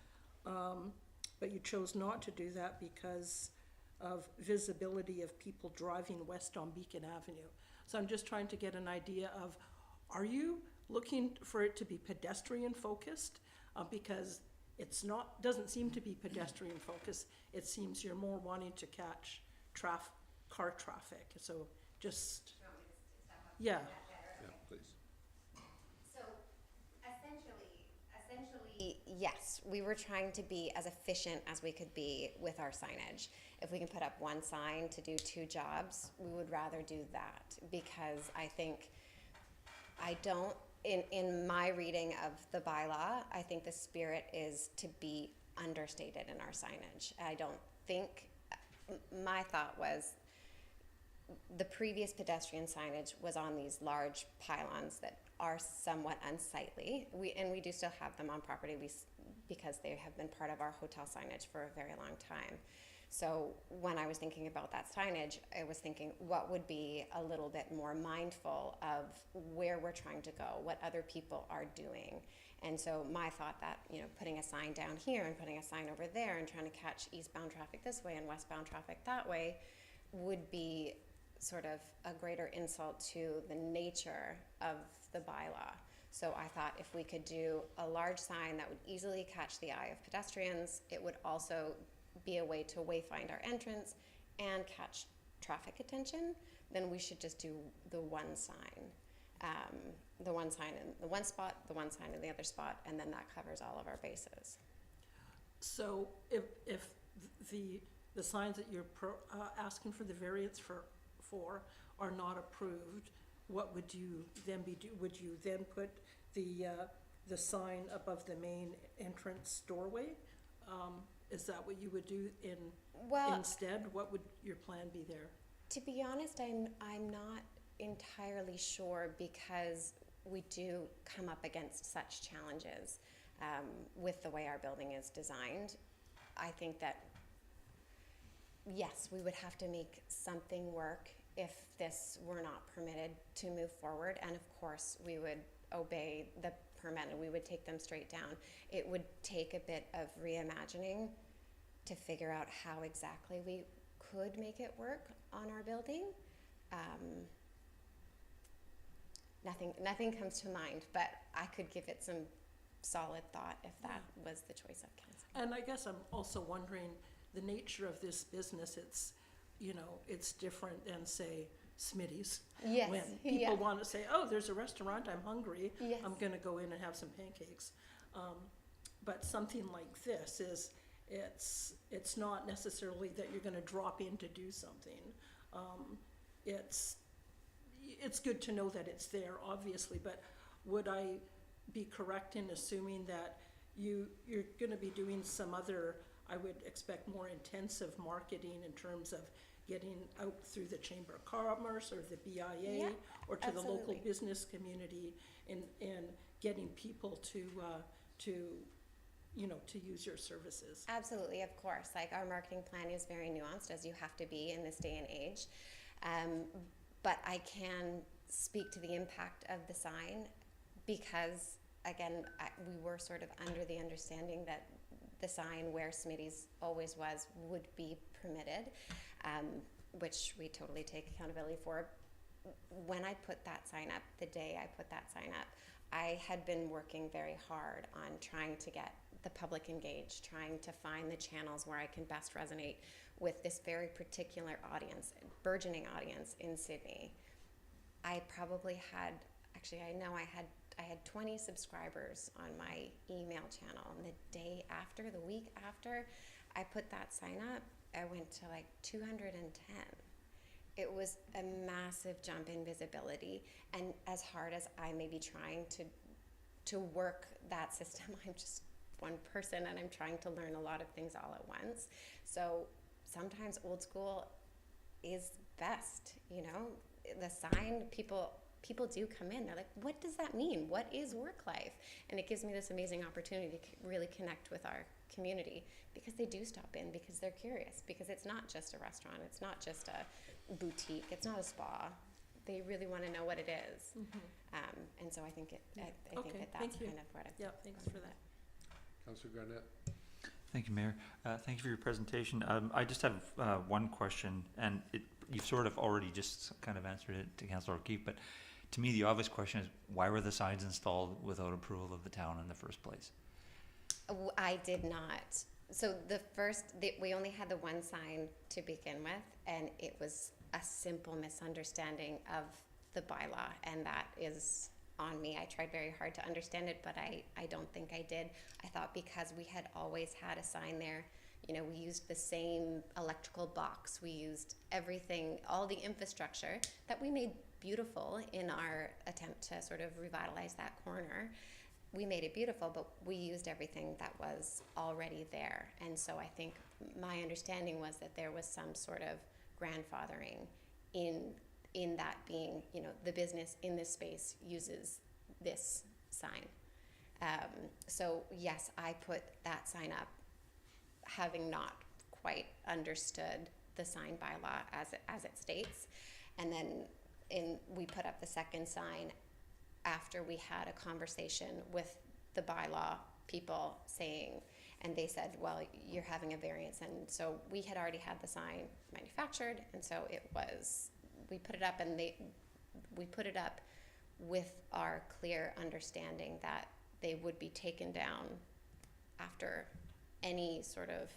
but you chose not to do that because of visibility of people driving west on Beacon Avenue. So I'm just trying to get an idea of, are you looking for it to be pedestrian focused? Because it's not, doesn't seem to be pedestrian focused. It seems you're more wanting to catch car traffic. So just, yeah. Yeah, please. So essentially, yes, we were trying to be as efficient as we could be with our signage. If we can put up one sign to do two jobs, we would rather do that because I think in my reading of the bylaw, I think the spirit is to be understated in our signage. I don't think, my thought was the previous pedestrian signage was on these large pylons that are somewhat unsightly. We do still have them on property because they have been part of our hotel signage for a very long time. So when I was thinking about that signage, I was thinking what would be a little bit more mindful of where we're trying to go, what other people are doing. And so my thought that, putting a sign down here and putting a sign over there and trying to catch eastbound traffic this way and westbound traffic that way would be sort of a greater insult to the nature of the bylaw. So I thought if we could do a large sign that would easily catch the eye of pedestrians, it would also be a way to wayfind our entrance and catch traffic attention, then we should just do the one sign. The one sign in the one spot, the one sign in the other spot, and then that covers all of our bases. So if the signs that you're asking for the variance for are not approved, what would you then would you then put the sign above the main entrance doorway? Is that what you would do instead? What would your plan be there? To be honest, I'm not entirely sure, because we do come up against such challenges with the way our building is designed. I think that, yes, we would have to make something work if this were not permitted to move forward, and of course we would obey the permit and we would take them straight down. It would take a bit of reimagining to figure out how exactly we could make it work on our building. Nothing comes to mind, but I could give it some solid thought if that was the choice of council. And I guess I'm also wondering the nature of this business. It's different than, say, Smitty's. Yes. When people want to say, oh, there's a restaurant, I'm hungry, yes. I'm going to go in and have some pancakes. But something like this it's not necessarily that you're going to drop in to do something. It's good to know that it's there, obviously, but would I be correct in assuming that you're going to be doing some other, I would expect, more intensive marketing in terms of getting out through the Chamber of Commerce or the BIA or to the local business community and getting people to use your services? Absolutely, of course. Like, our marketing plan is very nuanced, as you have to be in this day and age. But I can speak to the impact of the sign because, again, we were sort of under the understanding that the sign where Smitty's always was would be permitted, which we totally take accountability for. When I put that sign up, the day I put that sign up, I had been working very hard on trying to get the public engaged, trying to find the channels where I can best resonate with this very particular audience, burgeoning audience in Sydney. I probably had, actually I know I had 20 subscribers on my email channel, and the day after, the week after I put that sign up, I went to like 210. It was a massive jump in visibility, and as hard as I may be trying to work that system, I'm just one person and I'm trying to learn a lot of things all at once. So sometimes old school is best, the sign, people do come in, they're like, what does that mean? What is work life? And it gives me this amazing opportunity to really connect with our community, because they do stop in because they're curious, because it's not just a restaurant, it's not just a boutique, it's not a spa. They really want to know what it is. Mm-hmm. And so I think that's kind of what I've Yeah, thanks for that. Councillor Garnett. Thank you, Mayor. Thank you for your presentation. I just have one question, and you've sort of already just kind of answered it to Councillor O'Keefe, but to me the obvious question is, why were the signs installed without approval of the town in the first place? I did not. So we only had the one sign to begin with, and it was a simple misunderstanding of the bylaw, and that is on me. I tried very hard to understand it, but I don't think I did. I thought because we had always had a sign there, we used the same electrical box, we used everything, all the infrastructure that we made beautiful in our attempt to sort of revitalize that corner. We made it beautiful, but we used everything that was already there. And so I think my understanding was that there was some sort of grandfathering in that being, the business in this space uses this sign. So yes, I put that sign up having not quite understood the sign bylaw as it states. And then we put up the second sign after we had a conversation with the bylaw people and they said, well, you're having a variance. And so we had already had the sign manufactured, and so it was we put it up and we put it up with our clear understanding that they would be taken down after any sort of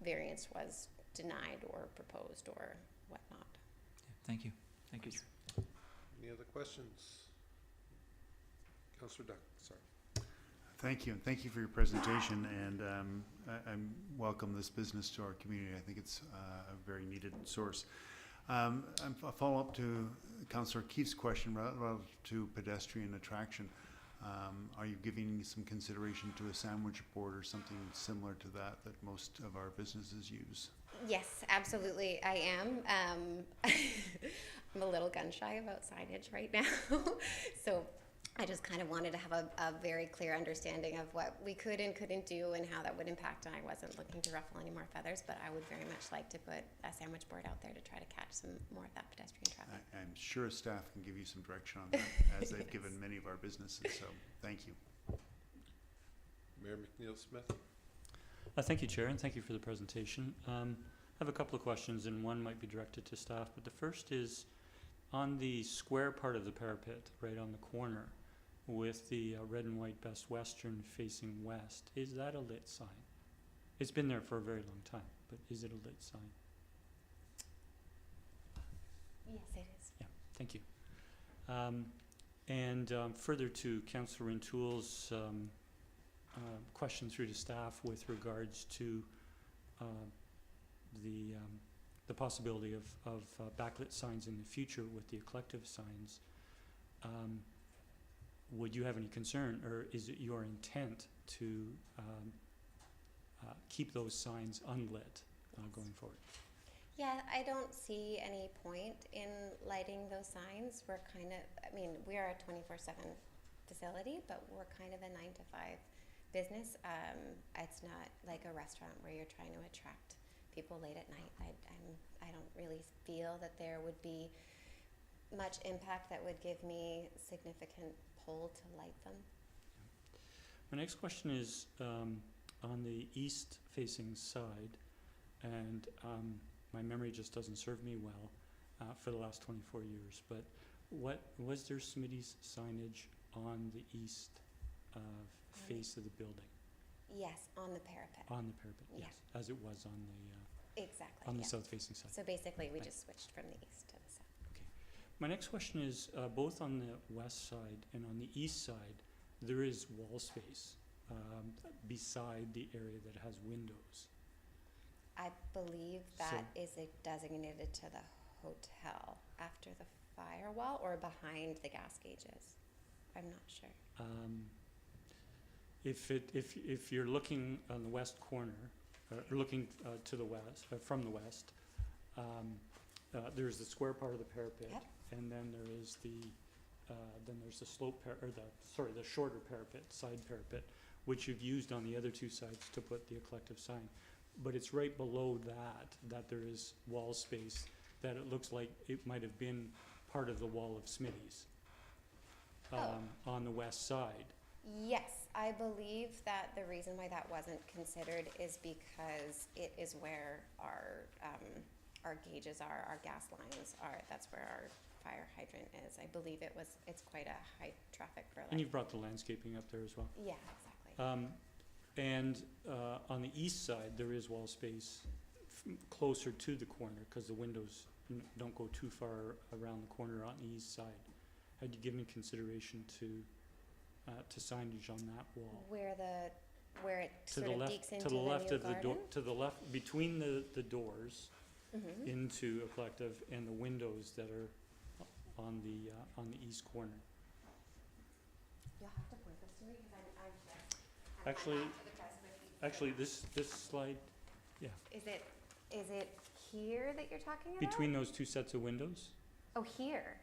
variance was denied or proposed or whatnot. Thank you. Thank you. Any other questions? Councillor Duck, sorry. Thank you, and thank you for your presentation, and I welcome this business to our community. I think it's a very needed source. A follow-up to Councillor Keefe's question relative to pedestrian attraction. Are you giving some consideration to a sandwich board or something similar to that most of our businesses use? Yes, absolutely, I am. I'm a little gun shy about signage right now, so I just kind of wanted to have a very clear understanding of what we could and couldn't do and how that would impact, and I wasn't looking to ruffle any more feathers, but I would very much like to put a sandwich board out there to try to catch some more of that pedestrian traffic. I'm sure staff can give you some direction on that, as they've given many of our businesses, so thank you. Mayor McNeil-Smith? Thank you, Chair, and thank you for the presentation. I have a couple of questions, and one might be directed to staff, but the first is on the square part of the parapet, right on the corner, with the red and white Best Western facing west. Is that a lit sign? It's been there for a very long time, but is it a lit sign? Yes, it is. Yeah, thank you. Further to Councillor Rintoul's question through to staff with regards to the possibility of backlit signs in the future with the eclective signs. Would you have any concern, or is it your intent to keep those signs unlit going forward? Yeah, I don't see any point in lighting those signs. We're kind of, I mean, we are a 24/7 facility, but we're kind of a 9 to 5 business. It's not like a restaurant where you're trying to attract people late at night. I don't really feel that there would be much impact that would give me significant pull to light them. My next question is on the east-facing side, and my memory just doesn't serve me well for the last 24 years, but was there Smitty's signage on the east face of the building? Yes, on the parapet. On the parapet, Yeah. yes, as it was on Exactly. the yeah. south-facing side. So basically, we Right. just switched from the east to the south. My next question is, both on the west side and on the east side, there is wall space beside the area that has windows. I believe that is designated to the hotel after the firewall or behind the gas gauges. I'm not sure. If you're looking on the west corner, or looking to the west, from the west, there's the square part of the parapet, Yep. and then there's the slope the shorter parapet, side parapet, which you've used on the other two sides to put the eclective sign. But it's right below that there is wall space that it looks like it might have been part of the wall of Smitty's on the west side. Yes, I believe that the reason why that wasn't considered is because it is where our gauges are, our gas lines are. That's where our fire hydrant is. I believe it's quite a high traffic for And you've brought the landscaping up there as well. Yeah, exactly. On the east side, there is wall space closer to the corner because the windows don't go too far around the corner on the east side. Had you given consideration to signage on that wall? Where it To sort the of left, deeks into to the the left new of the door, garden? to the left, between the doors Mhm. into Eclective and the windows that are on the east corner. You'll have to point this to me because I'm Actually, this slide, Is it here that you're talking about? between those two sets of windows, Oh, here.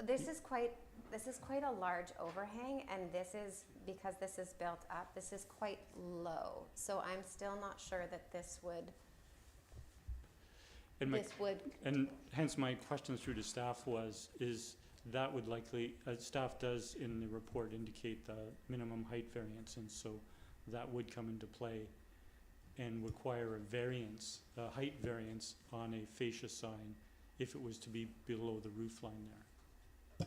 This is quite a large overhang, and this is, because this is built up, this is quite low. So I'm still not sure that this would, and hence my question through to staff is that would likely, staff does in the report indicate the minimum height variance, and so that would come into play and require a variance, a height variance on a fascia sign if it was to be below the roof line there?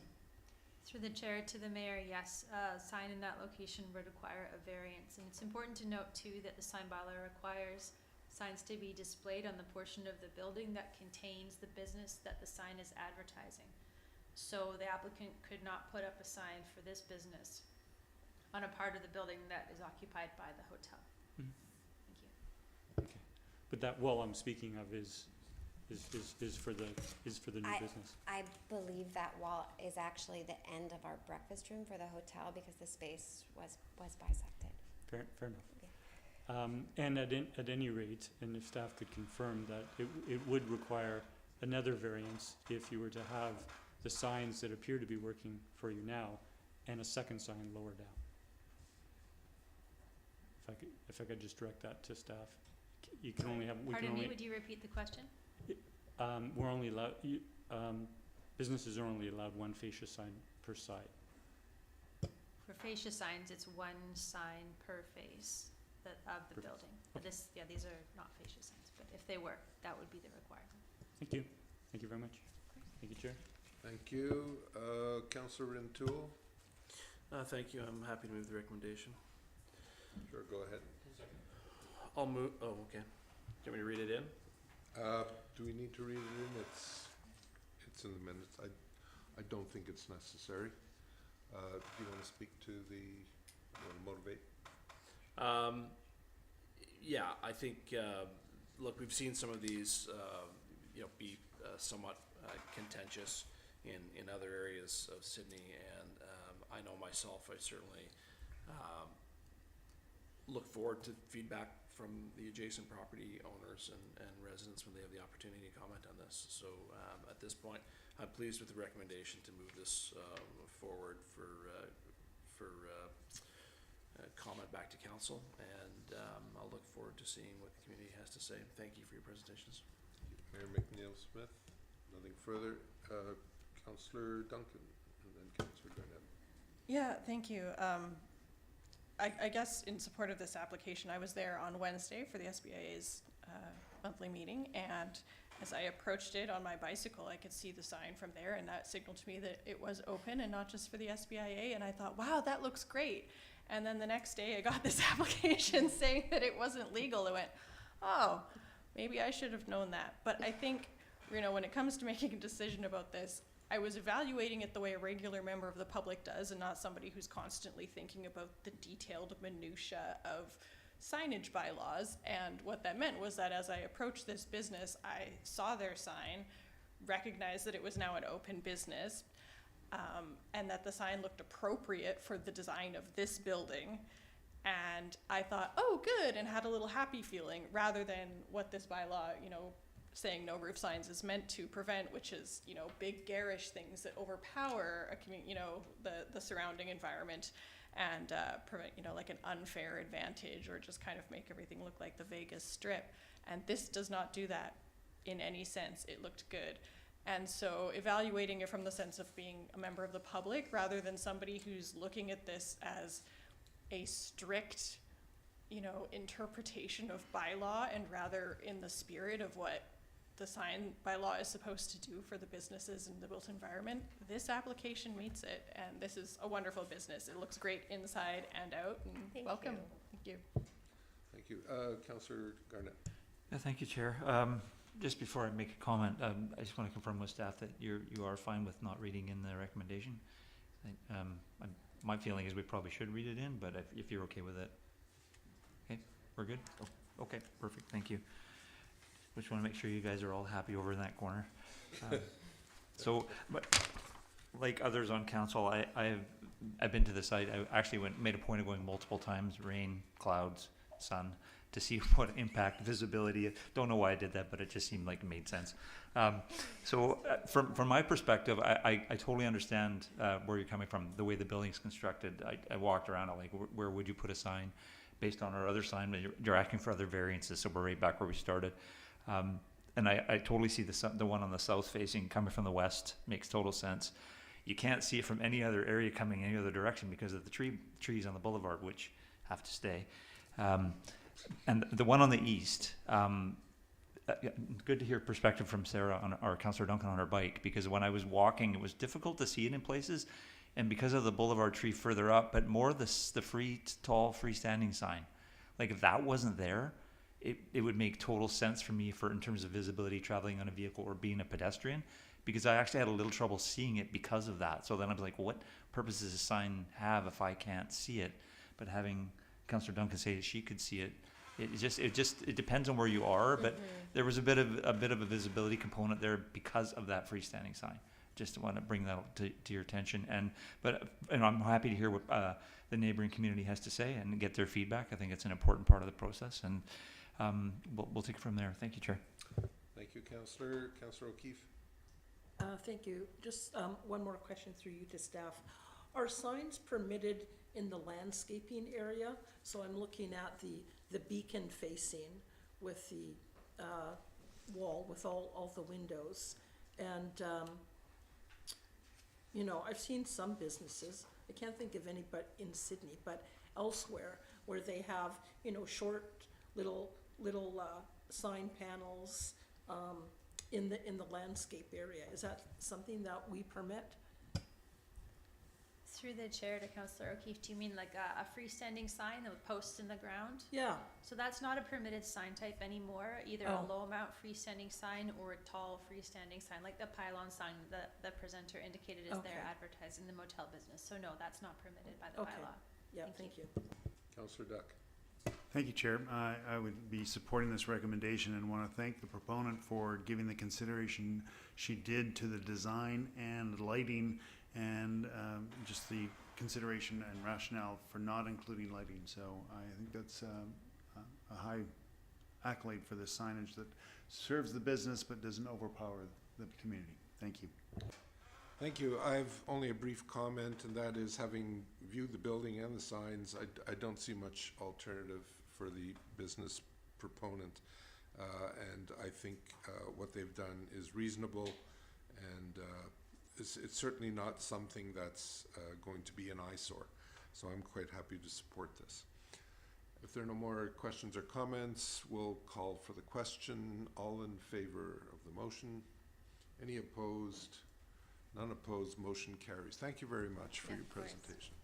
Through the chair to the mayor, yes, a sign in that location would require a variance. And it's important to note too that the sign bylaw requires signs to be displayed on the portion of the building that contains the business that the sign is advertising. So the applicant could not put up a sign for this business on a part of the building that is occupied by the hotel. Mhm. Thank you. Okay, but that wall I'm speaking of is for the new business. I believe that wall is actually the end of our breakfast room for the hotel because the space was bisected. Fair enough. And at any rate, and if staff could confirm that it would require another variance if you were to have the signs that appear to be working for you now and a second sign lower down. If I could just direct that to staff. You can only have, Pardon me, would you repeat the question? we're only allowed, businesses are only allowed one fascia sign per side. For fascia signs, it's one sign per face of the building. But these are not fascia signs, but if they were, that would be the requirement. Thank you. Thank you very much. Thank you, Chair. Thank you. Councillor Rintoul? Thank you. I'm happy to move the recommendation. Sure, go ahead. I'll move, oh, okay. Do you want me to read it in? Do we need to read it in? It's in the minutes. I don't think it's necessary. Do you want to speak to you want to motivate? Yeah, I think, look, we've seen some of these, be somewhat contentious in other areas of Sydney, and I know myself, I certainly look forward to feedback from the adjacent property owners and residents when they have the opportunity to comment on this. So at this point, I'm pleased with the recommendation to move this forward for comment back to council, and I'll look forward to seeing what the community has to say. Thank you for your presentations. Mayor McNeil-Smith, nothing further. Councillor Duncan, and then Councillor Garnett. Yeah, thank you. I guess in support of this application, I was there on Wednesday for the SBIA's monthly meeting, and as I approached it on my bicycle, I could see the sign from there, and that signaled to me that it was open and not just for the SBIA, and I thought, wow, that looks great. And then the next day I got this application saying that it wasn't legal. I went, oh, maybe I should have known that. But I think, when it comes to making a decision about this, I was evaluating it the way a regular member of the public does, and not somebody who's constantly thinking about the detailed minutia of signage bylaws. And what that meant was that as I approached this business, I saw their sign, recognized that it was now an open business, and that the sign looked appropriate for the design of this building. And I thought, oh, good, and had a little happy feeling, rather than what this bylaw, saying no roof signs is meant to prevent, which is, big garish things that overpower the surrounding environment and prevent, like an unfair advantage, or just kind of make everything look like the Vegas Strip. And this does not do that in any sense. It looked good. And so evaluating it from the sense of being a member of the public, rather than somebody who's looking at this as a strict, interpretation of bylaw, and rather in the spirit of what the sign bylaw is supposed to do for the businesses in the built environment, this application meets it, and this is a wonderful business. It looks great inside and out, and welcome. Thank you. Thank you. Councillor Garnett. Thank you, Chair. Just before I make a comment, I just want to confirm with staff that you are fine with not reading in the recommendation. My feeling is we probably should read it in, but if you're okay with it. Okay, we're good? Oh, okay, perfect, thank you. Just want to make sure you guys are all happy over in that corner. But like others on council, I've been to the site. I actually made a point of going multiple times, rain, clouds, sun, to see what impact visibility. Don't know why I did that, but it just seemed like it made sense. From my perspective, I totally understand where you're coming from, the way the building's constructed. I walked around, like, where would you put a sign based on our other sign? You're asking for other variances, so we're right back where we started. And I totally see the one on the south facing coming from the west. Makes total sense. You can't see it from any other area coming any other direction because of the trees on the boulevard, which have to stay. And the one on the east, Yeah, good to hear perspective from Sarah on, or Councillor Duncan on her bike, because when I was walking, it was difficult to see it in places, and because of the boulevard tree further up, but more the tall freestanding sign. Like if that wasn't there, it would make total sense for me in terms of visibility, traveling on a vehicle or being a pedestrian, because I actually had a little trouble seeing it because of that. So then I was like, well, what purpose does a sign have if I can't see it? But having Councillor Duncan say that she could see it, it depends on where you are, but there was a bit of a visibility component there because of that freestanding sign. Just want to bring that to your attention, and I'm happy to hear what the neighboring community has to say and get their feedback. I think it's an important part of the process, and we'll take it from there. Thank you, Chair. Thank you, Councillor. Councillor O'Keefe. Thank you. Just one more question through you to staff. Are signs permitted in the landscaping area? So I'm looking at the beacon facing with the wall with all the windows. And, you know, I've seen some businesses, I can't think of any but in Sydney, but elsewhere, where they have, you know, short little sign panels in the landscape area. Is that something that we permit? Through the chair to Councillor O'Keefe, do you mean like a freestanding sign with posts in the ground? Yeah. So that's not a permitted sign type anymore, either a low amount freestanding sign or a tall freestanding sign, like the pylon sign that the presenter indicated is there advertising the motel business. So no, that's not permitted by the bylaw. Yeah, thank you. Councillor Duck. Thank you, Chair. I would be supporting this recommendation and want to thank the proponent for giving the consideration she did to the design and lighting and just the consideration and rationale for not including lighting. So I think that's a high accolade for this signage that serves the business but doesn't overpower the community. Thank you. Thank you. I have only a brief comment, and that is, having viewed the building and the signs, I don't see much alternative for the business proponent. And I think what they've done is reasonable, and it's certainly not something that's going to be an eyesore. So I'm quite happy to support this. If there are no more questions or comments, we'll call for the question. All in favor of the motion? Any opposed? None opposed. Motion carries. Thank you very much for your presentation.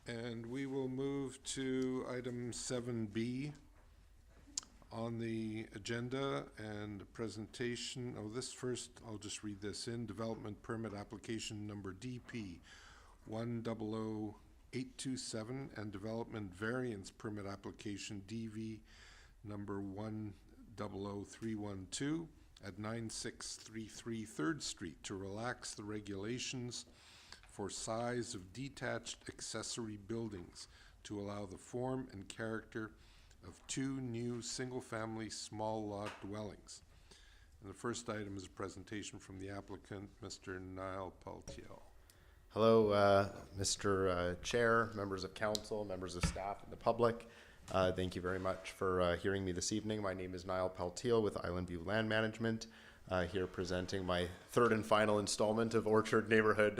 And we will move to item 7B on the agenda, and the presentation of this first, I'll just read this in. Development Permit Application Number DP 100827 and Development Variance Permit Application DV Number 100312 at 9633 3rd Street to relax the regulations for size of detached accessory buildings to allow the form and character of 2 new single-family small lot dwellings. And the first item is a presentation from the applicant, Mr. Niall Paltiel. Hello, Mr. Chair, members of council, members of staff, and the public. Thank you very much for hearing me this evening. My name is Niall Paltiel with Island View Land Management, here presenting my third and final installment of Orchard Neighborhood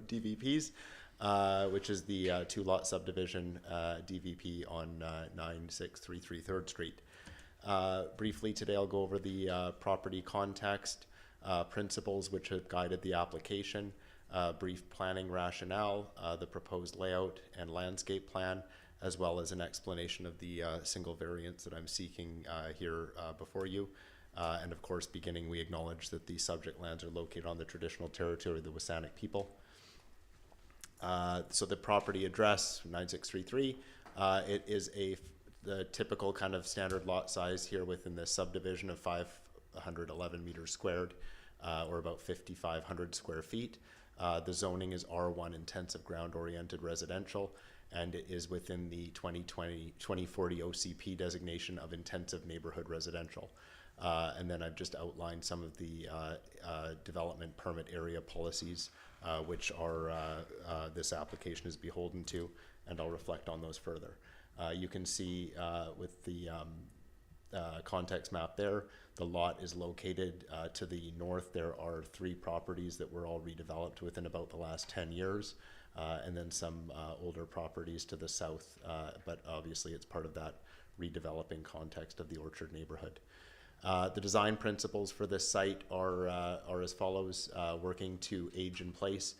DVPs, which is the 2-lot subdivision DVP on 9633 3rd Street. Briefly today I'll go over the property context, principles which have guided the application, brief planning rationale, the proposed layout and landscape plan, as well as an explanation of the single variance that I'm seeking here before you. And of course, beginning, we acknowledge that the subject lands are located on the traditional territory of the WSÁNEĆ people. So the property address, 9633, it is the typical kind of standard lot size here within this subdivision of 511 meters squared, or about 5,500 square feet. The zoning is R1 intensive ground-oriented residential, and it is within the 2040 OCP designation of intensive neighborhood residential. And then I've just outlined some of the development permit area policies, which are this application is beholden to, and I'll reflect on those further. You can see with the context map there, the lot is located to the north. There are 3 properties that were all redeveloped within about the last 10 years. and then some older properties to the south, but obviously it's part of that redeveloping context of the Orchard neighborhood. The design principles for this site are as follows: working to age in place,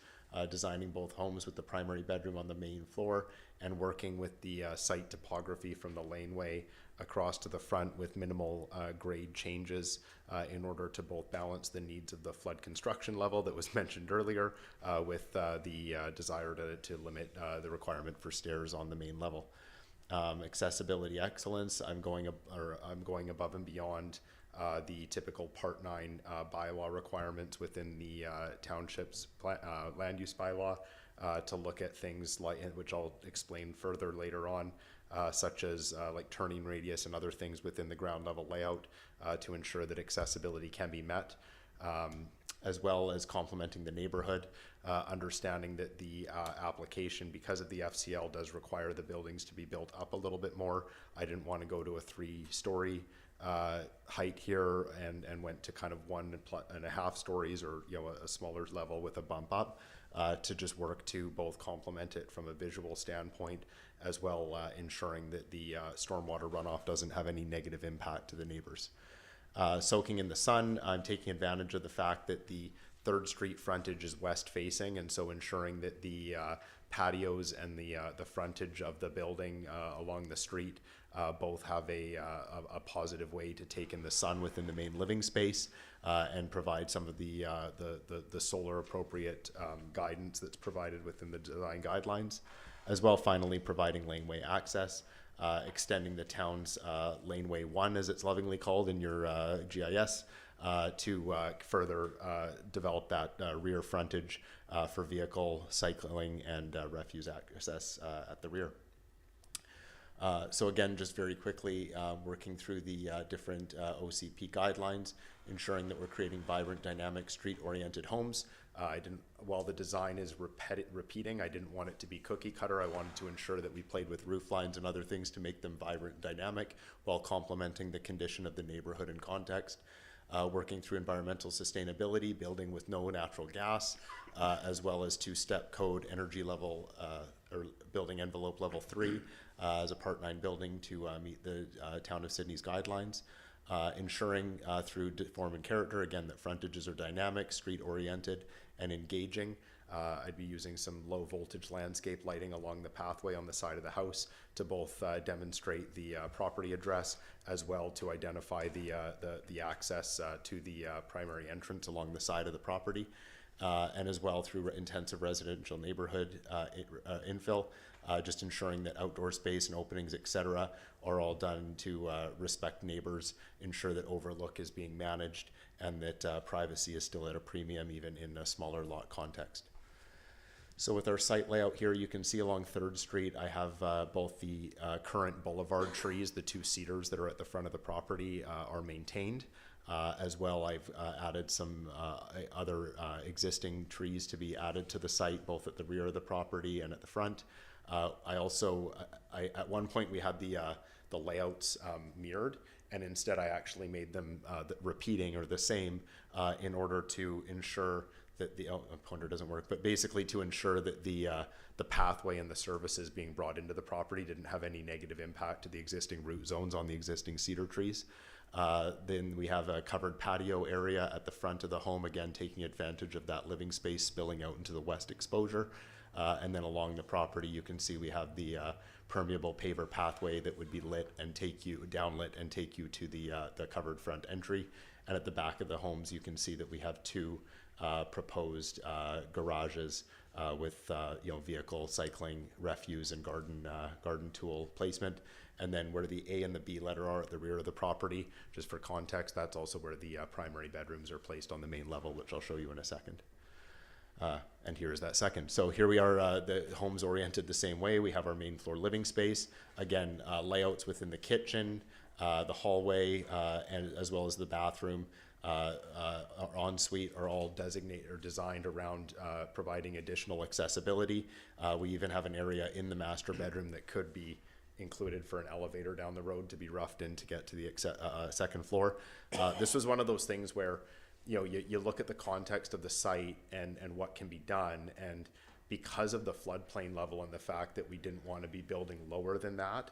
designing both homes with the primary bedroom on the main floor, and working with the site topography from the laneway across to the front with minimal grade changes in order to both balance the needs of the flood construction level that was mentioned earlier with the desire to limit the requirement for stairs on the main level. Accessibility excellence, I'm going above and beyond the typical Part 9 bylaw requirements within the township's land use bylaw to look at things like, which I'll explain further later on, such as like turning radius and other things within the ground level layout to ensure that accessibility can be met, as well as complementing the neighborhood, understanding that the application, because of the FCL, does require the buildings to be built up a little bit more. I didn't want to go to a 3-story height here and went to kind of 1.5 stories, or a smaller level with a bump up, to just work to both complement it from a visual standpoint, as well ensuring that the stormwater runoff doesn't have any negative impact to the neighbors. Soaking in the sun, I'm taking advantage of the fact that the 3rd Street frontage is west facing, and so ensuring that the patios and the frontage of the building along the street both have a positive way to take in the sun within the main living space, and provide some of the solar appropriate guidance that's provided within the design guidelines. As well, finally, providing laneway access, extending the town's laneway 1, as it's lovingly called in your GIS, to further develop that rear frontage for vehicle, cycling, and refuse access at the rear. So again, just very quickly, working through the different OCP guidelines, ensuring that we're creating vibrant, dynamic, street-oriented homes. While the design is repeating, I didn't want it to be cookie cutter. I wanted to ensure that we played with roof lines and other things to make them vibrant and dynamic while complementing the condition of the neighborhood and context. Working through environmental sustainability, building with no natural gas, as well as 2-step code energy level, or building envelope level 3 as a Part 9 building to meet the Town of Sydney's guidelines. Ensuring through form and character, again, that frontages are dynamic, street-oriented, and engaging. I'd be using some low voltage landscape lighting along the pathway on the side of the house to both demonstrate the property address, as well to identify the access to the primary entrance along the side of the property, and as well through intensive residential neighborhood infill, just ensuring that outdoor space and openings, etc., are all done to respect neighbors, ensure that overlook is being managed, and that privacy is still at a premium even in a smaller lot context. So with our site layout here, you can see along 3rd Street, I have both the current boulevard trees, the 2 cedars that are at the front of the property are maintained. As well, I've added some other existing trees to be added to the site, both at the rear of the property and at the front. At one point we had the layouts mirrored, and instead I actually made them repeating or the same in order to ensure that the pointer doesn't work, but basically to ensure that the pathway and the services being brought into the property didn't have any negative impact to the existing root zones on the existing cedar trees. Then we have a covered patio area at the front of the home, again taking advantage of that living space spilling out into the west exposure. And then along the property, you can see we have the permeable paver pathway that would be lit and downlit and take you to the covered front entry. And at the back of the homes, you can see that we have 2 proposed garages with vehicle, cycling, refuse, and garden tool placement. And then where the A and the B letter are at the rear of the property, just for context, that's also where the primary bedrooms are placed on the main level, which I'll show you in a second. And here's that second. So here we are, the home's oriented the same way. We have our main floor living space. Again, layouts within the kitchen, the hallway, and as well as the bathroom. Our ensuite are all designated or designed around providing additional accessibility. We even have an area in the master bedroom that could be included for an elevator down the road to be roughed in to get to the second floor. This was one of those things where you look at the context of the site and what can be done, and because of the floodplain level and the fact that we didn't want to be building lower than that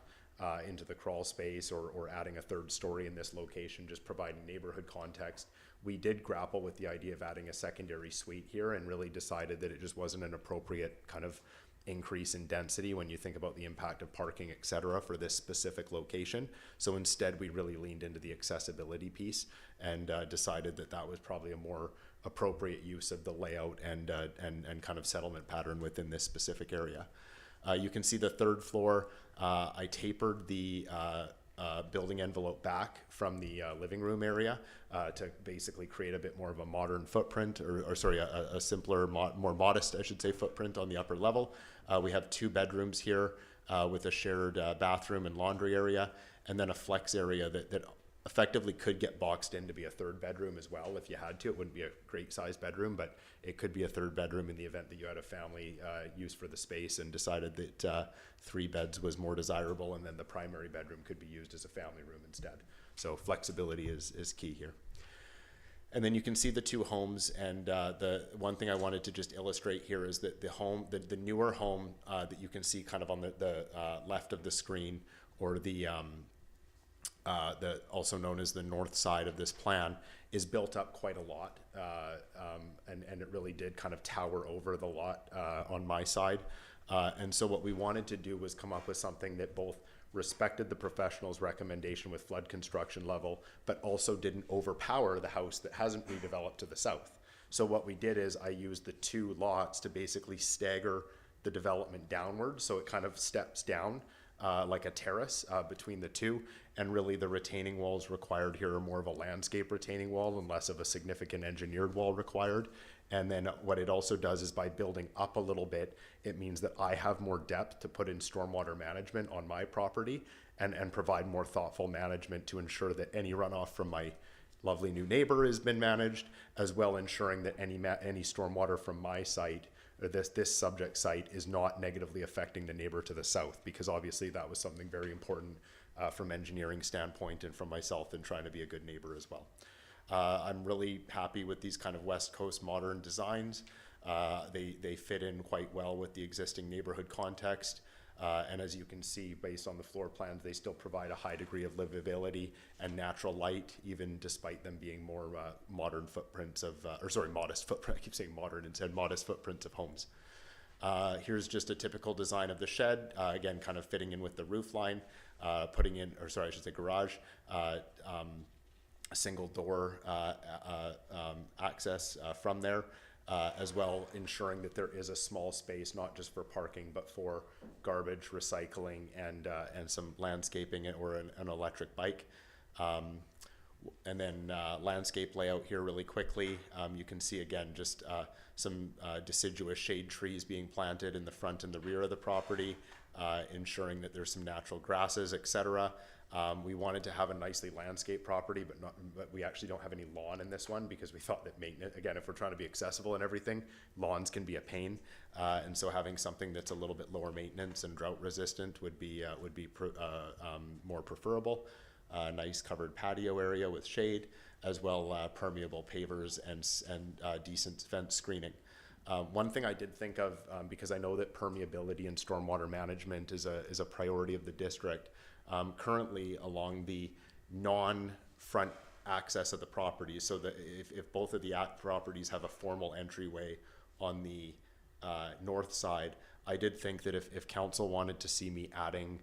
into the crawl space or adding a third story in this location, just providing neighborhood context. We did grapple with the idea of adding a secondary suite here and really decided that it just wasn't an appropriate kind of increase in density when you think about the impact of parking, et cetera, for this specific location. So instead, we really leaned into the accessibility piece and decided that that was probably a more appropriate use of the layout and kind of settlement pattern within this specific area. You can see the third floor. I tapered the building envelope back from the living room area to basically create a bit more of a modern footprint, or sorry, a simpler, more modest, I should say, footprint on the upper level. We have 2 bedrooms here with a shared bathroom and laundry area, and then a flex area that effectively could get boxed in to be a 3rd bedroom as well if you had to. It wouldn't be a great sized bedroom, but it could be a 3rd bedroom in the event that you had a family use for the space and decided that 3 beds was more desirable, and then the primary bedroom could be used as a family room instead. So flexibility is key here. And then you can see the 2 homes, and the one thing I wanted to just illustrate here is that the newer home that you can see kind of on the left of the screen, or the also known as the north side of this plan, is built up quite a lot, and it really did kind of tower over the lot on my side. And so what we wanted to do was come up with something that both respected the professional's recommendation with flood construction level, but also didn't overpower the house that hasn't redeveloped to the south. So what we did is I used the 2 lots to basically stagger the development downward, so it kind of steps down like a terrace between the 2, and really the retaining walls required here are more of a landscape retaining wall and less of a significant engineered wall required. And then what it also does is, by building up a little bit, it means that I have more depth to put in stormwater management on my property and provide more thoughtful management to ensure that any runoff from my lovely new neighbor has been managed, as well ensuring that any stormwater from my site, or this subject site, is not negatively affecting the neighbor to the south, because obviously that was something very important from engineering standpoint and from myself in trying to be a good neighbor as well. I'm really happy with these kind of West Coast modern designs. They fit in quite well with the existing neighborhood context. And as you can see, based on the floor plans, they still provide a high degree of livability and natural light, even despite them being more modern footprints of, modest footprint. I keep saying modern instead, modest footprints of homes. Here's just a typical design of the shed, again, kind of fitting in with the roof line, garage, a single door access from there. As well, ensuring that there is a small space, not just for parking, but for garbage, recycling, and some landscaping or an electric bike. And then landscape layout here really quickly. You can see again just some deciduous shade trees being planted in the front and the rear of the property, ensuring that there's some natural grasses, etc. We wanted to have a nicely landscaped property, but we actually don't have any lawn in this one, because we thought that maintenance, again, if we're trying to be accessible and everything, lawns can be a pain. And so having something that's a little bit lower maintenance and drought resistant would be more preferable. Nice covered patio area with shade, as well permeable pavers and decent fence screening. One thing I did think of, because I know that permeability and stormwater management is a priority of the district. Currently along the non-front access of the property, so that if both of the properties have a formal entryway on the north side, I did think that if council wanted to see me adding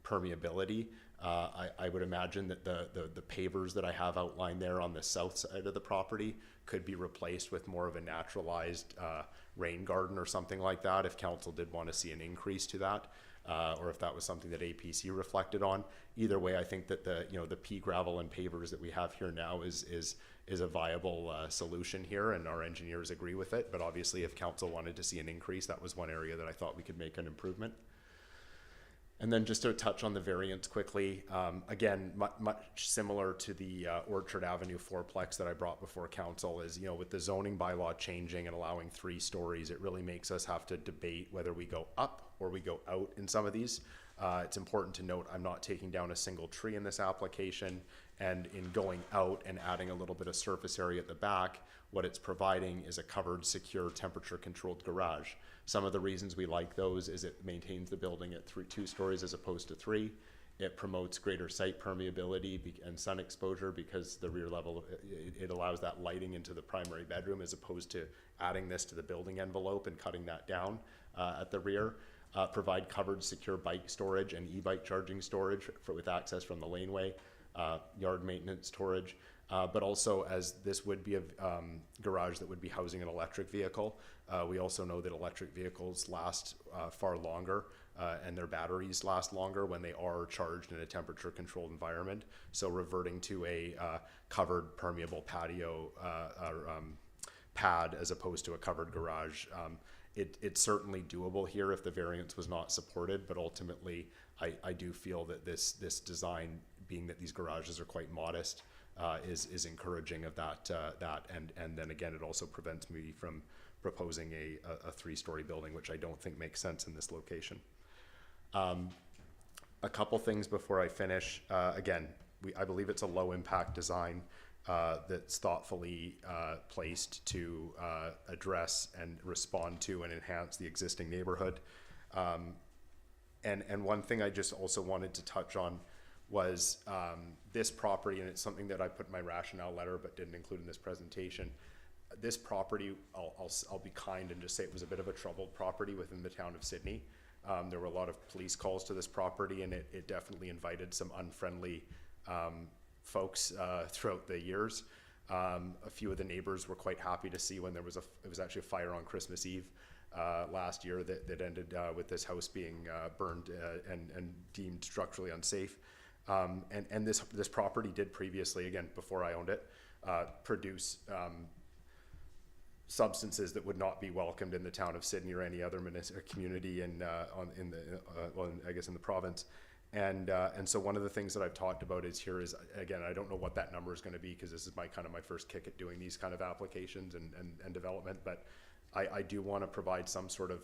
permeability, I would imagine that the pavers that I have outlined there on the south side of the property could be replaced with more of a naturalized rain garden or something like that, if council did want to see an increase to that. Or if that was something that APC reflected on. Either way, I think that the pea gravel and pavers that we have here now is a viable solution here, and our engineers agree with it. But obviously, if council wanted to see an increase, that was one area that I thought we could make an improvement. And then just to touch on the variance quickly, again, much similar to the Orchard Avenue fourplex that I brought before council, is, with the zoning bylaw changing and allowing 3 stories, it really makes us have to debate whether we go up or we go out in some of these. It's important to note I'm not taking down a single tree in this application, and in going out and adding a little bit of surface area at the back, what it's providing is a covered, secure, temperature-controlled garage. Some of the reasons we like those is it maintains the building at 2 stories as opposed to 3. It promotes greater site permeability and sun exposure because the rear level, it allows that lighting into the primary bedroom as opposed to adding this to the building envelope and cutting that down at the rear. Provide covered, secure bike storage and e-bike charging storage with access from the laneway, yard maintenance storage, but also, as this would be a garage that would be housing an electric vehicle. We also know that electric vehicles last far longer and their batteries last longer when they are charged in a temperature controlled environment. So reverting to a covered permeable patio pad as opposed to a covered garage, it's certainly doable here if the variance was not supported, but ultimately I do feel that this design, being that these garages are quite modest, is encouraging of that, and then again, it also prevents me from proposing a 3-story building, which I don't think makes sense in this location. A couple things before I finish. Again, I believe it's a low impact design that's thoughtfully placed to address and respond to and enhance the existing neighborhood. And one thing I just also wanted to touch on was this property, and it's something that I put in my rationale letter but didn't include in this presentation. This property, I'll be kind and just say it was a bit of a troubled property within the town of Sydney. There were a lot of police calls to this property, and it definitely invited some unfriendly folks throughout the years. A few of the neighbors were quite happy to see when it was actually a fire on Christmas Eve last year that ended with this house being burned and deemed structurally unsafe. And this property did previously, again, before I owned it, produce substances that would not be welcomed in the town of Sydney or any other community in the province. And so one of the things that I've talked about is again, I don't know what that number is going to be because this is my first kick at doing these kind of applications and development, but I do want to provide some sort of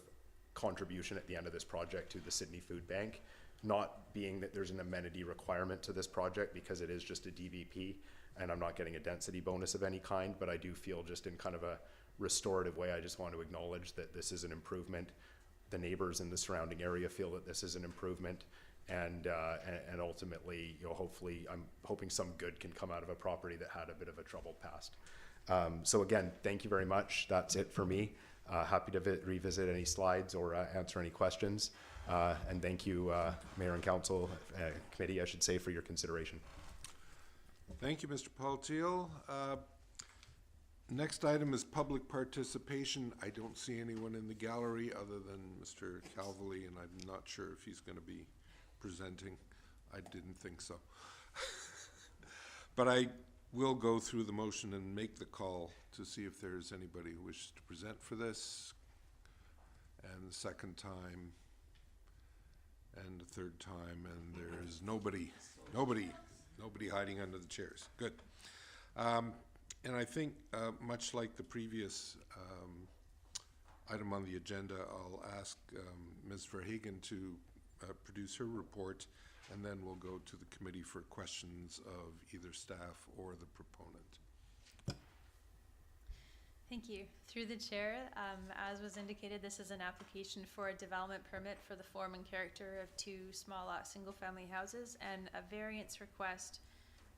contribution at the end of this project to the Sydney Food Bank, not being that there's an amenity requirement to this project because it is just a DVP and I'm not getting a density bonus of any kind, but I do feel just in kind of a restorative way, I just want to acknowledge that this is an improvement. The neighbors in the surrounding area feel that this is an improvement, and ultimately, hopefully, I'm hoping some good can come out of a property that had a bit of a troubled past. So again, thank you very much. That's it for me. Happy to revisit any slides or answer any questions. And thank you, Mayor and Council, Committee, I should say, for your consideration. Thank you, Mr. Paulteal. Next item is public participation. I don't see anyone in the gallery other than Mr. Calvely, and I'm not sure if he's going to be presenting. I didn't think so. But I will go through the motion and make the call to see if there's anybody who wishes to present for this. And the second time, and the third time, and there is nobody hiding under the chairs. Good. And I think, much like the previous item on the agenda, I'll ask Ms. Verhagen to produce her report, and then we'll go to the committee for questions of either staff or the proponent. Thank you. Through the chair, as was indicated, this is an application for a development permit for the form and character of 2 small lot single-family houses and a variance request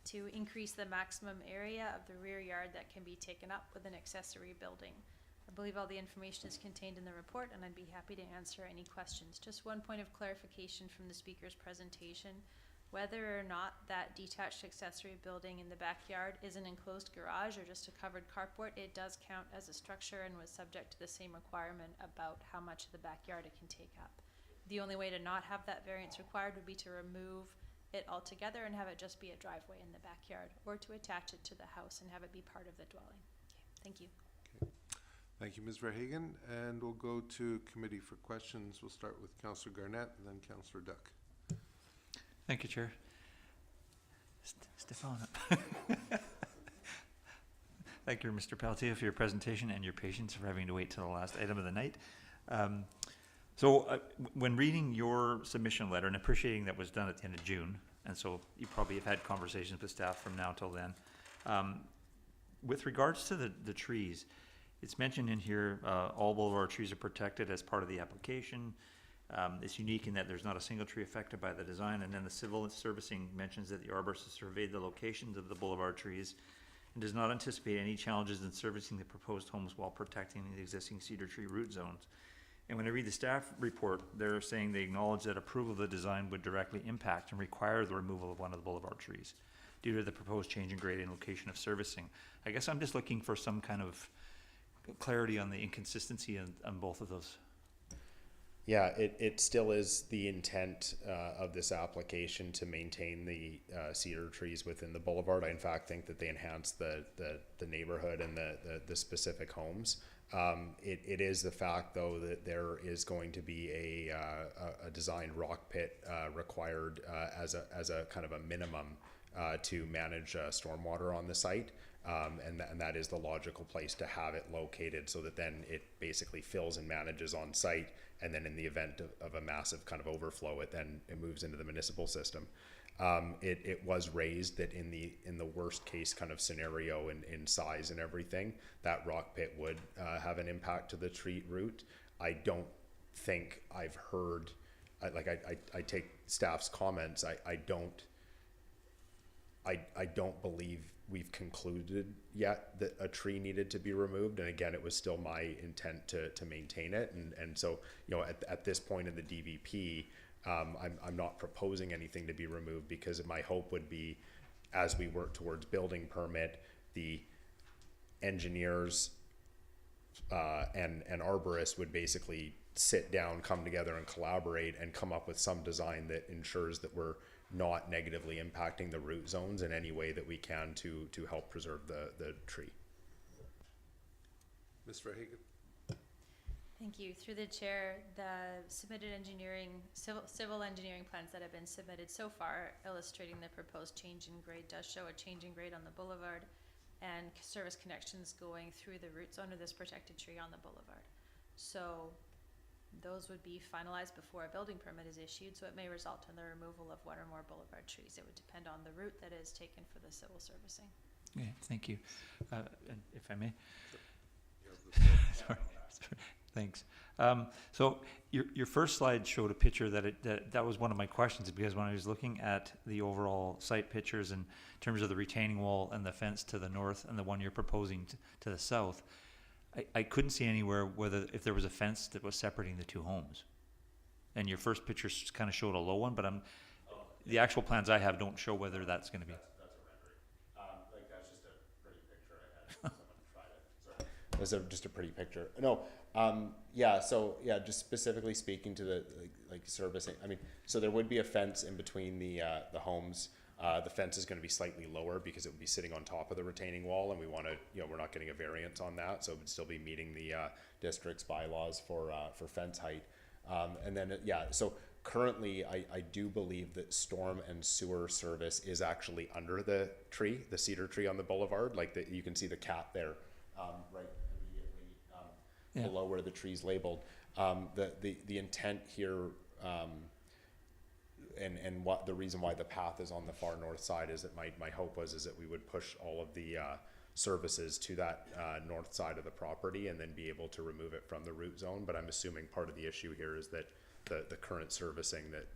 to increase the maximum area of the rear yard that can be taken up with an accessory building. I believe all the information is contained in the report, and I'd be happy to answer any questions. Just one point of clarification from the speaker's presentation. Whether or not that detached accessory building in the backyard is an enclosed garage or just a covered carport, it does count as a structure and was subject to the same requirement about how much of the backyard it can take up. The only way to not have that variance required would be to remove it altogether and have it just be a driveway in the backyard, or to attach it to the house and have it be part of the dwelling. Okay, thank you. Okay. Thank you, Ms. Verhagen. And we'll go to committee for questions. We'll start with Councillor Garnett and then Councillor Duck. Thank you, Chair. Stefan. Thank you, Mr. Pelletier, for your presentation and your patience for having to wait till the last item of the night. So when reading your submission letter and appreciating that was done at the end of June, and so you probably have had conversations with staff from now till then, with regards to the trees, it's mentioned in here, all boulevard trees are protected as part of the application. It's unique in that there's not a single tree affected by the design, and then the civil servicing mentions that the arborist has surveyed the locations of the boulevard trees and does not anticipate any challenges in servicing the proposed homes while protecting the existing cedar tree root zones. And when I read the staff report, they're saying they acknowledge that approval of the design would directly impact and require the removal of one of the boulevard trees due to the proposed change in grade and location of servicing. I guess I'm just looking for some kind of clarity on the inconsistency on both of those. Yeah, it still is the intent of this application to maintain the cedar trees within the boulevard. I in fact think that they enhance the neighborhood and the specific homes. It is the fact though that there is going to be a designed rock pit required as a kind of a minimum to manage stormwater on the site. And that is the logical place to have it located, so that then it basically fills and manages on site, and then in the event of a massive kind of overflow, it moves into the municipal system. It was raised that in the worst case kind of scenario in size and everything, that rock pit would have an impact to the tree root. I don't think I've heard, I take staff's comments. I don't believe we've concluded yet that a tree needed to be removed. And again, it was still my intent to maintain it. And so, at this point in the DVP, I'm not proposing anything to be removed, because my hope would be, as we work towards building permit, the engineers and arborists would basically sit down, come together and collaborate and come up with some design that ensures that we're not negatively impacting the root zones in any way that we can to help preserve the tree. Ms. Verhagen? Thank you. Through the chair, the submitted civil engineering plans that have been submitted so far illustrating the proposed change in grade does show a change in grade on the boulevard and service connections going through the root zone of this protected tree on the boulevard. So those would be finalized before a building permit is issued, so it may result in the removal of one or more boulevard trees. It would depend on the route that is taken for the civil servicing. Okay, thank you. And if I may. Sorry. Thanks. So your first slide showed a picture that was one of my questions, because when I was looking at the overall site pictures in terms of the retaining wall and the fence to the north and the one you're proposing to the south, I couldn't see anywhere if there was a fence that was separating the two homes. And your first picture kind of showed a low one, but the actual plans I have don't show whether that's going to be. That's a rendering. That's just a pretty picture I had. Someone tried it. Sorry. That's just a pretty picture. No. Just specifically speaking to the servicing. I mean, so there would be a fence in between the homes. The fence is going to be slightly lower because it would be sitting on top of the retaining wall, and we want to, we're not getting a variance on that, so it would still be meeting the district's bylaws for fence height. So currently, I do believe that storm and sewer service is actually under the tree, the cedar tree on the boulevard. You can see the cap there, right immediately below where the tree's labeled. The intent here. And what the reason why the path is on the far north side is that my hope is that we would push all of the services to that north side of the property and then be able to remove it from the root zone. But I'm assuming part of the issue here is that the current servicing that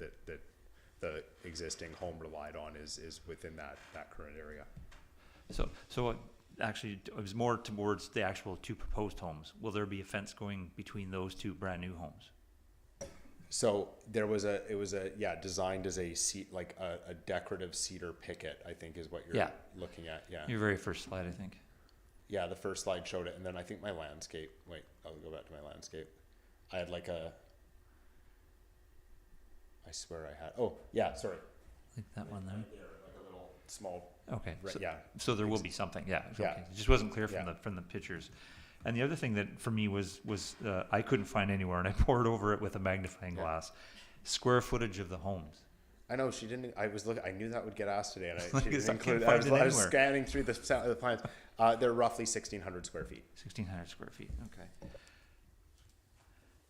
the existing home relied on is within that current area. So actually, it was more towards the actual two proposed homes. Will there be a fence going between those two brand new homes? So it was designed as a decorative cedar picket, I think is what you're looking at. Yeah. Your very first slide, I think. Yeah, the first slide showed it, and then I think my landscape. Wait, I'll go back to my landscape. I had I swear I had. Oh, yeah, sorry. Like that one there. Like a little small. Okay. So there will be something. Yeah. Yeah. Okay. It just wasn't clear from the pictures. And the other thing that for me was I couldn't find anywhere, and I pored over it with a magnifying glass, square footage of the homes. I know she didn't. I was looking. I knew that would get asked today, and I she didn't include. I was scanning through the plans. They're roughly 1,600 square feet. 1,600 square feet. Okay.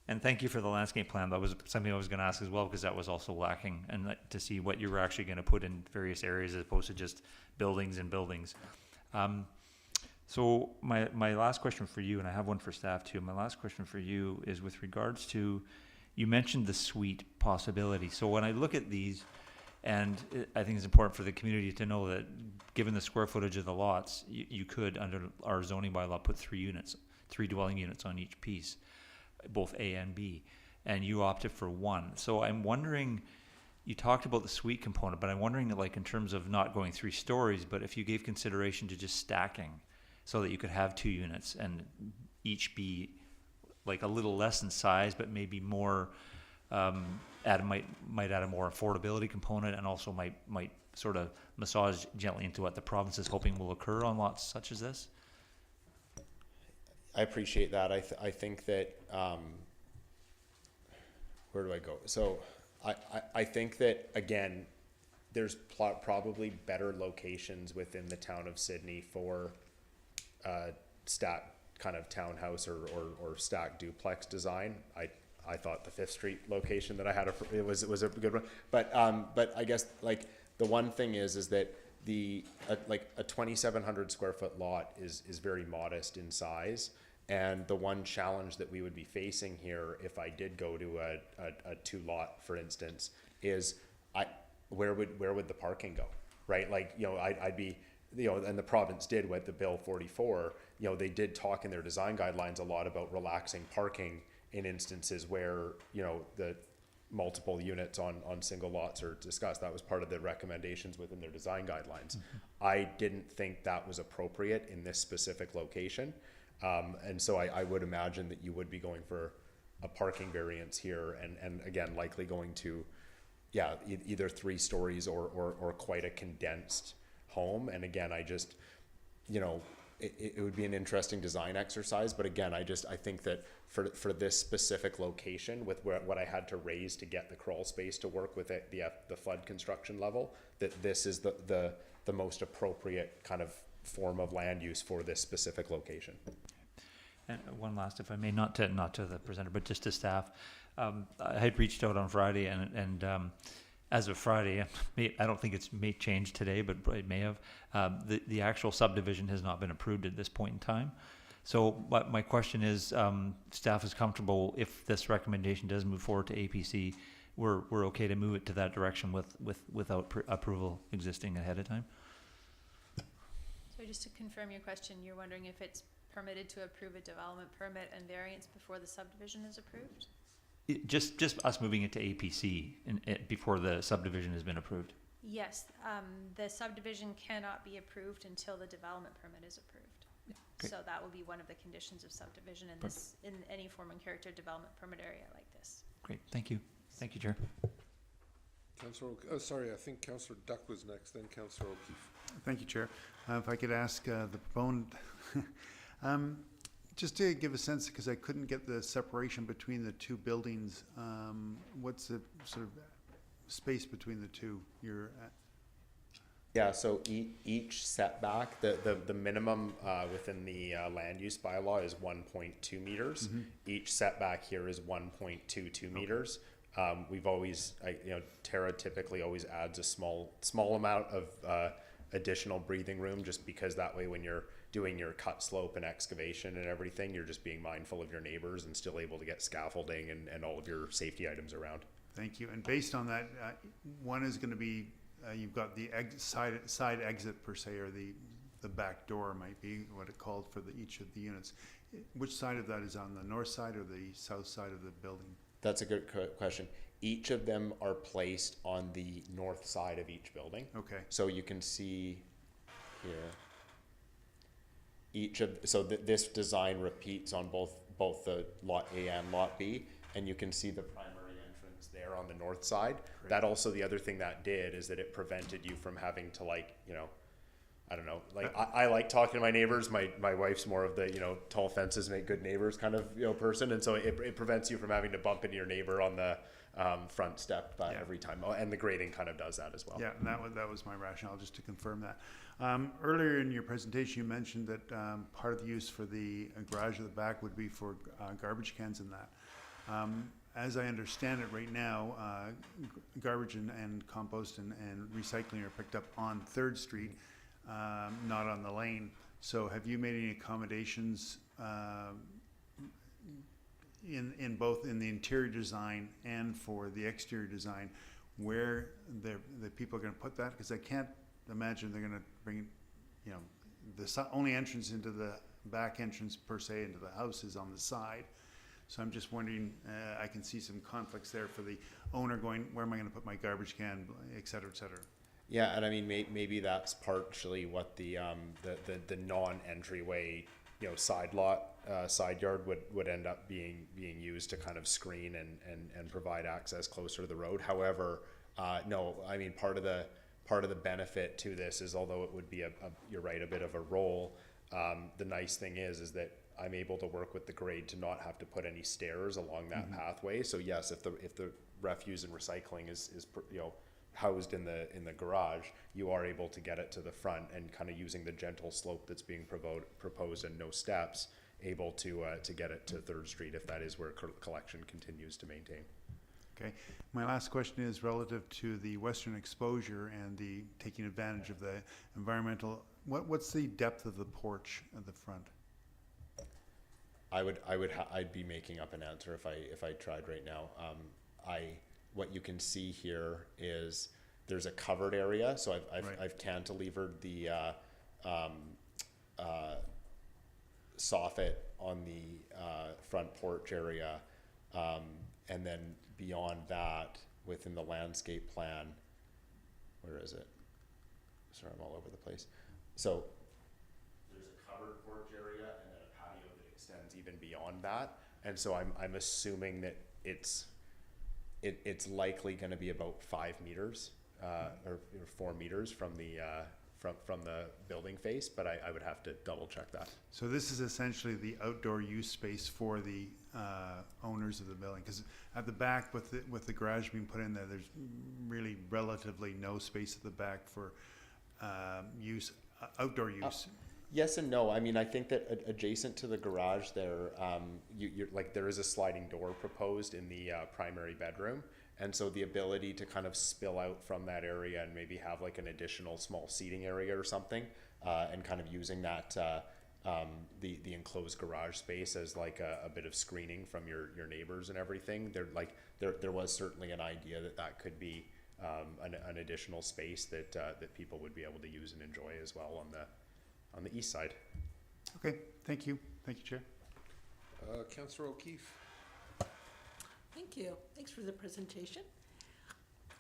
And thank you for the landscape plan. That was something I was going to ask as well, because that was also lacking, and to see what you were actually going to put in various areas as opposed to just buildings and buildings. So my last question for you, and I have one for staff too, my last question for you is with regards to, you mentioned the suite possibility. So when I look at these, and I think it's important for the community to know that given the square footage of the lots, you could, under our zoning bylaw, put 3 dwelling units on each piece, both A and B, and you opted for 1. So I'm wondering, you talked about the suite component, but I'm wondering, like, in terms of not going 3 stories, but if you gave consideration to just stacking so that you could have 2 units and each be like a little less in size, but maybe more, might add a more affordability component, and also might sort of massage gently into what the province is hoping will occur on lots such as this? I appreciate that. I think that, where do I go? So I think that, again, there's probably better locations within the town of Sydney for stack kind of townhouse or stack duplex design. I thought the 5th Street location that I had, it was a good one. But I guess, like, the one thing is that like a 2,700 square foot lot is very modest in size. And the one challenge that we would be facing here, if I did go to a 2 lot, for instance, is where would the parking go, right? Like, you know, I'd be, you know, and the province did with the Bill 44, you know, they did talk in their design guidelines a lot about relaxing parking in instances where, you know, the multiple units on single lots are discussed. That was part of the recommendations within their design guidelines. Mm-hmm. I didn't think that was appropriate in this specific location. And so I would imagine that you would be going for a parking variance here, and again, likely going to, yeah, either 3 stories or quite a condensed home. And again, I just, you know, it would be an interesting design exercise, but again, I think that for this specific location, with what I had to raise to get the crawl space to work with it, the flood construction level, that this is the most appropriate kind of form of land use for this specific location. And one last, if I may, not to the presenter, but just to staff. I had reached out on Friday, and as of Friday, I don't think it's may change today, but it may have. The actual subdivision has not been approved at this point in time. So my question is, staff is comfortable if this recommendation does move forward to APC, we're okay to move it to that direction without approval existing ahead of time? So just to confirm your question, you're wondering if it's permitted to approve a development permit and variance before the subdivision is approved? Just us moving it to APC before the subdivision has been approved. Yes, the subdivision cannot be approved until the development permit is approved. Great. So that will be one of the conditions of subdivision in any form and character development permit area like this. Great, thank you. Thank you, Chair. Sorry, I think Councillor Duck was next, then Councillor O'Keefe. Thank you, Chair. If I could ask the proponent, just to give a sense, because I couldn't get the separation between the 2 buildings, what's the sort of space between the 2 you're at? Yeah, so each setback, the minimum within the land use bylaw is 1.2 meters. Mm-hmm. Each setback here is 1.22 meters. We've always, Terra typically always adds a small amount of additional breathing room, just because that way when you're doing your cut slope and excavation and everything, you're just being mindful of your neighbors and still able to get scaffolding and all of your safety items around. Thank you. And based on that, one is going to be, you've got the side exit per se, or the back door might be what it called for each of the units. Which side of that is on the north side or the south side of the building? That's a good question. Each of them are placed on the north side of each building. Okay. So you can see here, this design repeats on both the lot A and lot B, and you can see the primary entrance there on the north side. Great. That also, the other thing that did is that it prevented you from having to, like, I don't know, like, I like talking to my neighbors. My wife's more of the, tall fences make good neighbors kind of, person. And so it prevents you from having to bump into your neighbor on the front step every time. Oh, and the grading kind of does that as well. Yeah, and that was my rationale, just to confirm that. Earlier in your presentation, you mentioned that part of the use for the garage at the back would be for garbage cans and that. As I understand it right now, garbage and compost and recycling are picked up on 3rd Street, not on the lane. So have you made any accommodations in both in the interior design and for the exterior design where the people are going to put that? Because I can't imagine they're going to bring, you know, the only entrance into the back entrance per se into the house is on the side. So I'm just wondering, I can see some conflicts there for the owner going, where am I going to put my garbage can, et cetera, et cetera. Yeah, and I mean, maybe that's partially what the non-entryway, you know, side lot, side yard would end up being used to kind of screen and provide access closer to the road. However, no, I mean, part of the benefit to this is, although it would be you're right, a bit of a roll, the nice thing is that I'm able to work with the grade to not have to put any stairs along that pathway. So yes, if the refuse and recycling is you know, housed in the garage, you are able to get it to the front, and kind of using the gentle slope that's being proposed and no steps, able to get it to 3rd Street if that is where collection continues to maintain. Okay. My last question is relative to the western exposure and the taking advantage of the environmental. What's the depth of the porch at the front? I'd be making up an answer if I tried right now. What you can see here is there's a covered area, so I've cantilevered the soffit on the front porch area, and then beyond that, within the landscape plan, where is it? Sorry, I'm all over the place. So there's a covered porch area and then a patio that extends even beyond that, and so I'm assuming that it's likely going to be about 5 meters or 4 meters from the building face, but I would have to double check that. So this is essentially the outdoor use space for the owners of the building, because at the back with the garage being put in there, there's really relatively no space at the back for use, outdoor use. Yes and no. I mean, I think that adjacent to the garage there, you're like, there is a sliding door proposed in the primary bedroom. And so the ability to kind of spill out from that area and maybe have like an additional small seating area or something, and kind of using that, the enclosed garage space as like a bit of screening from your neighbors and everything. There was certainly an idea that could be an additional space that people would be able to use and enjoy as well on the east side. Okay, thank you. Thank you, Chair. Councillor O'Keefe. Thank you. Thanks for the presentation.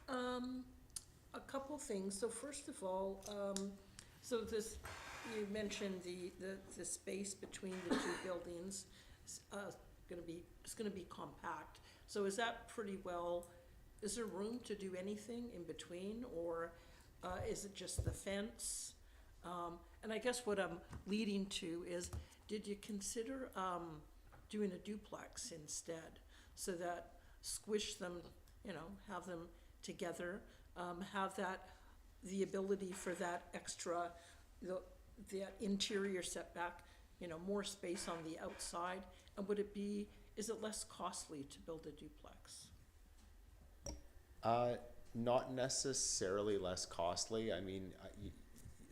A couple things. So first of all, so this, you mentioned the space between the two buildings is going to be compact. So is that pretty well? Is there room to do anything in between, or is it just the fence? And I guess what I'm leading to is, did you consider doing a duplex instead, so that squish them, you know, have them together, have the ability for that extra, the interior setback, you know, more space on the outside? And is it less costly to build a duplex? Not necessarily less costly. I mean,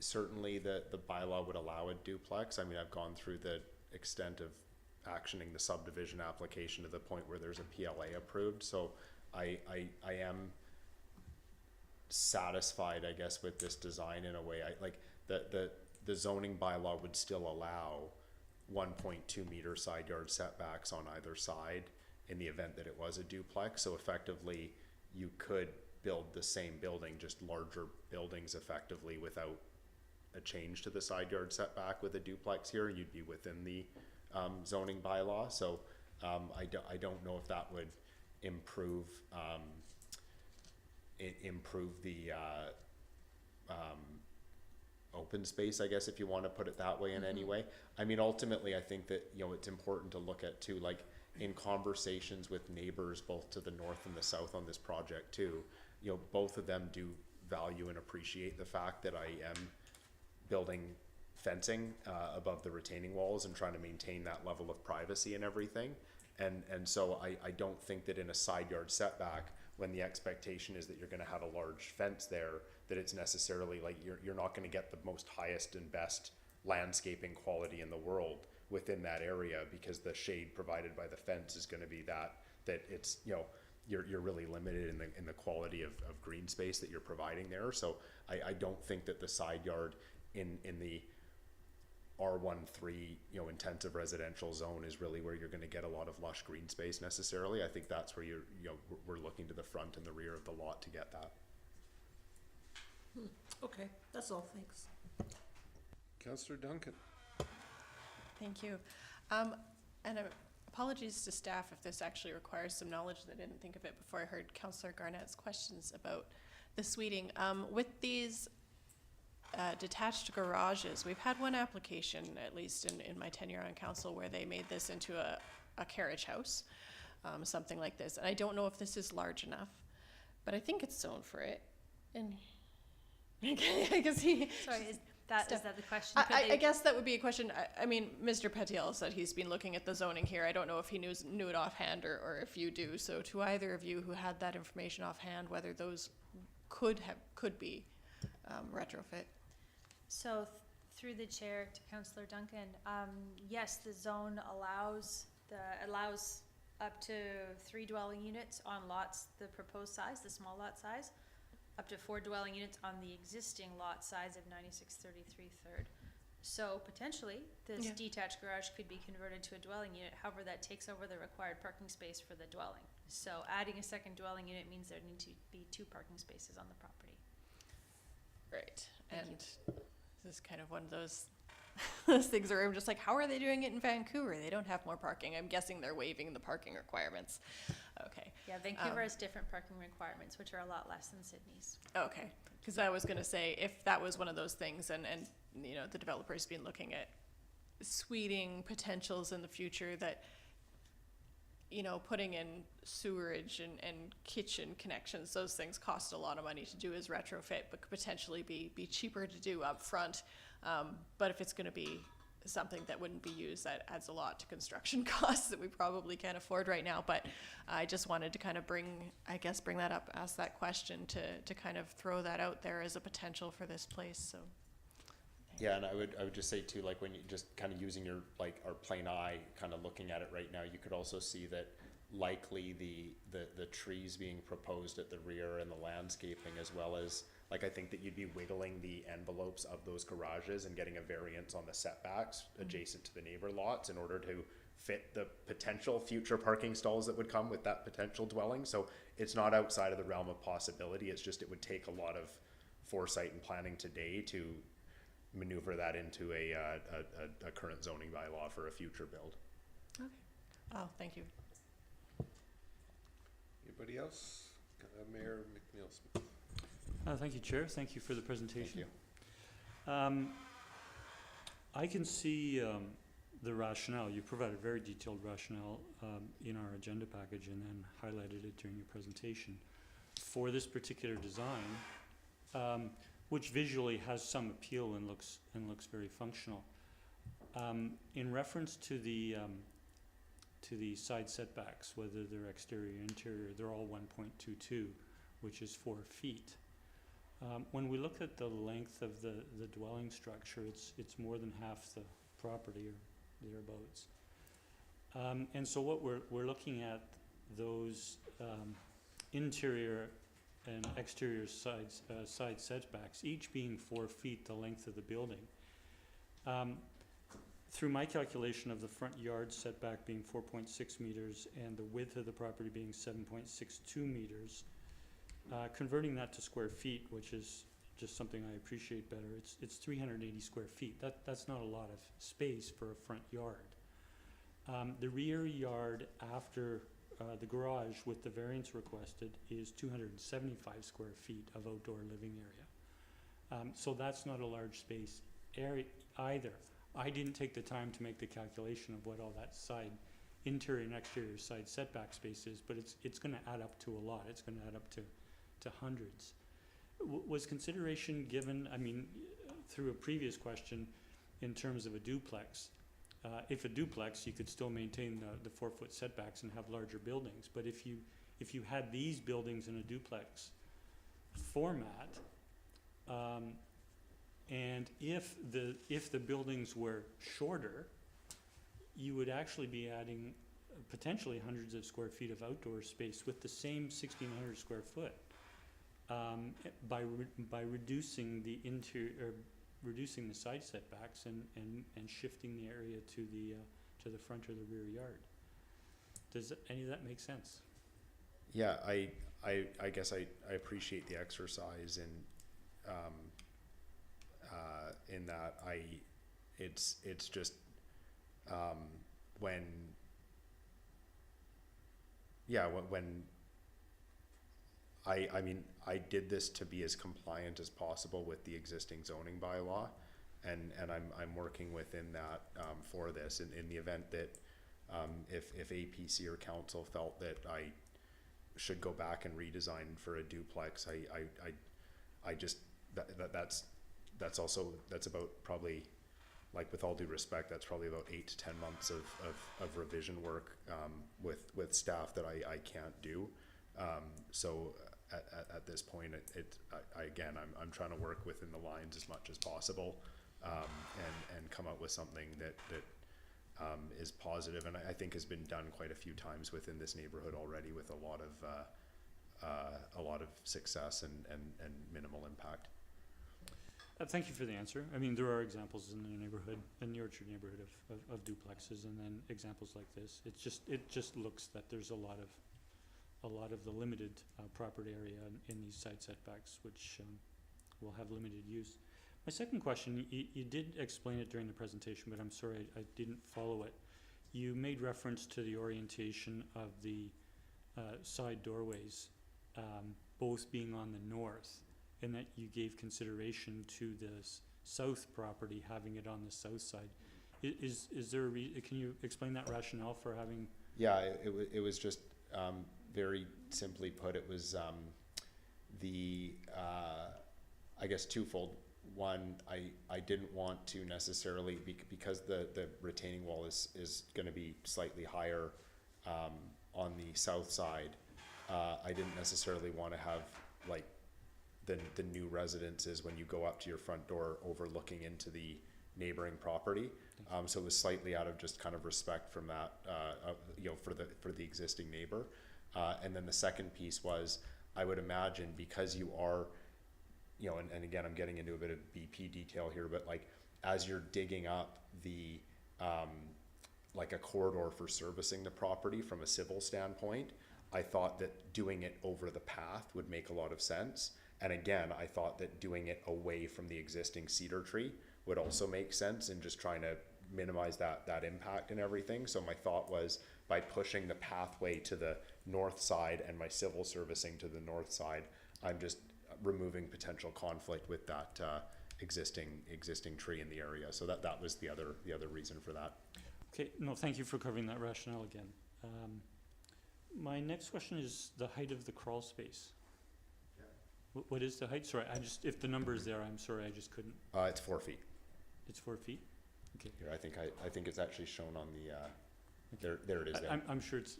certainly the bylaw would allow a duplex. I mean, I've gone through the extent of actioning the subdivision application to the point where there's a PLA approved. So I am satisfied, I guess, with this design in a way. The zoning bylaw would still allow 1.2 meter side yard setbacks on either side in the event that it was a duplex. So effectively, you could build the same building, just larger buildings effectively, without a change to the side yard setback with a duplex here. You'd be within the zoning bylaw. So I don't know if that would improve the open space, I guess, if you want to put it that way in any way. I mean, ultimately, I think that, you know, it's important to look at too, like in conversations with neighbors both to the north and the south on this project too, you know, both of them do value and appreciate the fact that I am building fencing above the retaining walls and trying to maintain that level of privacy and everything. And so I don't think that in a side yard setback, when the expectation is that you're gonna have a large fence there, that it's necessarily like you're not gonna get the most highest and best landscaping quality in the world within that area, because the shade provided by the fence is gonna be that it's, you know, you're really limited in the quality of green space that you're providing there. So I don't think that the side yard in the R13, you know, intensive residential zone is really where you're going to get a lot of lush green space necessarily. I think that's where we're looking to the front and the rear of the lot to get that. Okay, that's all, thanks. Councillor Duncan. Thank you. And apologies to staff if this actually requires some knowledge that I didn't think of it before I heard Councillor Garnett's questions about the suiting. With these detached garages, we've had one application, at least in my tenure on council, where they made this into a carriage house, something like this. And I don't know if this is large enough, but I think it's zoned for it. And I guess Sorry, is that the question? I guess that would be a question. I mean, Mr. Patel said he's been looking at the zoning here. I don't know if he knew it offhand or if you do. So to either of you who had that information offhand, whether those could be retrofit. So through the chair to Councillor Duncan, yes, the zone allows up to 3 dwelling units on lots, the proposed size, the small lot size, up to 4 dwelling units on the existing lot size of 9633 3rd. So potentially, this detached garage could be converted to a dwelling unit. However, that takes over the required parking space for the dwelling. So adding a second dwelling unit means there need to be 2 parking spaces on the property. Right. Thank And this is kind of one of those things where I'm just like, how are they doing it in Vancouver? They don't have more parking. I'm guessing they're waiving the parking requirements. Okay. Yeah, Vancouver has different parking requirements, which are a lot less than Sydney's. Okay. Because I was going to say, if that was one of those things, and you know, the developer's been looking at suiting potentials in the future that, you know, putting in sewerage and kitchen connections, those things cost a lot of money to do as retrofit, but could potentially be cheaper to do up front. But if it's going to be something that wouldn't be used, that adds a lot to construction costs that we probably can't afford right now. But I just wanted to kind of bring that up, ask that question to kind of throw that out there as a potential for this place. So. Yeah, and I would just say too, like when you just kind of using your our plain eye kind of looking at it right now, you could also see that likely the trees being proposed at the rear and the landscaping, as well as like I think that you'd be wiggling the envelopes of those garages and getting a variance on the setbacks adjacent to the neighbor lots in order to fit the potential future parking stalls that would come with that potential dwelling. So it's not outside of the realm of possibility. It's just it would take a lot of foresight and planning today to maneuver that into a current zoning bylaw for a future build. Okay. Oh, thank you. Anybody else? Mayor McNeil-Smith. Thank you, Chair. Thank you for the presentation. Thank you. I can see the rationale. You provided very detailed rationale in our agenda package and then highlighted it during your presentation for this particular design, which visually has some appeal and looks very functional. In reference to the side setbacks, whether they're exterior or interior, they're all 1.22, which is 4 feet. When we look at the length of the dwelling structure, it's more than half the property or thereabouts. And so what we're looking at those interior and exterior side setbacks, each being 4 feet the length of the building. Through my calculation of the front yard setback being 4.6 meters and the width of the property being 7.62 meters, converting that to square feet, which is just something I appreciate better, it's 380 square feet. That's not a lot of space for a front yard. The rear yard after the garage with the variance requested is 275 square feet of outdoor living area. So that's not a large space area either. I didn't take the time to make the calculation of what all that side interior and exterior side setback space is, but it's going to add up to a lot. It's going to add up to hundreds. Was consideration given, I mean, through a previous question, in terms of a duplex, If a duplex, you could still maintain the 4-foot setbacks and have larger buildings. But if you had these buildings in a duplex format, and if the buildings were shorter, you would actually be adding potentially hundreds of square feet of outdoor space with the same 1,600 square foot, by reducing the reducing the side setbacks and shifting the area to the front or the rear yard. Does any of that make sense? Yeah, I guess I appreciate the exercise in that it's just when I mean, I did this to be as compliant as possible with the existing zoning bylaw, and I'm working within that for this. In the event that if APC or council felt that I should go back and redesign for a duplex, I just that's about probably, like, with all due respect, that's probably about 8 to 10 months of revision work with staff that I can't do. So at this point, I'm trying to work within the lines as much as possible, and come up with something that is positive, and I think has been done quite a few times within this neighborhood already with a lot of success and minimal impact. Thank you for the answer. I mean, there are examples in the neighborhood, in the Orchard neighborhood of duplexes, and then examples like this. It just looks that there's a lot of the limited property area in these side setbacks, which will have limited use. My second question, you did explain it during the presentation, but I'm sorry I didn't follow it. You made reference to the orientation of the side doorways, both being on the north, and that you gave consideration to this south property having it on the south side. Is there a can you explain that rationale for having? Yeah, it was just very simply put, it was I guess twofold. One, I didn't want to necessarily, because the retaining wall is going to be slightly higher on the south side, I didn't necessarily want to have, like, the new residences when you go up to your front door overlooking into the neighboring property. So it was slightly out of just kind of respect from that, for the existing neighbor. And then the second piece was, I would imagine, because you are, and again, I'm getting into a bit of BP detail here, but like, as you're digging up the, like a corridor for servicing the property from a civil standpoint, I thought that doing it over the path would make a lot of sense. And again, I thought that doing it away from the existing cedar tree would also make sense, and just trying to minimize that impact and everything. So my thought was, by pushing the pathway to the north side and my civil servicing to the north side, I'm just removing potential conflict with that existing tree in the area. So that was the other reason for that. Okay, no, thank you for covering that rationale again. My next question is the height of the crawl space. What is the height? Sorry, if the number is there, I'm sorry, I just couldn't. It's 4 feet. It's 4 feet? Okay. Here, I think it's actually shown on the, there it is there. I'm sure it's.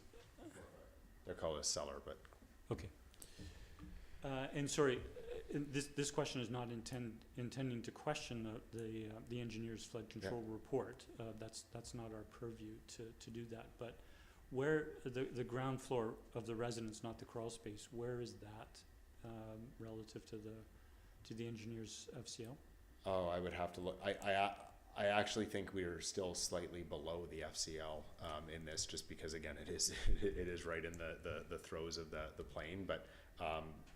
They're called a cellar, but. Okay. And sorry, this question is not intending to question the engineer's flood control report. That's not our purview to do that. But where the ground floor of the residence, not the crawl space, where is that relative to the engineer's FCL? Oh, I would have to look. I actually think we are still slightly below the FCL in this, just because, again, it is right in the throes of the plane. But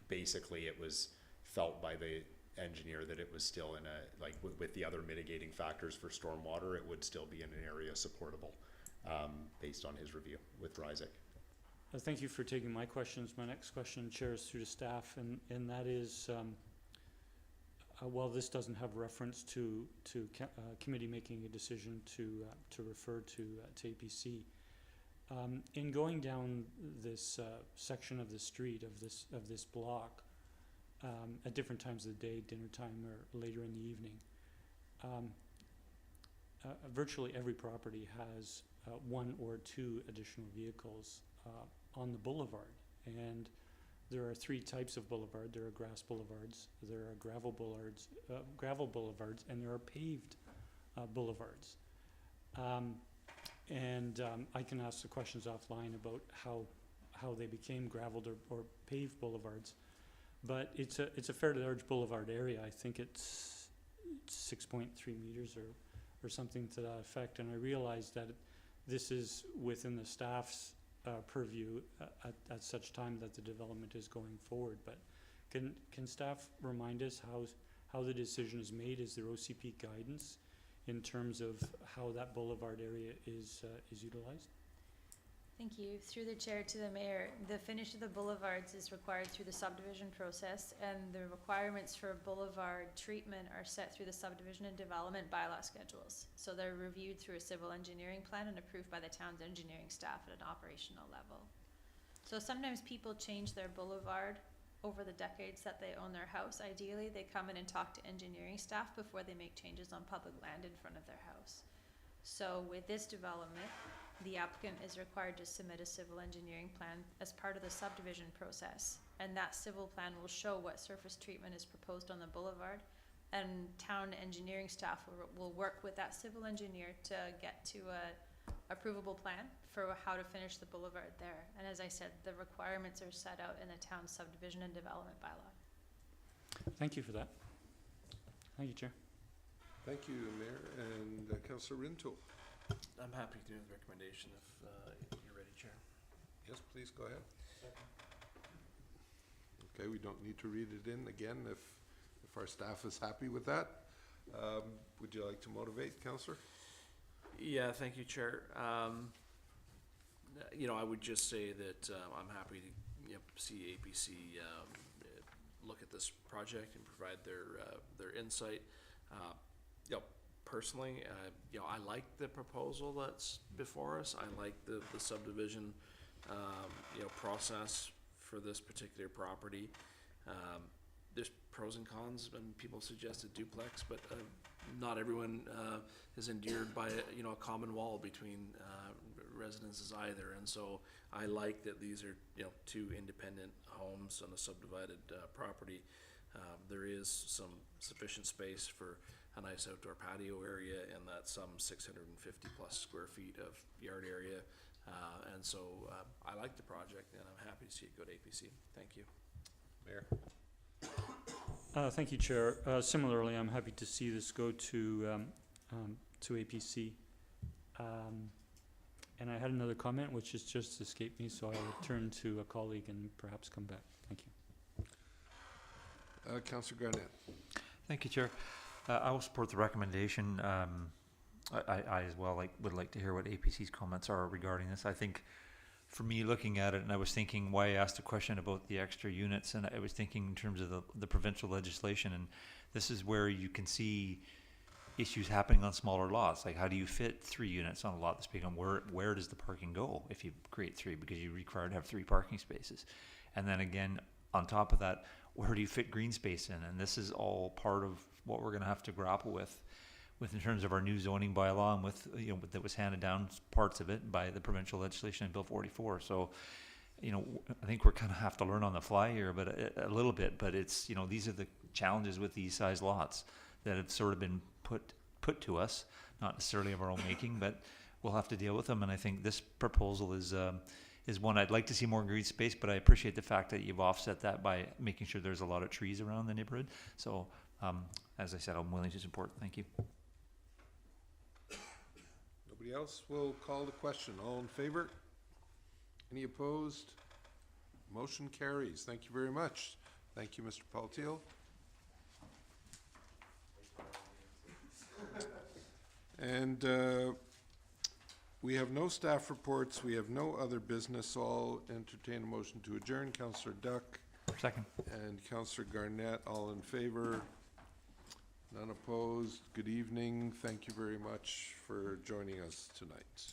basically, it was felt by the engineer that it was still in a, like, with the other mitigating factors for stormwater, it would still be in an area supportable based on his review with RISIC. Thank you for taking my questions. My next question, Chair, is through to staff, and that is, while this doesn't have reference to committee making a decision to refer to APC, in going down this section of the street of this block at different times of the day, dinner time or later in the evening, virtually every property has one or two additional vehicles on the boulevard. And there are three types of boulevard. There are grass boulevards, there are gravel boulevards, and there are paved boulevards. I can ask the questions offline about how they became graveled or paved boulevards. But it's a fairly large boulevard area. I think it's 6.3 meters or something to that effect. And I realize that this is within the staff's purview at such time that the development is going forward. But can staff remind us how the decision is made? Is there OCP guidance in terms of how that boulevard area is utilized? Thank you. Through the chair to the mayor, the finish of the boulevards is required through the subdivision process, and the requirements for boulevard treatment are set through the subdivision and development bylaw schedules. So they're reviewed through a civil engineering plan and approved by the town's engineering staff at an operational level. So sometimes people change their boulevard over the decades that they own their house. Ideally, they come in and talk to engineering staff before they make changes on public land in front of their house. So with this development, the applicant is required to submit a civil engineering plan as part of the subdivision process. And that civil plan will show what surface treatment is proposed on the boulevard. And town engineering staff will work with that civil engineer to get to a approvable plan for how to finish the boulevard there. And as I said, the requirements are set out in the town subdivision and development bylaw. Thank you for that. Thank you, Chair. Thank you, Mayor. And Councillor Rintoul. I'm happy to do the recommendation if you're ready, Chair. Yes, please go ahead. Okay, we don't need to read it in again if our staff is happy with that. Would you like to motivate, Councillor? Yeah, thank you, Chair. I would just say that I'm happy to see APC look at this project and provide their insight. Personally, I like the proposal that's before us. I like the subdivision, process for this particular property. There's pros and cons, and people suggested duplex, but not everyone is endeared by a common wall between residences either. And so I like that these are two independent homes on a subdivided property. There is some sufficient space for a nice outdoor patio area, and that's some 650 plus square feet of yard area. And so I like the project, and I'm happy to see it go to APC. Thank you. Mayor. Thank you, Chair. Similarly, I'm happy to see this go to APC. And I had another comment, which has just escaped me, so I will turn to a colleague and perhaps come back. Thank you. Councillor Garnett. Thank you, Chair. I will support the recommendation. I as well would like to hear what APC's comments are regarding this. I think for me, looking at it, and I was thinking why I asked a question about the extra units, and I was thinking in terms of the provincial legislation, and this is where you can see issues happening on smaller lots. Like, how do you fit 3 units on a lot this big? And where does the parking go if you create 3? Because you're required to have 3 parking spaces. And then again, on top of that, where do you fit green space in? And this is all part of what we're going to have to grapple with in terms of our new zoning bylaw, and with that was handed down parts of it by the provincial legislation in Bill 44. So, I think we're kind of have to learn on the fly here, but a little bit. But it's these are the challenges with these size lots that have sort of been put to us, not necessarily of our own making, but we'll have to deal with them. And I think this proposal is one I'd like to see more green space, but I appreciate the fact that you've offset that by making sure there's a lot of trees around the neighborhood. So, as I said, I'm willing to support. Thank you. Nobody else? Will call the question. All in favor? Any opposed? Motion carries. Thank you very much. Thank you, Mr. Paltiel. And we have no staff reports. We have no other business. So I'll entertain a motion to adjourn. Councillor Duck. Second. And Councillor Garnett, all in favor? None opposed. Good evening. Thank you very much for joining us tonight.